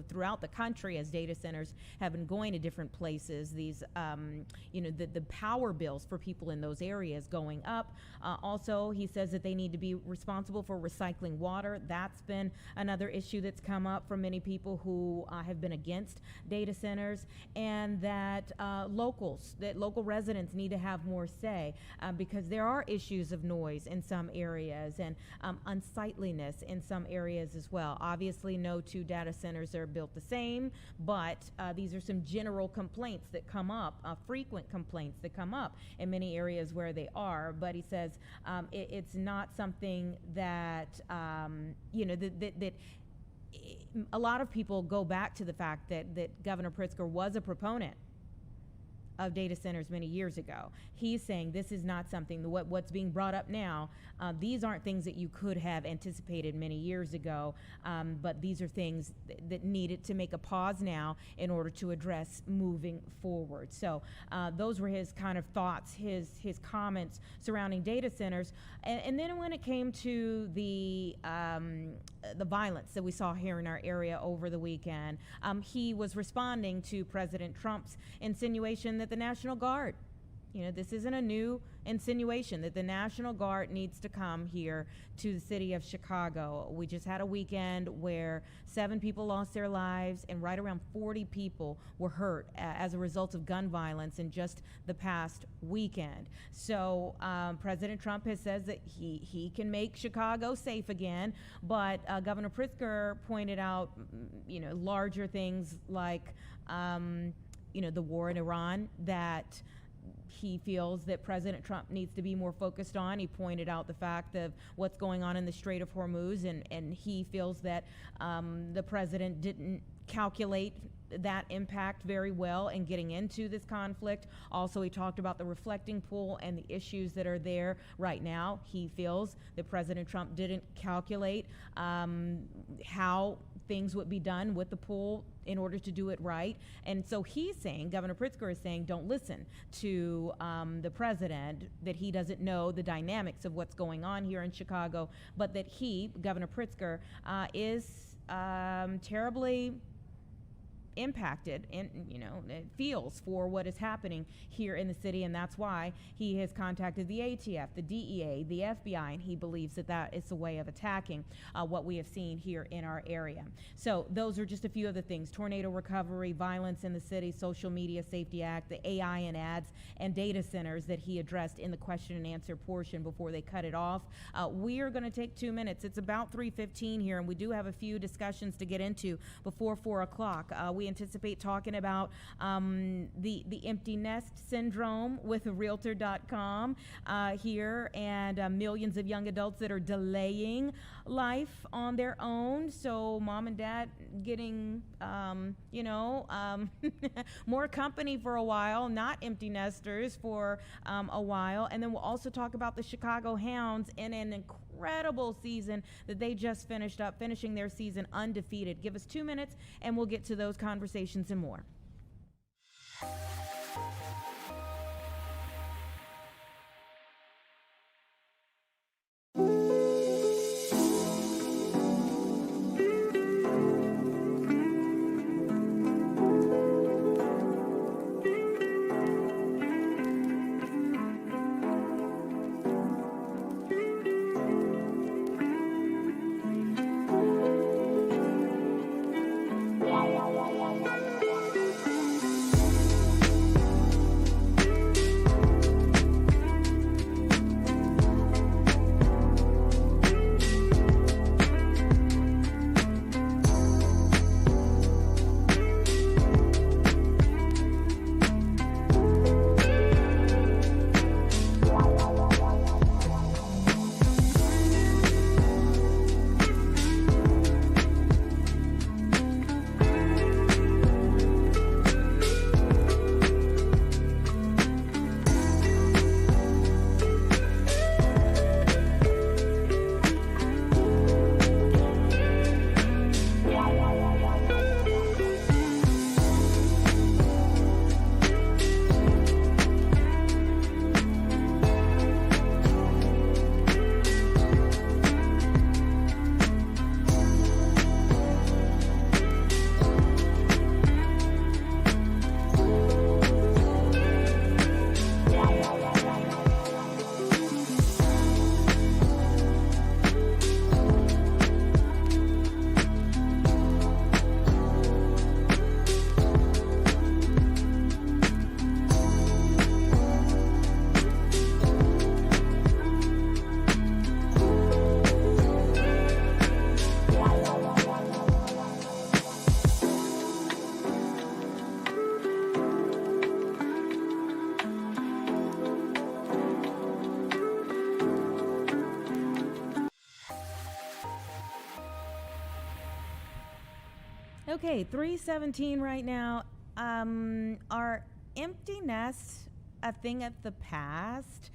throughout the country as data centers have been going to different places. These, the power bills for people in those areas going up. Also, he says that they need to be responsible for recycling water. That's been another issue that's come up from many people who have been against data centers, and that local residents need to have more say because there are issues of noise in some areas and unsightliness in some areas as well. Obviously, no 2 data centers are built the same, but these are some general complaints that come up, frequent complaints that come up in many areas where they are. But he says it's not something that, that a lot of people go back to the fact that Governor Pritzker was a proponent of data centers many years ago. He's saying this is not something, what's being brought up now, these aren't things that you could have anticipated many years ago, but these are things that needed to make a pause now in order to address moving forward. So those were his kind of thoughts, his comments surrounding data centers. And then when it came to the violence that we saw here in our area over the weekend, he was responding to President Trump's insinuation that the National Guard, this isn't a new insinuation, that the National Guard needs to come here to the city of Chicago. We just had a weekend where 7 people lost their lives and right around 40 people were hurt as a result of gun violence in just the past weekend. So President Trump has said that he can make Chicago safe again, but Governor Pritzker pointed out, larger things like, the war in Iran that he feels that President Trump needs to be more focused on. He pointed out the fact of what's going on in the Strait of Hormuz, and he feels that the president didn't calculate that impact very well in getting into this conflict. Also, he talked about the reflecting pool and the issues that are there right now. He feels that President Trump didn't calculate how things would be done with the pool in order to do it right. And so he's saying, Governor Pritzker is saying, don't listen to the president, that he doesn't know the dynamics of what's going on here in Chicago, but that he, Governor Pritzker, is terribly impacted and feels for what is happening here in the city, and that's why he has contacted the ATF, the DEA, the FBI, and he believes that is a way of attacking what we have seen here in our area. So those are just a few of the things: tornado recovery, violence in the city, Social Media Safety Act, the AI and ads, and data centers that he addressed in the question and answer portion before they cut it off. We are going to take 2 minutes. It's about 3:15 here, and we do have a few discussions to get into before 4 o'clock. We anticipate talking about the empty nest syndrome with Realtor.com here, and millions of young adults that are delaying life on their own. So mom and dad getting, more company for a while, not empty nesters for a while. And then we'll also talk about the Chicago Hounds in an incredible season that they just finished up, finishing their season undefeated. Give us 2 minutes and we'll get to those conversations and more. Okay, 3:17 right now. Our empty nest a thing of the past?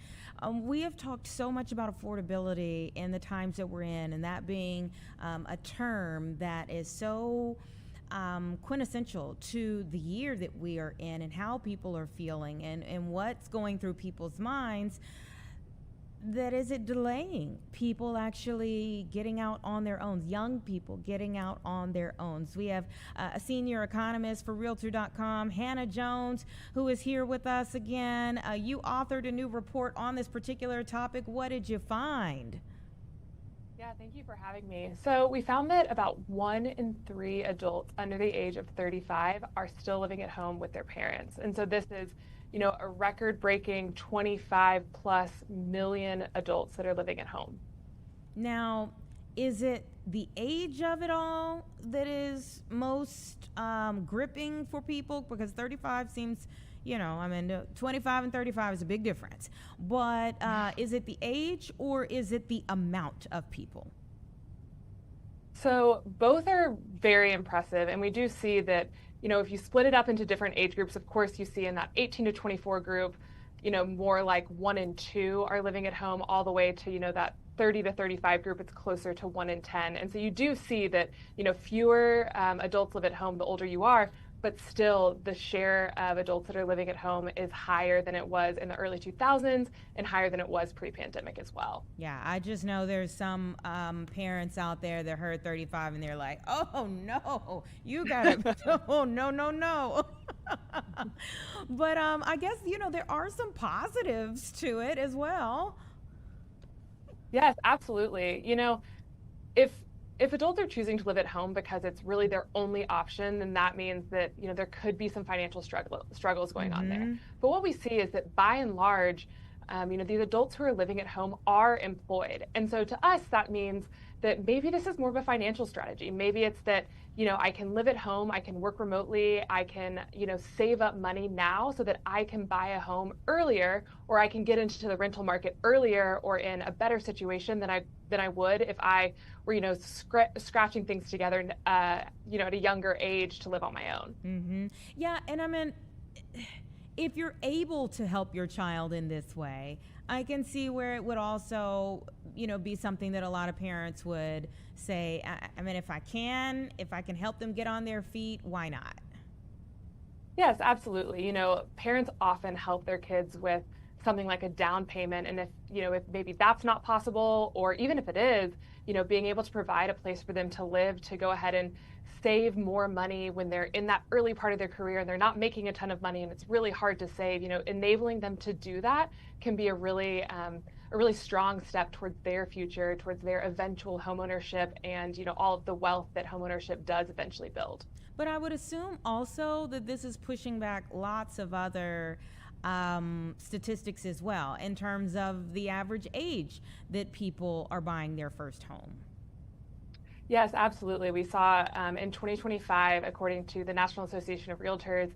We have talked so much about affordability in the times that we're in, and that being a term that is so quintessential to the year that we are in and how people are feeling and what's going through people's minds. That is it delaying people actually getting out on their own, young people getting out on their own. So we have a senior economist for Realtor.com, Hannah Jones, who is here with us again. You authored a new report on this particular topic. What did you find? Yeah, thank you for having me. So we found that about 1 in 3 adults under the age of 35 are still living at home with their parents. And so this is, a record-breaking 25+ million adults that are living at home. Now, is it the age of it all that is most gripping for people? Because 35 seems, 25 and 35 is a big difference. But is it the age or is it the amount of people? So both are very impressive, and we do see that, if you split it up into different age groups, of course you see in that 18 to 24 group, more like 1 in 2 are living at home, all the way to, that 30 to 35 group, it's closer to 1 in 10. And so you do see that, fewer adults live at home the older you are, but still the share of adults that are living at home is higher than it was in the early 2000s and higher than it was pre-pandemic as well. Yeah, I just know there's some parents out there that heard 35 and they're like, oh no, you gotta, oh no. But I guess, there are some positives to it as well. Yes, absolutely. If adults are choosing to live at home because it's really their only option, then that means that, there could be some financial struggles going on there. But what we see is that by and large, these adults who are living at home are employed. And so to us, that means that maybe this is more of a financial strategy. Maybe it's that, I can live at home, I can work remotely, I can, save up money now so that I can buy a home earlier, or I can get into the rental market earlier or in a better situation than I would if I were, scratching things together, at a younger age to live on my own. Mm-hmm. Yeah, and I mean, if you're able to help your child in this way, I can see where it would also, be something that a lot of parents would say, I mean, if I can help them get on their feet, why not? Yes, absolutely. Parents often help their kids with something like a down payment. And if maybe that's not possible, or even if it is, being able to provide a place for them to live, to go ahead and save more money when they're in that early part of their career and they're not making a ton of money and it's really hard to save, enabling them to do that can be a really strong step towards their future, towards their eventual homeownership and, all of the wealth that homeownership does eventually build. But I would assume also that this is pushing back lots of other statistics as well in terms of the average age that people are buying their first home. Yes, absolutely. We saw in 2025, according to the National Association of Realtors,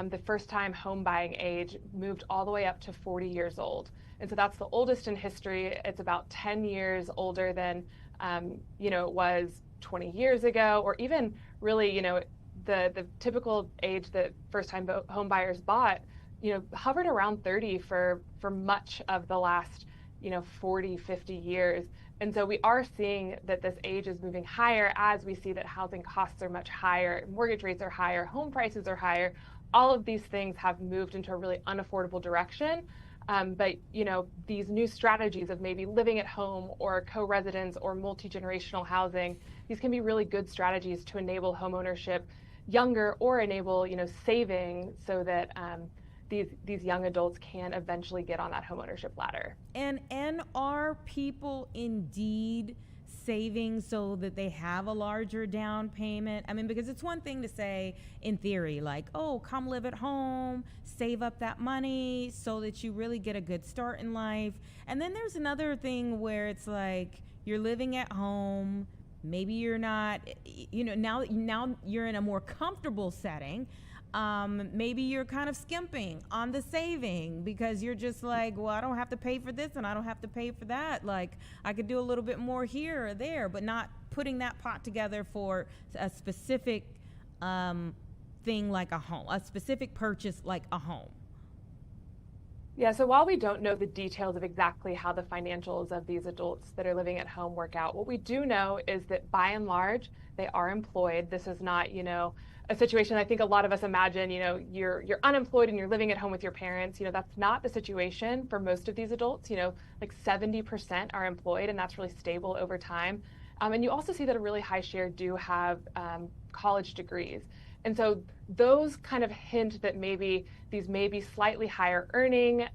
the first-time home buying age moved all the way up to 40 years old. And so that's the oldest in history. It's about 10 years older than, it was 20 years ago, or even really, the typical age that first-time home buyers bought, hovered around 30 for much of the last, 40, 50 years. And so we are seeing that this age is moving higher as we see that housing costs are much higher, mortgage rates are higher, home prices are higher. All of these things have moved into a really unaffordable direction. But, these new strategies of maybe living at home or co-residence or multi-generational housing, these can be really good strategies to enable homeownership younger or enable, saving so that these young adults can eventually get on that homeownership ladder. And are people indeed saving so that they have a larger down payment? I mean, because it's one thing to say in theory, like, oh, come live at home, save up that money so that you really get a good start in life. And then there's another thing where it's like you're living at home, maybe you're not, now you're in a more comfortable setting. Maybe you're kind of skimping on the saving because you're just like, well, I don't have to pay for this and I don't have to pay for that. Like, I could do a little bit more here or there, but not putting that pot together for a specific thing like a home, a specific purchase like a home? Yeah, so while we don't know the details of exactly how the financials of these adults that are living at home work out, what we do know is that by and large, they are employed. This is not, a situation I think a lot of us imagine, you're unemployed and you're living at home with your parents. That's not the situation for most of these adults. Like 70% are employed, and that's really stable over time. And you also see that a really high share do have college degrees. And so those kind of hint that maybe these may be slightly higher earning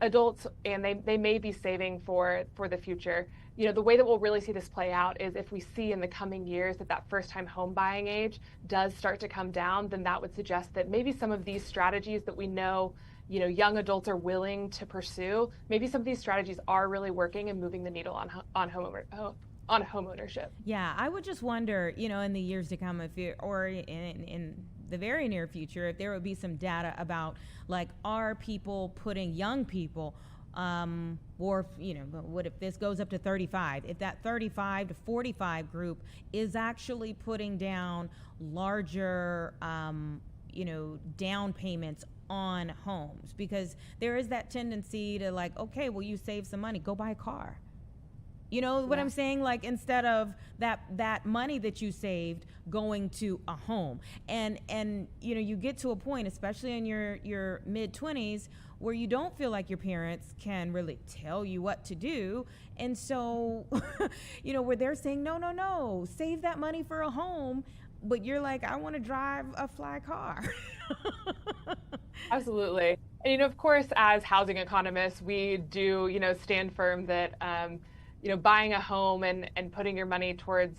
adults, and they may be saving for the future. The way that we'll really see this play out is if we see in the coming years that first time home buying age does start to come down, then that would suggest that maybe some of these strategies that we know young adults are willing to pursue, maybe some of these strategies are really working and moving the needle on home ownership. Yeah, I would just wonder, in the years to come, or in the very near future, if there would be some data about, like, are people putting young people, or, what if this goes up to 35? If that 35 to 45 group is actually putting down larger, down payments on homes, because there is that tendency to, like, okay, well, you save some money, go buy a car. You know what I'm saying? Like, instead of that money that you saved going to a home, and you get to a point, especially in your mid-20s, where you don't feel like your parents can really tell you what to do, and so where they're saying no, save that money for a home, but you're like, I want to drive a fly car. Absolutely. And of course, as housing economists, we do stand firm that buying a home and putting your money towards,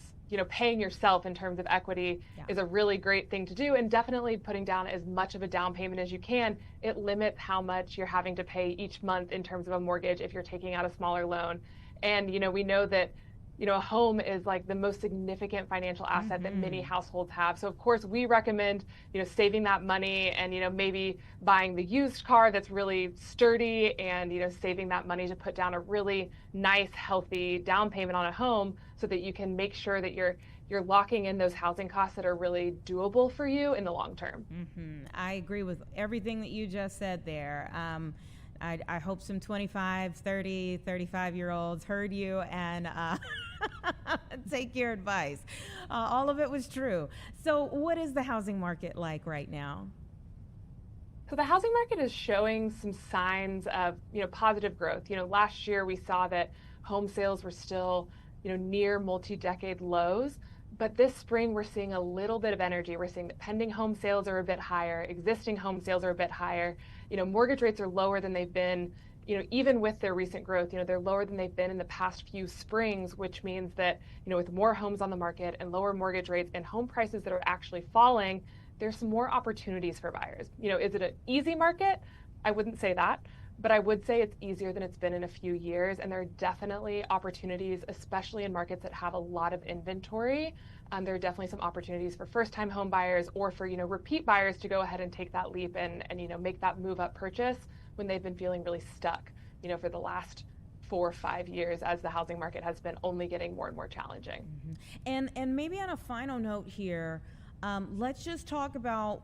paying yourself in terms of equity is a really great thing to do. And definitely putting down as much of a down payment as you can. It limits how much you're having to pay each month in terms of a mortgage if you're taking out a smaller loan. And, we know that, a home is like the most significant financial asset that many households have. So of course we recommend, saving that money and, maybe buying the used car that's really sturdy and, saving that money to put down a really nice, healthy down payment on a home so that you can make sure that you're locking in those housing costs that are really doable for you in the long term. I agree with everything that you just said there. I hope some 25, 30, 35-year-olds heard you and take your advice. All of it was true. So what is the housing market like right now? So the housing market is showing some signs of, positive growth. Last year we saw that home sales were still, near multi-decade lows. But this spring, we're seeing a little bit of energy. We're seeing that pending home sales are a bit higher. Existing home sales are a bit higher. Mortgage rates are lower than they've been, even with their recent growth. They're lower than they've been in the past few springs, which means that, with more homes on the market and lower mortgage rates and home prices that are actually falling, there's some more opportunities for buyers. Is it an easy market? I wouldn't say that. But I would say it's easier than it's been in a few years, and there are definitely opportunities, especially in markets that have a lot of inventory. There are definitely some opportunities for first-time home buyers or for repeat buyers to go ahead and take that leap and make that move-up purchase when they've been feeling really stuck, for the last 4 or 5 years as the housing market has been only getting more and more challenging. And maybe on a final note here, let's just talk about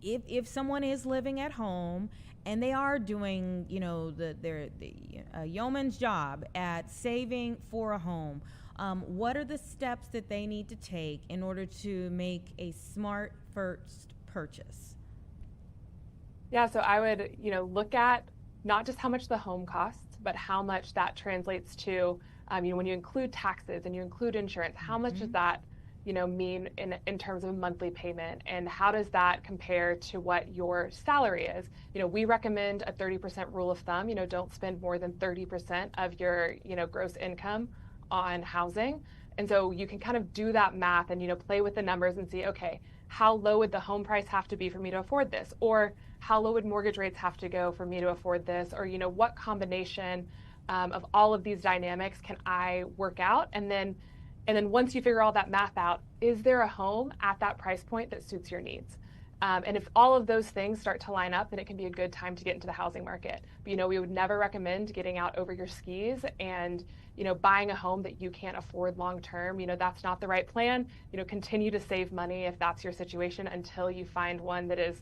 if someone is living at home and they are doing, their yeoman's job at saving for a home, what are the steps that they need to take in order to make a smart first purchase? Yeah, so I would, look at not just how much the home costs, but how much that translates to, when you include taxes and you include insurance, how much does that mean in terms of a monthly payment, and how does that compare to what your salary is? We recommend a 30% rule of thumb. Don't spend more than 30% of your gross income on housing. And so you can kind of do that math and play with the numbers and see, okay, how low would the home price have to be for me to afford this, or how low would mortgage rates have to go for me to afford this, or what combination of all of these dynamics can I work out? And then once you figure all that math out, is there a home at that price point that suits your needs? And if all of those things start to line up, then it can be a good time to get into the housing market. But, we would never recommend getting out over your skis and, buying a home that you can't afford long term. That's not the right plan. Continue to save money if that's your situation until you find one that is,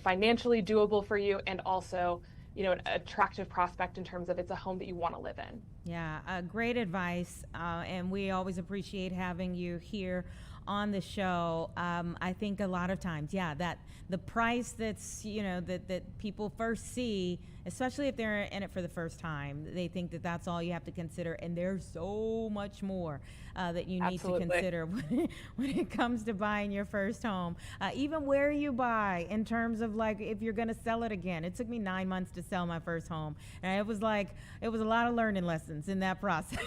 financially doable for you and also, an attractive prospect in terms of it's a home that you want to live in. Yeah, great advice. And we always appreciate having you here on the show. I think a lot of times, that the price that's, that people first see, especially if they're in it for the first time, they think that that's all you have to consider. And there's so much more that you need to consider when it comes to buying your first home. Even where you buy, in terms of like if you're going to sell it again. It took me 9 months to sell my first home. And it was a lot of learning lessons in that process.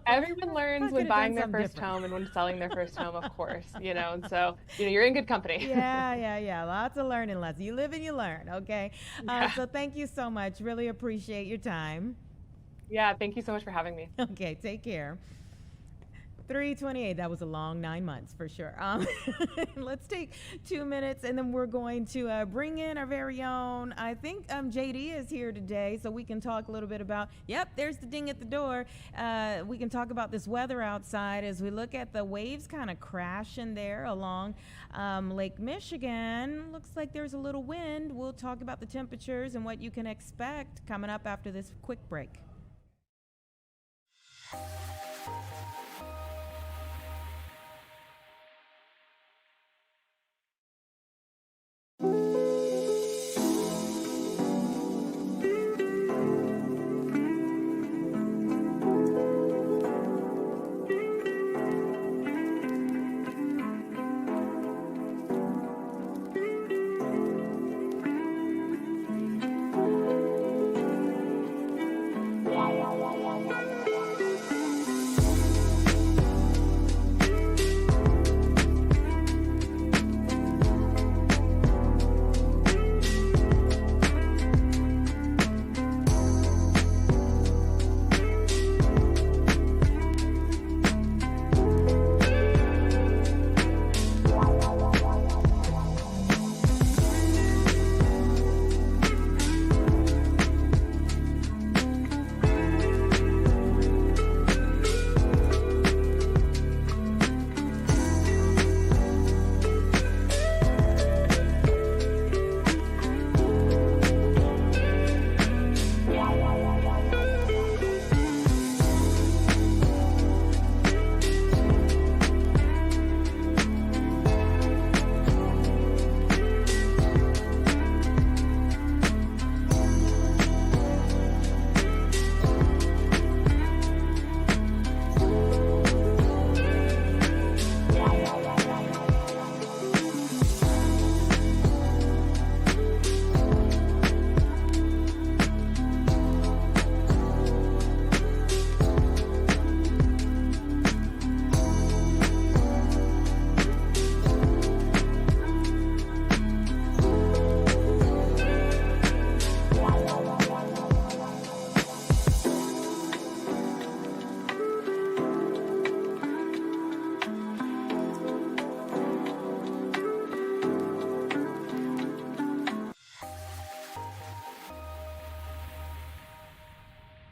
Everyone learns when buying their first home and when selling their first home, of course, and so, you're in good company. Yeah. Lots of learning lessons. You live and you learn, okay? So thank you so much. Really appreciate your time. Yeah, thank you so much for having me. Okay, take care. 3:28. That was a long 9 months for sure. Let's take 2 minutes, and then we're going to bring in our very own. I think JD is here today, so we can talk a little bit about. Yep, there's the ding at the door. We can talk about this weather outside as we look at the waves kind of crashing there along Lake Michigan. Looks like there's a little wind. We'll talk about the temperatures and what you can expect coming up after this quick break.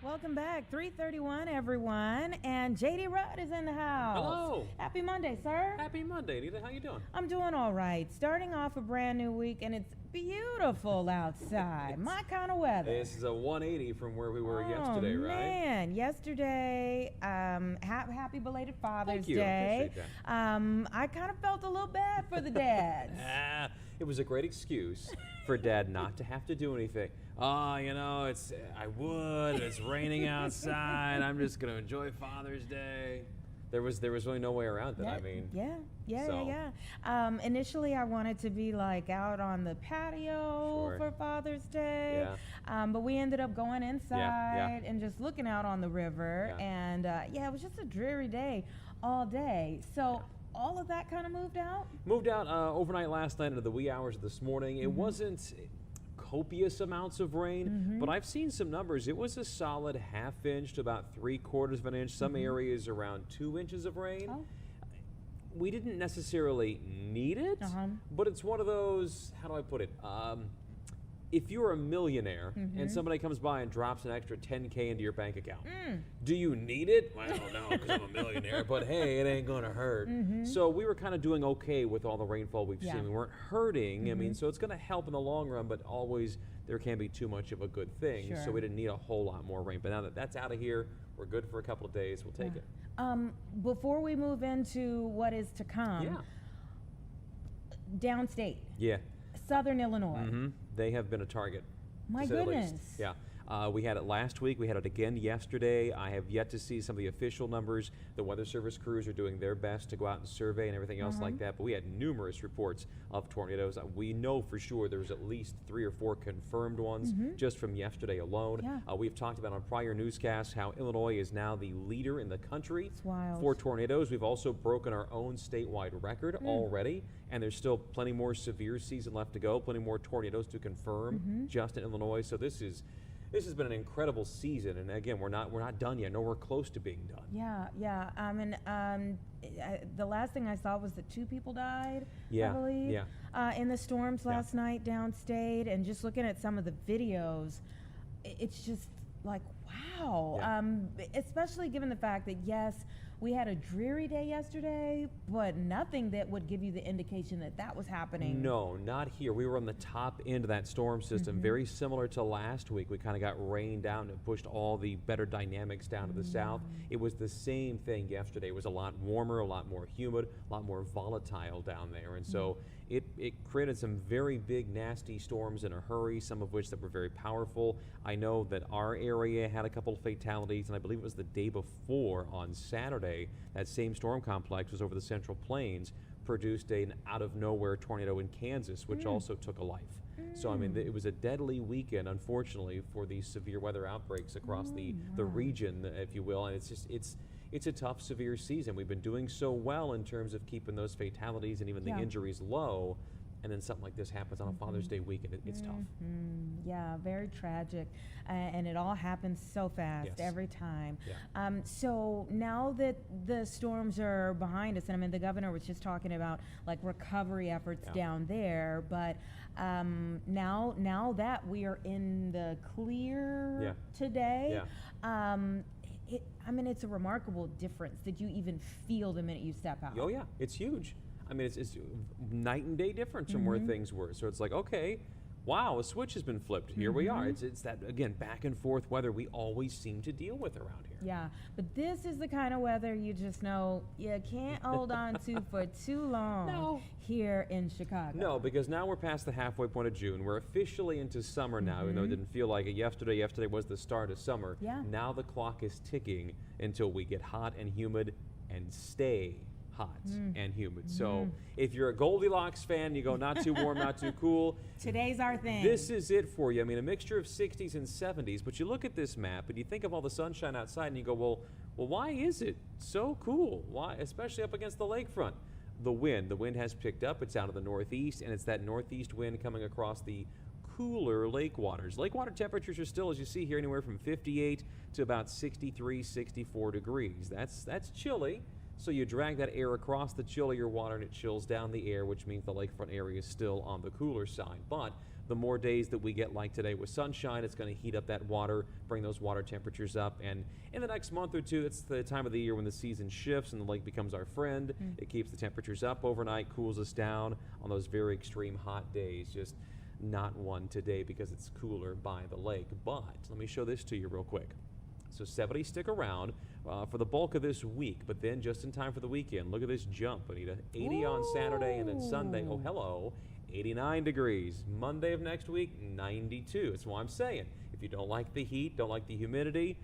Welcome back. 3:31, everyone. And JD Rudd is in the house. Hello. Happy Monday, sir. Happy Monday, Anita. How you doing? I'm doing all right. Starting off a brand new week, and it's beautiful outside. My kind of weather. This is a 180 from where we were yesterday, right? Man, yesterday, happy belated Father's Thank you. Day. Appreciate that. I kind of felt a little bad for the dads. It was a great excuse for Dad not to have to do anything. Oh, I would. It's raining outside. I'm just gonna enjoy Father's Day. There was really no way around it. Initially, I wanted to be like out on the patio for Father's Day, but we ended up going inside and just looking out on the river, and it was just a dreary day all day. So all of that kind of moved out? Moved out overnight last night into the wee hours of this morning. It wasn't copious amounts of rain, but I've seen some numbers. It was a solid ½ inch to about 3/4 of an inch. Some areas around 2 inches of rain. we didn't necessarily need it, but it's one of those, how do I put it? If you're a millionaire and somebody comes by and drops an extra $10K into your bank account, do you need it? Well, no, because I'm a millionaire, but hey, it ain't gonna hurt. So we were kind of doing okay with all the rainfall we've seen. We weren't hurting. I mean, so it's gonna help in the long run, but always there can be too much of a good thing. So we didn't need a whole lot more rain. But now that that's out of here, we're good for a couple of days. We'll take it. Before we move into what is to come, downstate, Southern Illinois. They have been a target. My to say the goodness. least. Yeah. We had it last week. We had it again yesterday. I have yet to see some of the official numbers. The Weather Service crews are doing their best to go out and survey and everything else like that. But we had numerous reports of tornadoes. We know for sure there's at least 3 or 4 confirmed ones just from yesterday alone. We've talked about on prior newscasts how Illinois is now the leader in the country for tornadoes. We've also broken our own statewide record already. And there's still plenty more severe season left to go, plenty more tornadoes to confirm just in Illinois. So this has been an incredible season, and again, we're not done yet. Nowhere close to being done. Yeah. I mean, the last thing I saw was that 2 people died. Yeah, I believe, in the storms last night downstate, and just looking at some of the videos, it's just like wow. Especially given the fact that yes, we had a dreary day yesterday, but nothing that would give you the indication that that was happening. No, not here. We were on the top end of that storm system, very similar to last week. We kind of got rained down and pushed all the better dynamics down to the south. It was the same thing yesterday. It was a lot warmer, a lot more humid, a lot more volatile down there. And so it created some very big, nasty storms in a hurry, some of which that were very powerful. I know that our area had a couple of fatalities, and I believe it was the day before on Saturday, that same storm complex was over the Central Plains, produced an out-of-nowhere tornado in Kansas, which also took a life. So, I mean, it was a deadly weekend, unfortunately, for these severe weather outbreaks across the region, if you will, and it's a tough, severe season. We've been doing so well in terms of keeping those fatalities and even the injuries low, and then something like this happens on a Father's Day weekend. It's tough. Yeah, very tragic, and it all happens so fast every time. So now that the storms are behind us, and I mean the governor was just talking about like recovery efforts down there, but now that we are in the clear today, I mean, it's a remarkable difference that you even feel the minute you step out. Oh yeah, it's huge. I mean, it's night and day difference from where things were. So it's like, okay, wow, a switch has been flipped. Here we are. It's that, again, back and forth weather we always seem to deal with around here. Yeah, but this is the kind of weather you just know you can't hold on to for too long here in Chicago. No, because now we're past the halfway point of June. We're officially into summer now, even though it didn't feel like it yesterday. Yesterday was the start of summer. Now the clock is ticking until we get hot and humid and stay hot and humid. So if you're a Goldilocks fan, you go not too warm, not too cool. Today's our thing. This is it for you. I mean, a mixture of 60s and 70s, but you look at this map and you think of all the sunshine outside and you go, well, why is it so cool? Why, especially up against the lakefront? The wind has picked up. It's out of the northeast, and it's that northeast wind coming across the cooler lake waters. Lake water temperatures are still, as you see here, anywhere from 58 to about 63, 64 degrees. That's chilly. So you drag that air across the chillier water and it chills down the air, which means the lakefront area is still on the cooler side. But the more days that we get like today with sunshine, it's going to heat up that water, bring those water temperatures up. And in the next month or two, it's the time of the year when the season shifts and the lake becomes our friend. It keeps the temperatures up overnight, cools us down on those very extreme hot days. Just not one today because it's cooler by the lake. But let me show this to you real quick. So 70 stick around for the bulk of this week, but then just in time for the weekend, look at this jump. Anita, 80 on Saturday, and then Sunday, oh hello, 89 degrees. Monday of next week, 92. That's why I'm saying, if you don't like the heat, don't like the humidity,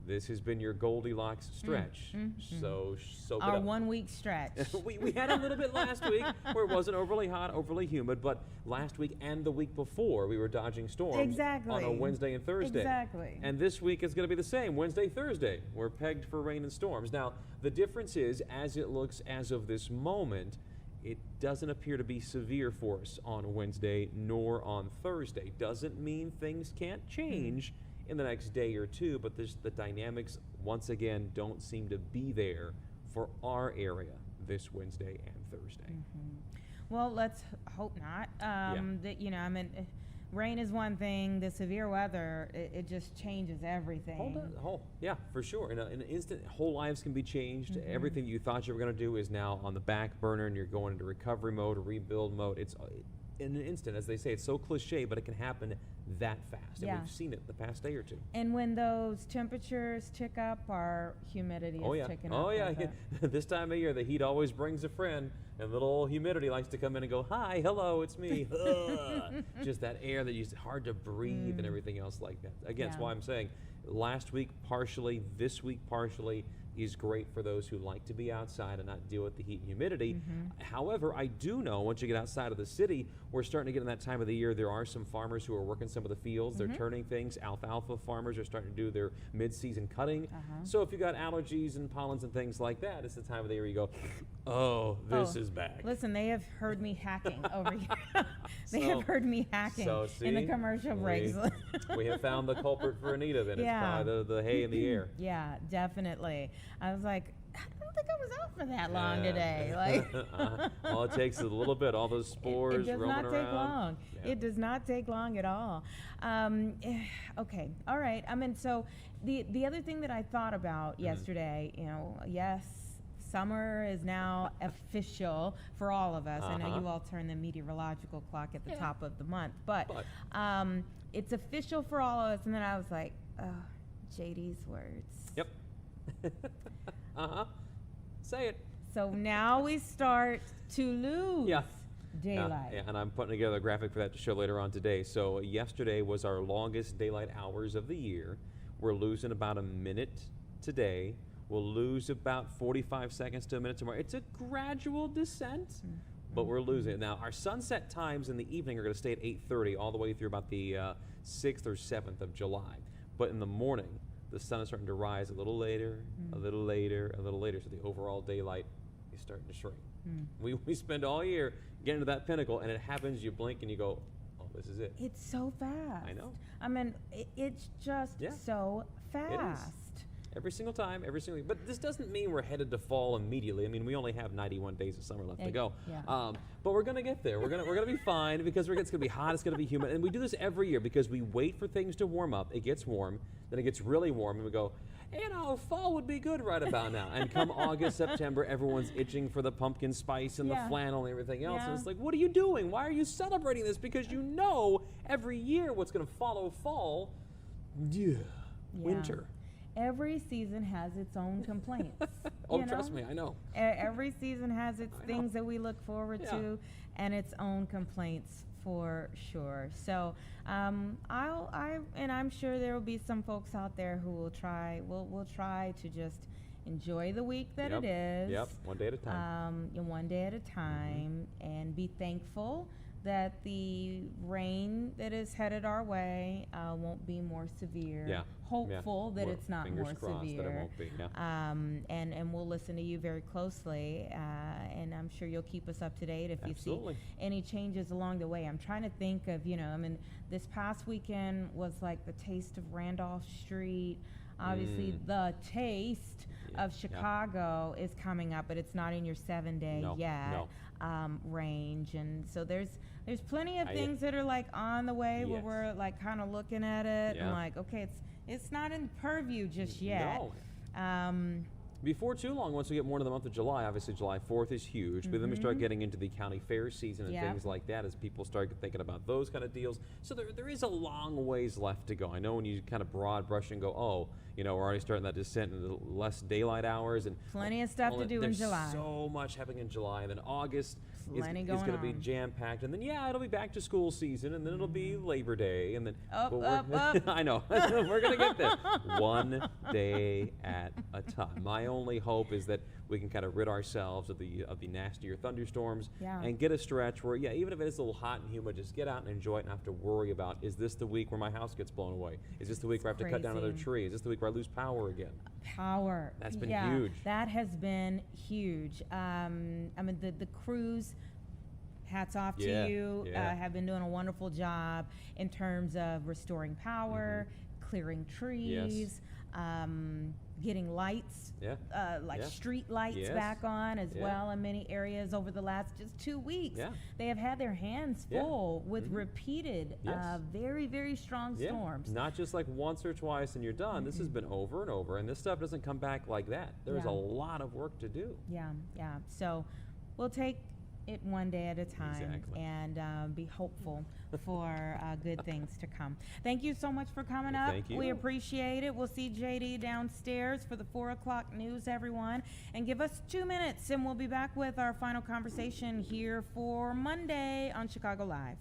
this has been your Goldilocks stretch. So soak it up. Our 1 week stretch. we had a little bit last week where it wasn't overly hot, overly humid, but last week and the week before we were dodging storms on a Wednesday and Thursday. And this week is going to be the same, Wednesday, Thursday. We're pegged for rain and storms. Now, the difference is, as it looks as of this moment, it doesn't appear to be severe for us on Wednesday nor on Thursday. Doesn't mean things can't change in the next day or two, but the dynamics, once again, don't seem to be there for our area this Wednesday and Thursday. Well, let's hope not. That, you know, I mean, rain is one thing. The severe weather, it just changes everything. Yeah, for sure. In an instant, whole lives can be changed. Everything you thought you were going to do is now on the back burner, and you're going into recovery mode or rebuild mode. It's in an instant, as they say. It's so cliche, but it can happen that fast. And we've seen it the past day or two. And when those temperatures tick up, our humidity is ticking up. Oh, yeah. This time of year, the heat always brings a friend, and little old humidity likes to come in and go, hi, hello, it's me. Just that air that is hard to breathe and everything else like that. Again, that's why I'm saying last week partially, this week partially, is great for those who like to be outside and not deal with the heat and humidity. However, I do know once you get outside of the city, we're starting to get in that time of the year. There are some farmers who are working some of the fields. They're turning things. Alfalfa farmers are starting to do their mid-season cutting. So if you got allergies and pollens and things like that, it's the time of the year you go, oh, this is back. Listen, they have heard me hacking over here. They have heard me hacking in the commercial breaks. We have found the culprit for Anita, then. It's probably the hay in the air. Yeah, definitely. I was like, I don't think I was out for that long today. Like, all it takes is a little bit. All those spores it does roaming not around. take long. Yeah. It does not take long at all. Okay, all right. I mean, so the other thing that I thought about yesterday, you know, yes, summer is now official for all of us. I know you all turn the meteorological clock at the top of the month, but it's official for all of us. And then I was like, oh, JD's words. Yep. Say it. So now we start to lose daylight. And I'm putting together a graphic for that to show later on today. So yesterday was our longest daylight hours of the year. We're losing about a minute today. We'll lose about 45 seconds to a minute tomorrow. It's a gradual descent, but we're losing it. Now, our sunset times in the evening are going to stay at 8:30 all the way through about the 6th or 7th of July. But in the morning, the sun is starting to rise a little later, a little later, a little later, so the overall daylight is starting to shrink. We spend all year getting to that pinnacle, and it happens, you blink and you go, oh, this is it. It's so fast. I know. I mean, it's just so fast. It is. Every single time, every single. But this doesn't mean we're headed to fall immediately. I mean, we only have 91 days of summer left to go. But we're gonna get there. We're gonna be fine because it's gonna be hot. It's gonna be humid, and we do this every year because we wait for things to warm up. It gets warm, then it gets really warm, and we go, you know, fall would be good right about now. And come August, September, everyone's itching for the pumpkin spice and the flannel and everything else. And it's like, what are you doing? Why are you celebrating this? Because you know every year what's gonna follow fall. Winter. Every season has its own complaints. Trust me, I know. Every season has its things that we look forward to, and its own complaints for sure. So, and I'm sure there will be some folks out there who will try. We'll try to just enjoy the week that it is. One day at a time. One day at a time, and be thankful that the rain that is headed our way won't be more severe. Hopeful that it's not more severe. That it won't be. And we'll listen to you very closely, and I'm sure you'll keep us up to date if you see any changes along the way. I'm trying to think of, you know, I mean, this past weekend was like the taste of Randolph Street. Obviously, the taste of Chicago is coming up, but it's not in your 7-day range. And so there's plenty of things that are like on the way where we're like kind of looking at it and like, okay, it's not in purview just yet. Before too long, once we get more into the month of July, obviously July 4th is huge, but then we start getting into the county fair season and things like that as people start thinking about those kind of deals. So there is a long ways left to go. I know when you kind of broad brush and go, oh, you know, we're already starting that descent into less daylight hours. And plenty of stuff to do in July. There's so much happening in July. And then August is going to be jam-packed. And then, it'll be back to school season. And then it'll be Labor Day. And then up. I know. We're going to get there. One day at a time. My only hope is that we can kind of rid ourselves of the nastier thunderstorms and get a stretch where, even if it is a little hot and humid, just get out and enjoy it and not have to worry about, is this the week where my house gets blown away? Is this the week where I have to cut down another tree? Is this the week where I lose power again? Power. That's been huge. That has been huge. I mean, the crews, hats off to you, have been doing a wonderful job in terms of restoring power, clearing trees, getting lights, like Yeah. street lights Yes. back on as Yeah. well in many areas over the last just 2 weeks. Yeah. They have had their hands Yeah. full with Mhm. repeated, Yes. very, very strong Yeah. storms. Not just like once or twice and you're done. This has been over and over, and this stuff doesn't come back like that. There's Yeah. a lot of work to do. Yeah, yeah. So we'll take it one day at a time Exactly. and be hopeful for good things to come. Thank you so much for coming up. Thank you. We appreciate it. We'll see JD downstairs for the 4 o'clock news, everyone. And give us 2 minutes, and we'll be back with our final conversation here for Monday on Chicago Live.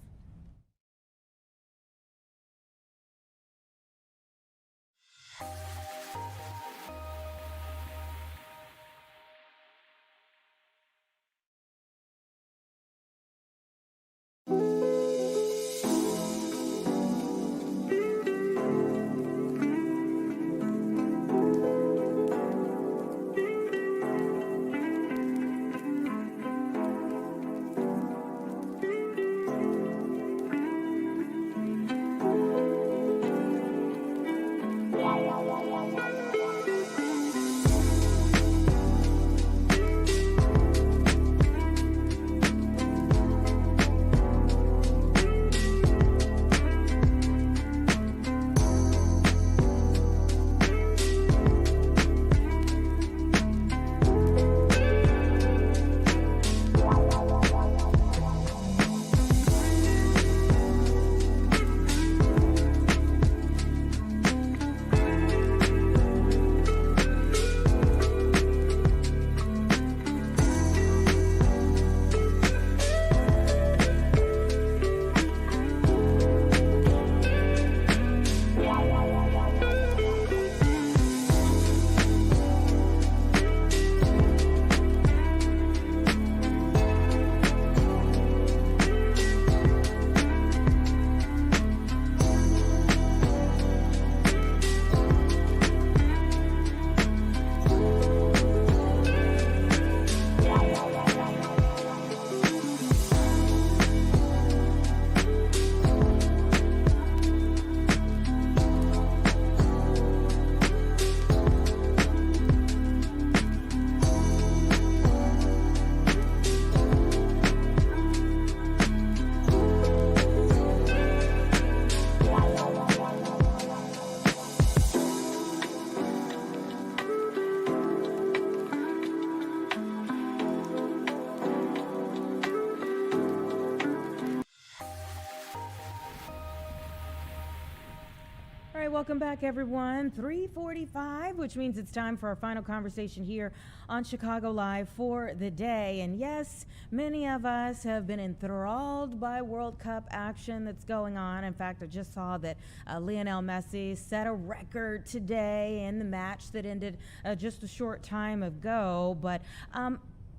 All right, welcome back, everyone. 3:45, which means it's time for our final conversation here on Chicago Live for the day. And yes, many of us have been enthralled by World Cup action that's going on. In fact, I just saw that Lionel Messi set a record today in the match that ended just a short time ago. But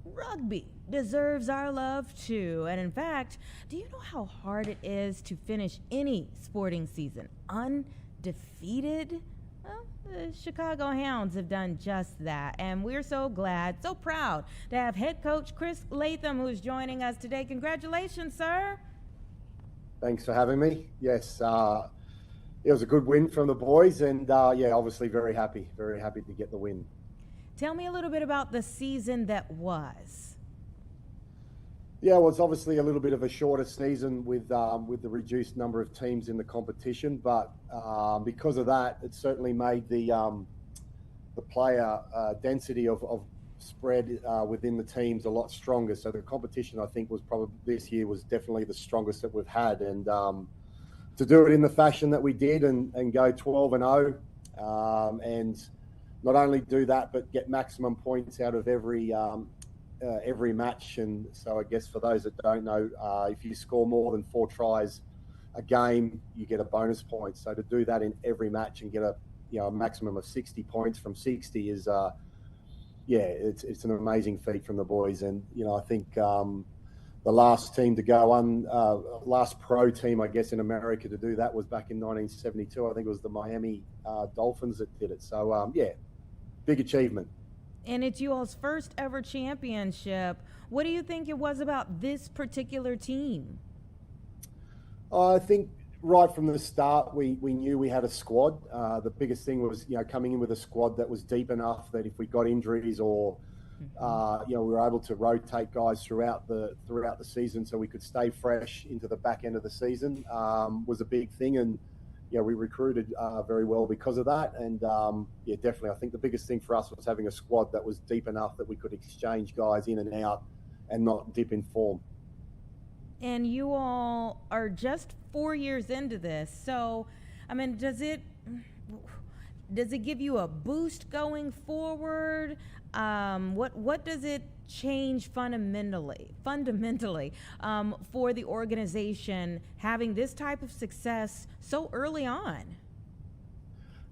rugby deserves our love too. And in fact, do you know how hard it is to finish any sporting season undefeated? Well, the Chicago Hounds have done just that, and we're so glad, so proud to have head coach Chris Latham, who's joining us today. Congratulations, sir. Thanks for having me. Yes, it was a good win from the boys, and yeah, obviously very happy to get the win. Tell me a little bit about the season that was. Yeah, well, it's obviously a little bit of a shorter season with the reduced number of teams in the competition, but because of that, it certainly made the player density of spread within the teams a lot stronger. So the competition, I think, was probably this year was definitely the strongest that we've had, and to do it in the fashion that we did and go 12-0, and not only do that but get maximum points out of every match. And so I guess for those that don't know, if you score more than 4 tries a game, you get a bonus point. So to do that in every match and get a maximum of 60 points from 60 is it's an amazing feat from the boys. And I think the last team to go on, last pro team I guess in America to do that was back in 1972. I think it was the Miami Dolphins that did it. So big achievement. And it's you all's first ever championship. What do you think it was about this particular team? I think right from the start, we knew we had a squad. The biggest thing was, coming in with a squad that was deep enough that if we got injuries or, we were able to rotate guys throughout the season so we could stay fresh into the back end of the season, was a big thing. And, we recruited very well because of that. And, definitely, I think the biggest thing for us was having a squad that was deep enough that we could exchange guys in and out and not dip in form. And you all are just 4 years into this. So, I mean, does it give you a boost going forward? What does it change fundamentally for the organization having this type of success so early on?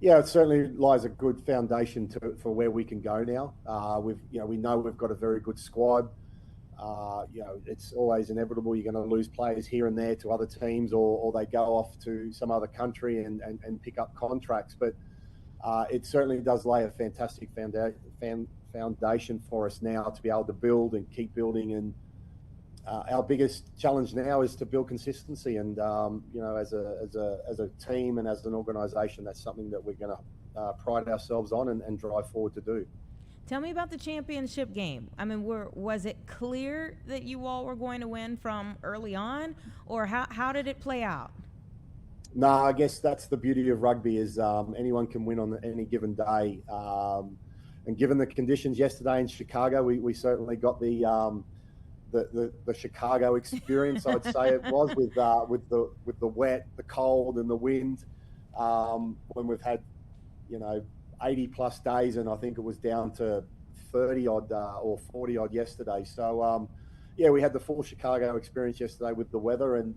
Yeah, it certainly lies a good foundation for where we can go now. We know we've got a very good squad. It's always inevitable. You're going to lose players here and there to other teams, or they go off to some other country and pick up contracts. But it certainly does lay a fantastic foundation for us now to be able to build and keep building. And our biggest challenge now is to build consistency. And as a team and as an organisation, that's something that we're going to pride ourselves on and drive forward to do. Tell me about the championship game. I mean, was it clear that you all were going to win from early on, or how did it play out? No, I guess that's the beauty of rugby is anyone can win on any given day. And given the conditions yesterday in Chicago, we certainly got the Chicago experience. I'd say it was with the wet, the cold, and the wind. When we've had 80 plus days, and I think it was down to 30 odd or 40 odd yesterday. So we had the full Chicago experience yesterday with the weather, and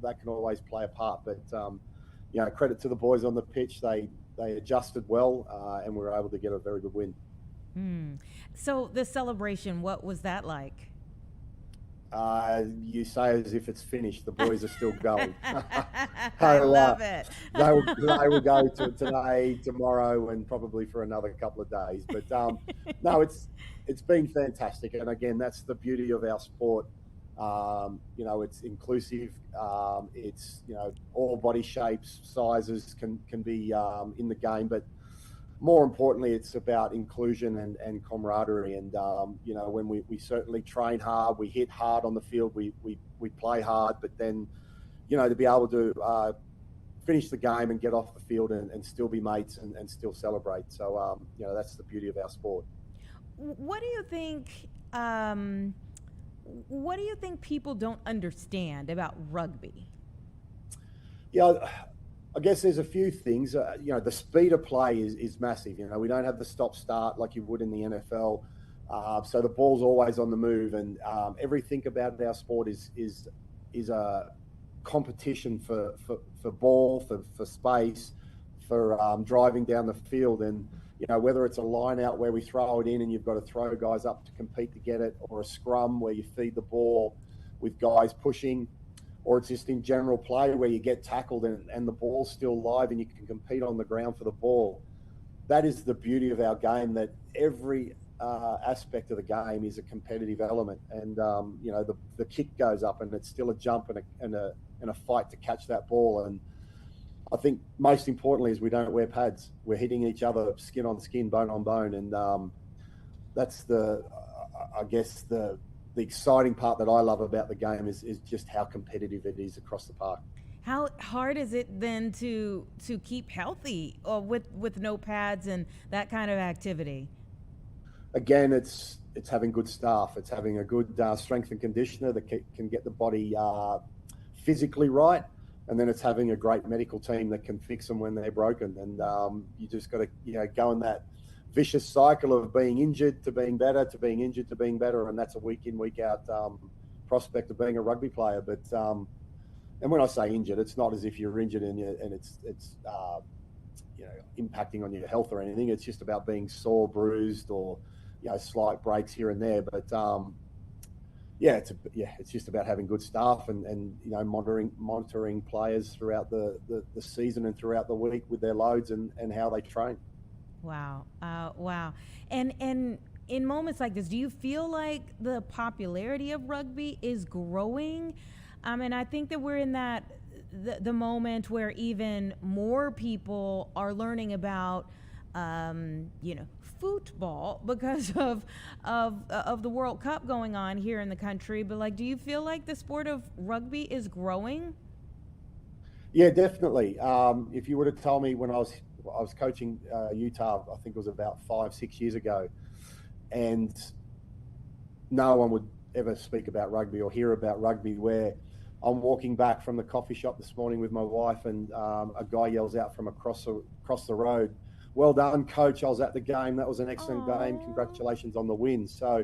that can always play a part. But credit to the boys on the pitch, they adjusted well, and we were able to get a very good win. So the celebration, what was that like? You say as if it's finished. The boys are still going. I love it. They will go to today, tomorrow, and probably for another couple of days. But no, it's been fantastic. And again, that's the beauty of our sport. It's inclusive. It's all body shapes, sizes can be in the game, but more importantly, it's about inclusion and camaraderie. And, when we certainly train hard, we hit hard on the field, we play hard, but then, to be able to finish the game and get off the field and still be mates and still celebrate. So, that's the beauty of our sport. What do you think, people don't understand about rugby? Yeah, I guess there's a few things. The speed of play is massive. We don't have the stop-start like you would in the NFL. So the ball's always on the move, and everything about our sport is a competition for ball, for space, for driving down the field. And whether it's a line out where we throw it in and you've got to throw guys up to compete to get it, or a scrum where you feed the ball with guys pushing, or it's just in general play where you get tackled and the ball's still live and you can compete on the ground for the ball. That is the beauty of our game, that every aspect of the game is a competitive element. And, the kick goes up and it's still a jump and a fight to catch that ball. And I think most importantly is we don't wear pads. We're hitting each other skin on skin, bone on bone. And that's the exciting part that I love about the game is just how competitive it is across the park. How hard is it then to keep healthy with no pads and that kind of activity? Again, it's having good staff. It's having a good strength and conditioner that can get the body physically right, and then it's having a great medical team that can fix them when they're broken. And you just got to go in that vicious cycle of being injured to being better, to being injured to being better, and that's a week in, week out prospect of being a rugby player. But and when I say injured, it's not as if you're injured and it's impacting on your health or anything. It's just about being sore, bruised, or slight breaks here and there. But it's just about having good staff and monitoring players throughout the season and throughout the week with their loads and how they train. Wow. Wow. And in moments like this, do you feel like the popularity of rugby is growing? And I think that we're in that the moment where even more people are learning about football because of the World Cup going on here in the country. But like, do you feel like the sport of rugby is growing? Yeah, definitely. If you would have told me when I was coaching Utah, I think it was about 5-6 years ago, and no one would ever speak about rugby or hear about rugby, where I'm walking back from the coffee shop this morning with my wife, and a guy yells out from across the road, "Well done, coach. I was at the game. That was an excellent game. Congratulations on the win." So,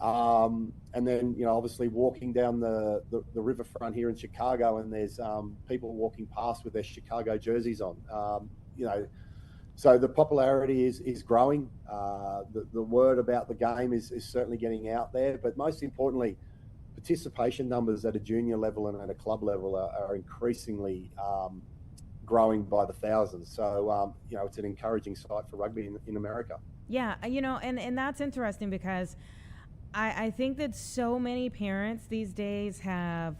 and then, obviously walking down the riverfront here in Chicago, and there's people walking past with their Chicago jerseys on. So the popularity is growing. The word about the game is certainly getting out there, but most importantly, participation numbers at a junior level and at a club level are increasingly growing by the thousands. So, it's an encouraging sight for rugby in America. Yeah, and that's interesting because I think that so many parents these days have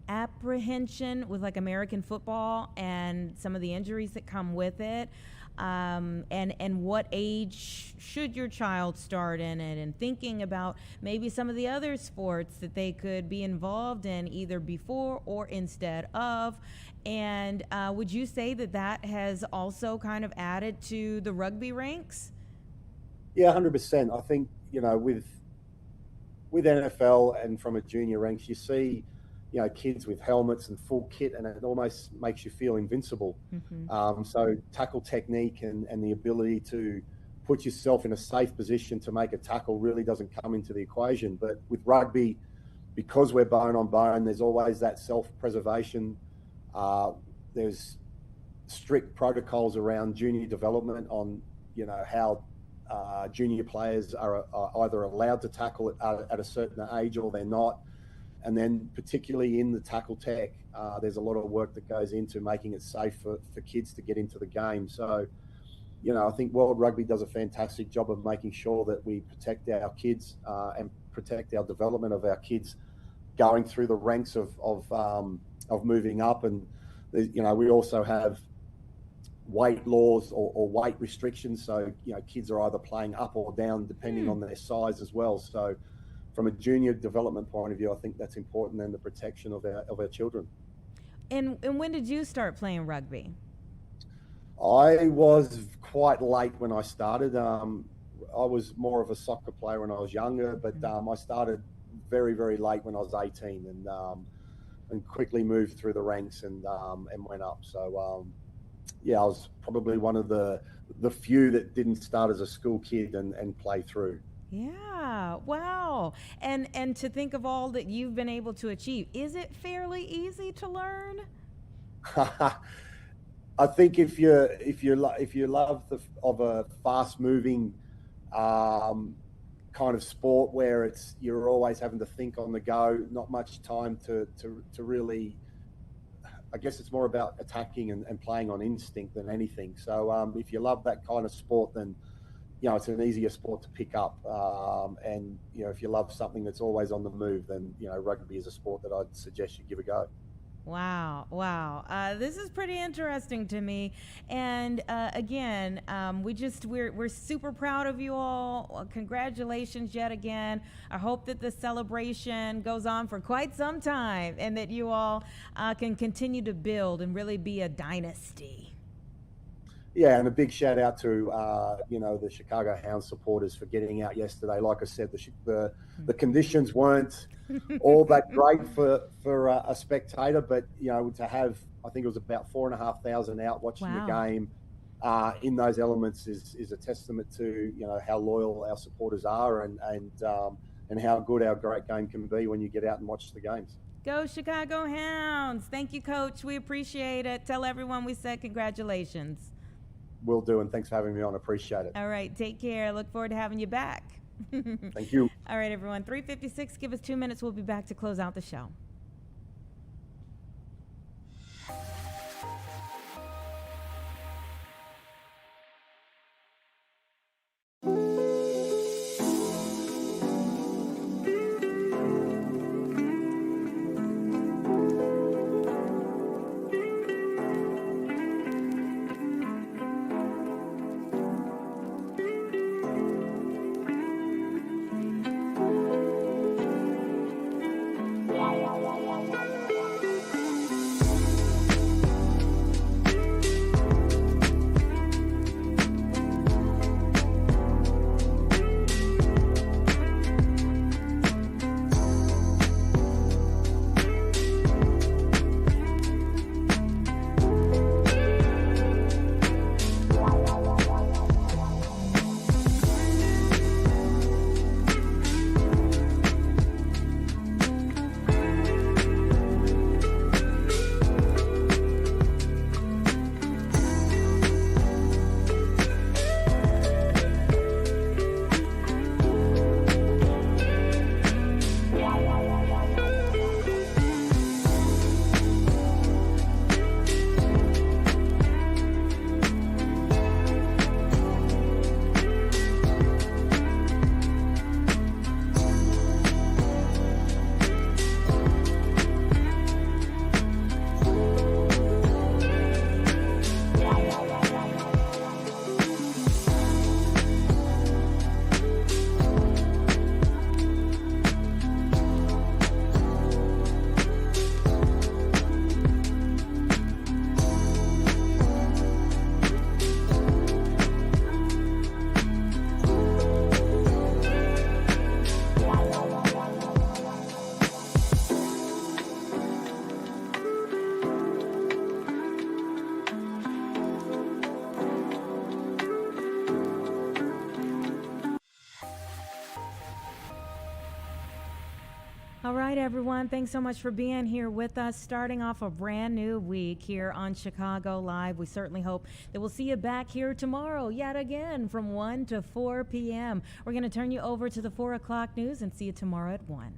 apprehension with like American football and some of the injuries that come with it. And what age should your child start in it, and thinking about maybe some of the other sports that they could be involved in either before or instead of. And would you say that has also kind of added to the rugby ranks? Yeah, 100%. I think, with NFL and from a junior ranks, you see, kids with helmets and full kit, and it almost makes you feel invincible. Mm-hmm. So tackle technique and the ability to put yourself in a safe position to make a tackle really doesn't come into the equation. But with rugby, because we're bone on bone, there's always that self-preservation. There's strict protocols around junior development on, how junior players are either allowed to tackle at a certain age or they're not. And then particularly in the tackle tech, there's a lot of work that goes into making it safe for kids to get into the game. So, I think World Rugby does a fantastic job of making sure that we protect our kids and protect our development of our kids going through the ranks of moving up. And, we also have weight laws or weight restrictions. So, kids are either playing up or down depending on their size as well. So, from a junior development point of view, I think that's important, and the protection of our children. And when did you start playing rugby? I was quite late when I started. I was more of a soccer player when I was younger, but I started very, very late when I was 18, and quickly moved through the ranks and went up. So, I was probably one of the few that didn't start as a school kid and play through. Yeah, wow. And to think of all that you've been able to achieve, is it fairly easy to learn? I think if you love of a fast moving kind of sport where you're always having to think on the go, not much time to really, I guess it's more about attacking and playing on instinct than anything. So if you love that kind of sport, then it's an easier sport to pick up. And if you love something that's always on the move, then rugby is a sport that I'd suggest you give a go. Wow. This is pretty interesting to me. And again, we're super proud of you all. Congratulations yet again. I hope that the celebration goes on for quite some time, and that you all can continue to build and really be a dynasty. Yeah, and a big shout out to the Chicago Hounds supporters for getting out yesterday. Like I said, the conditions weren't all that great for a spectator, but to have, I think it was about 4,500 out watching the game in those elements is a testament to how loyal our supporters are and how good our great game can be when you get out and watch the games. Go Chicago Hounds! Thank you, Coach. We appreciate it. Tell everyone we said congratulations. Will do, and thanks for having me on. Appreciate it. All right, take care. Look forward to having you back. Thank you. All right, everyone. 3:56. Give us 2 minutes. We'll be back to close out the show. right, everyone. Thanks so much for being here with us, starting off a brand new week here on Chicago Live. We certainly hope that we'll see you back here tomorrow, yet again, from 1 to 4 p.m. We're going to turn you over to the 4 o'clock news and see you tomorrow at 1.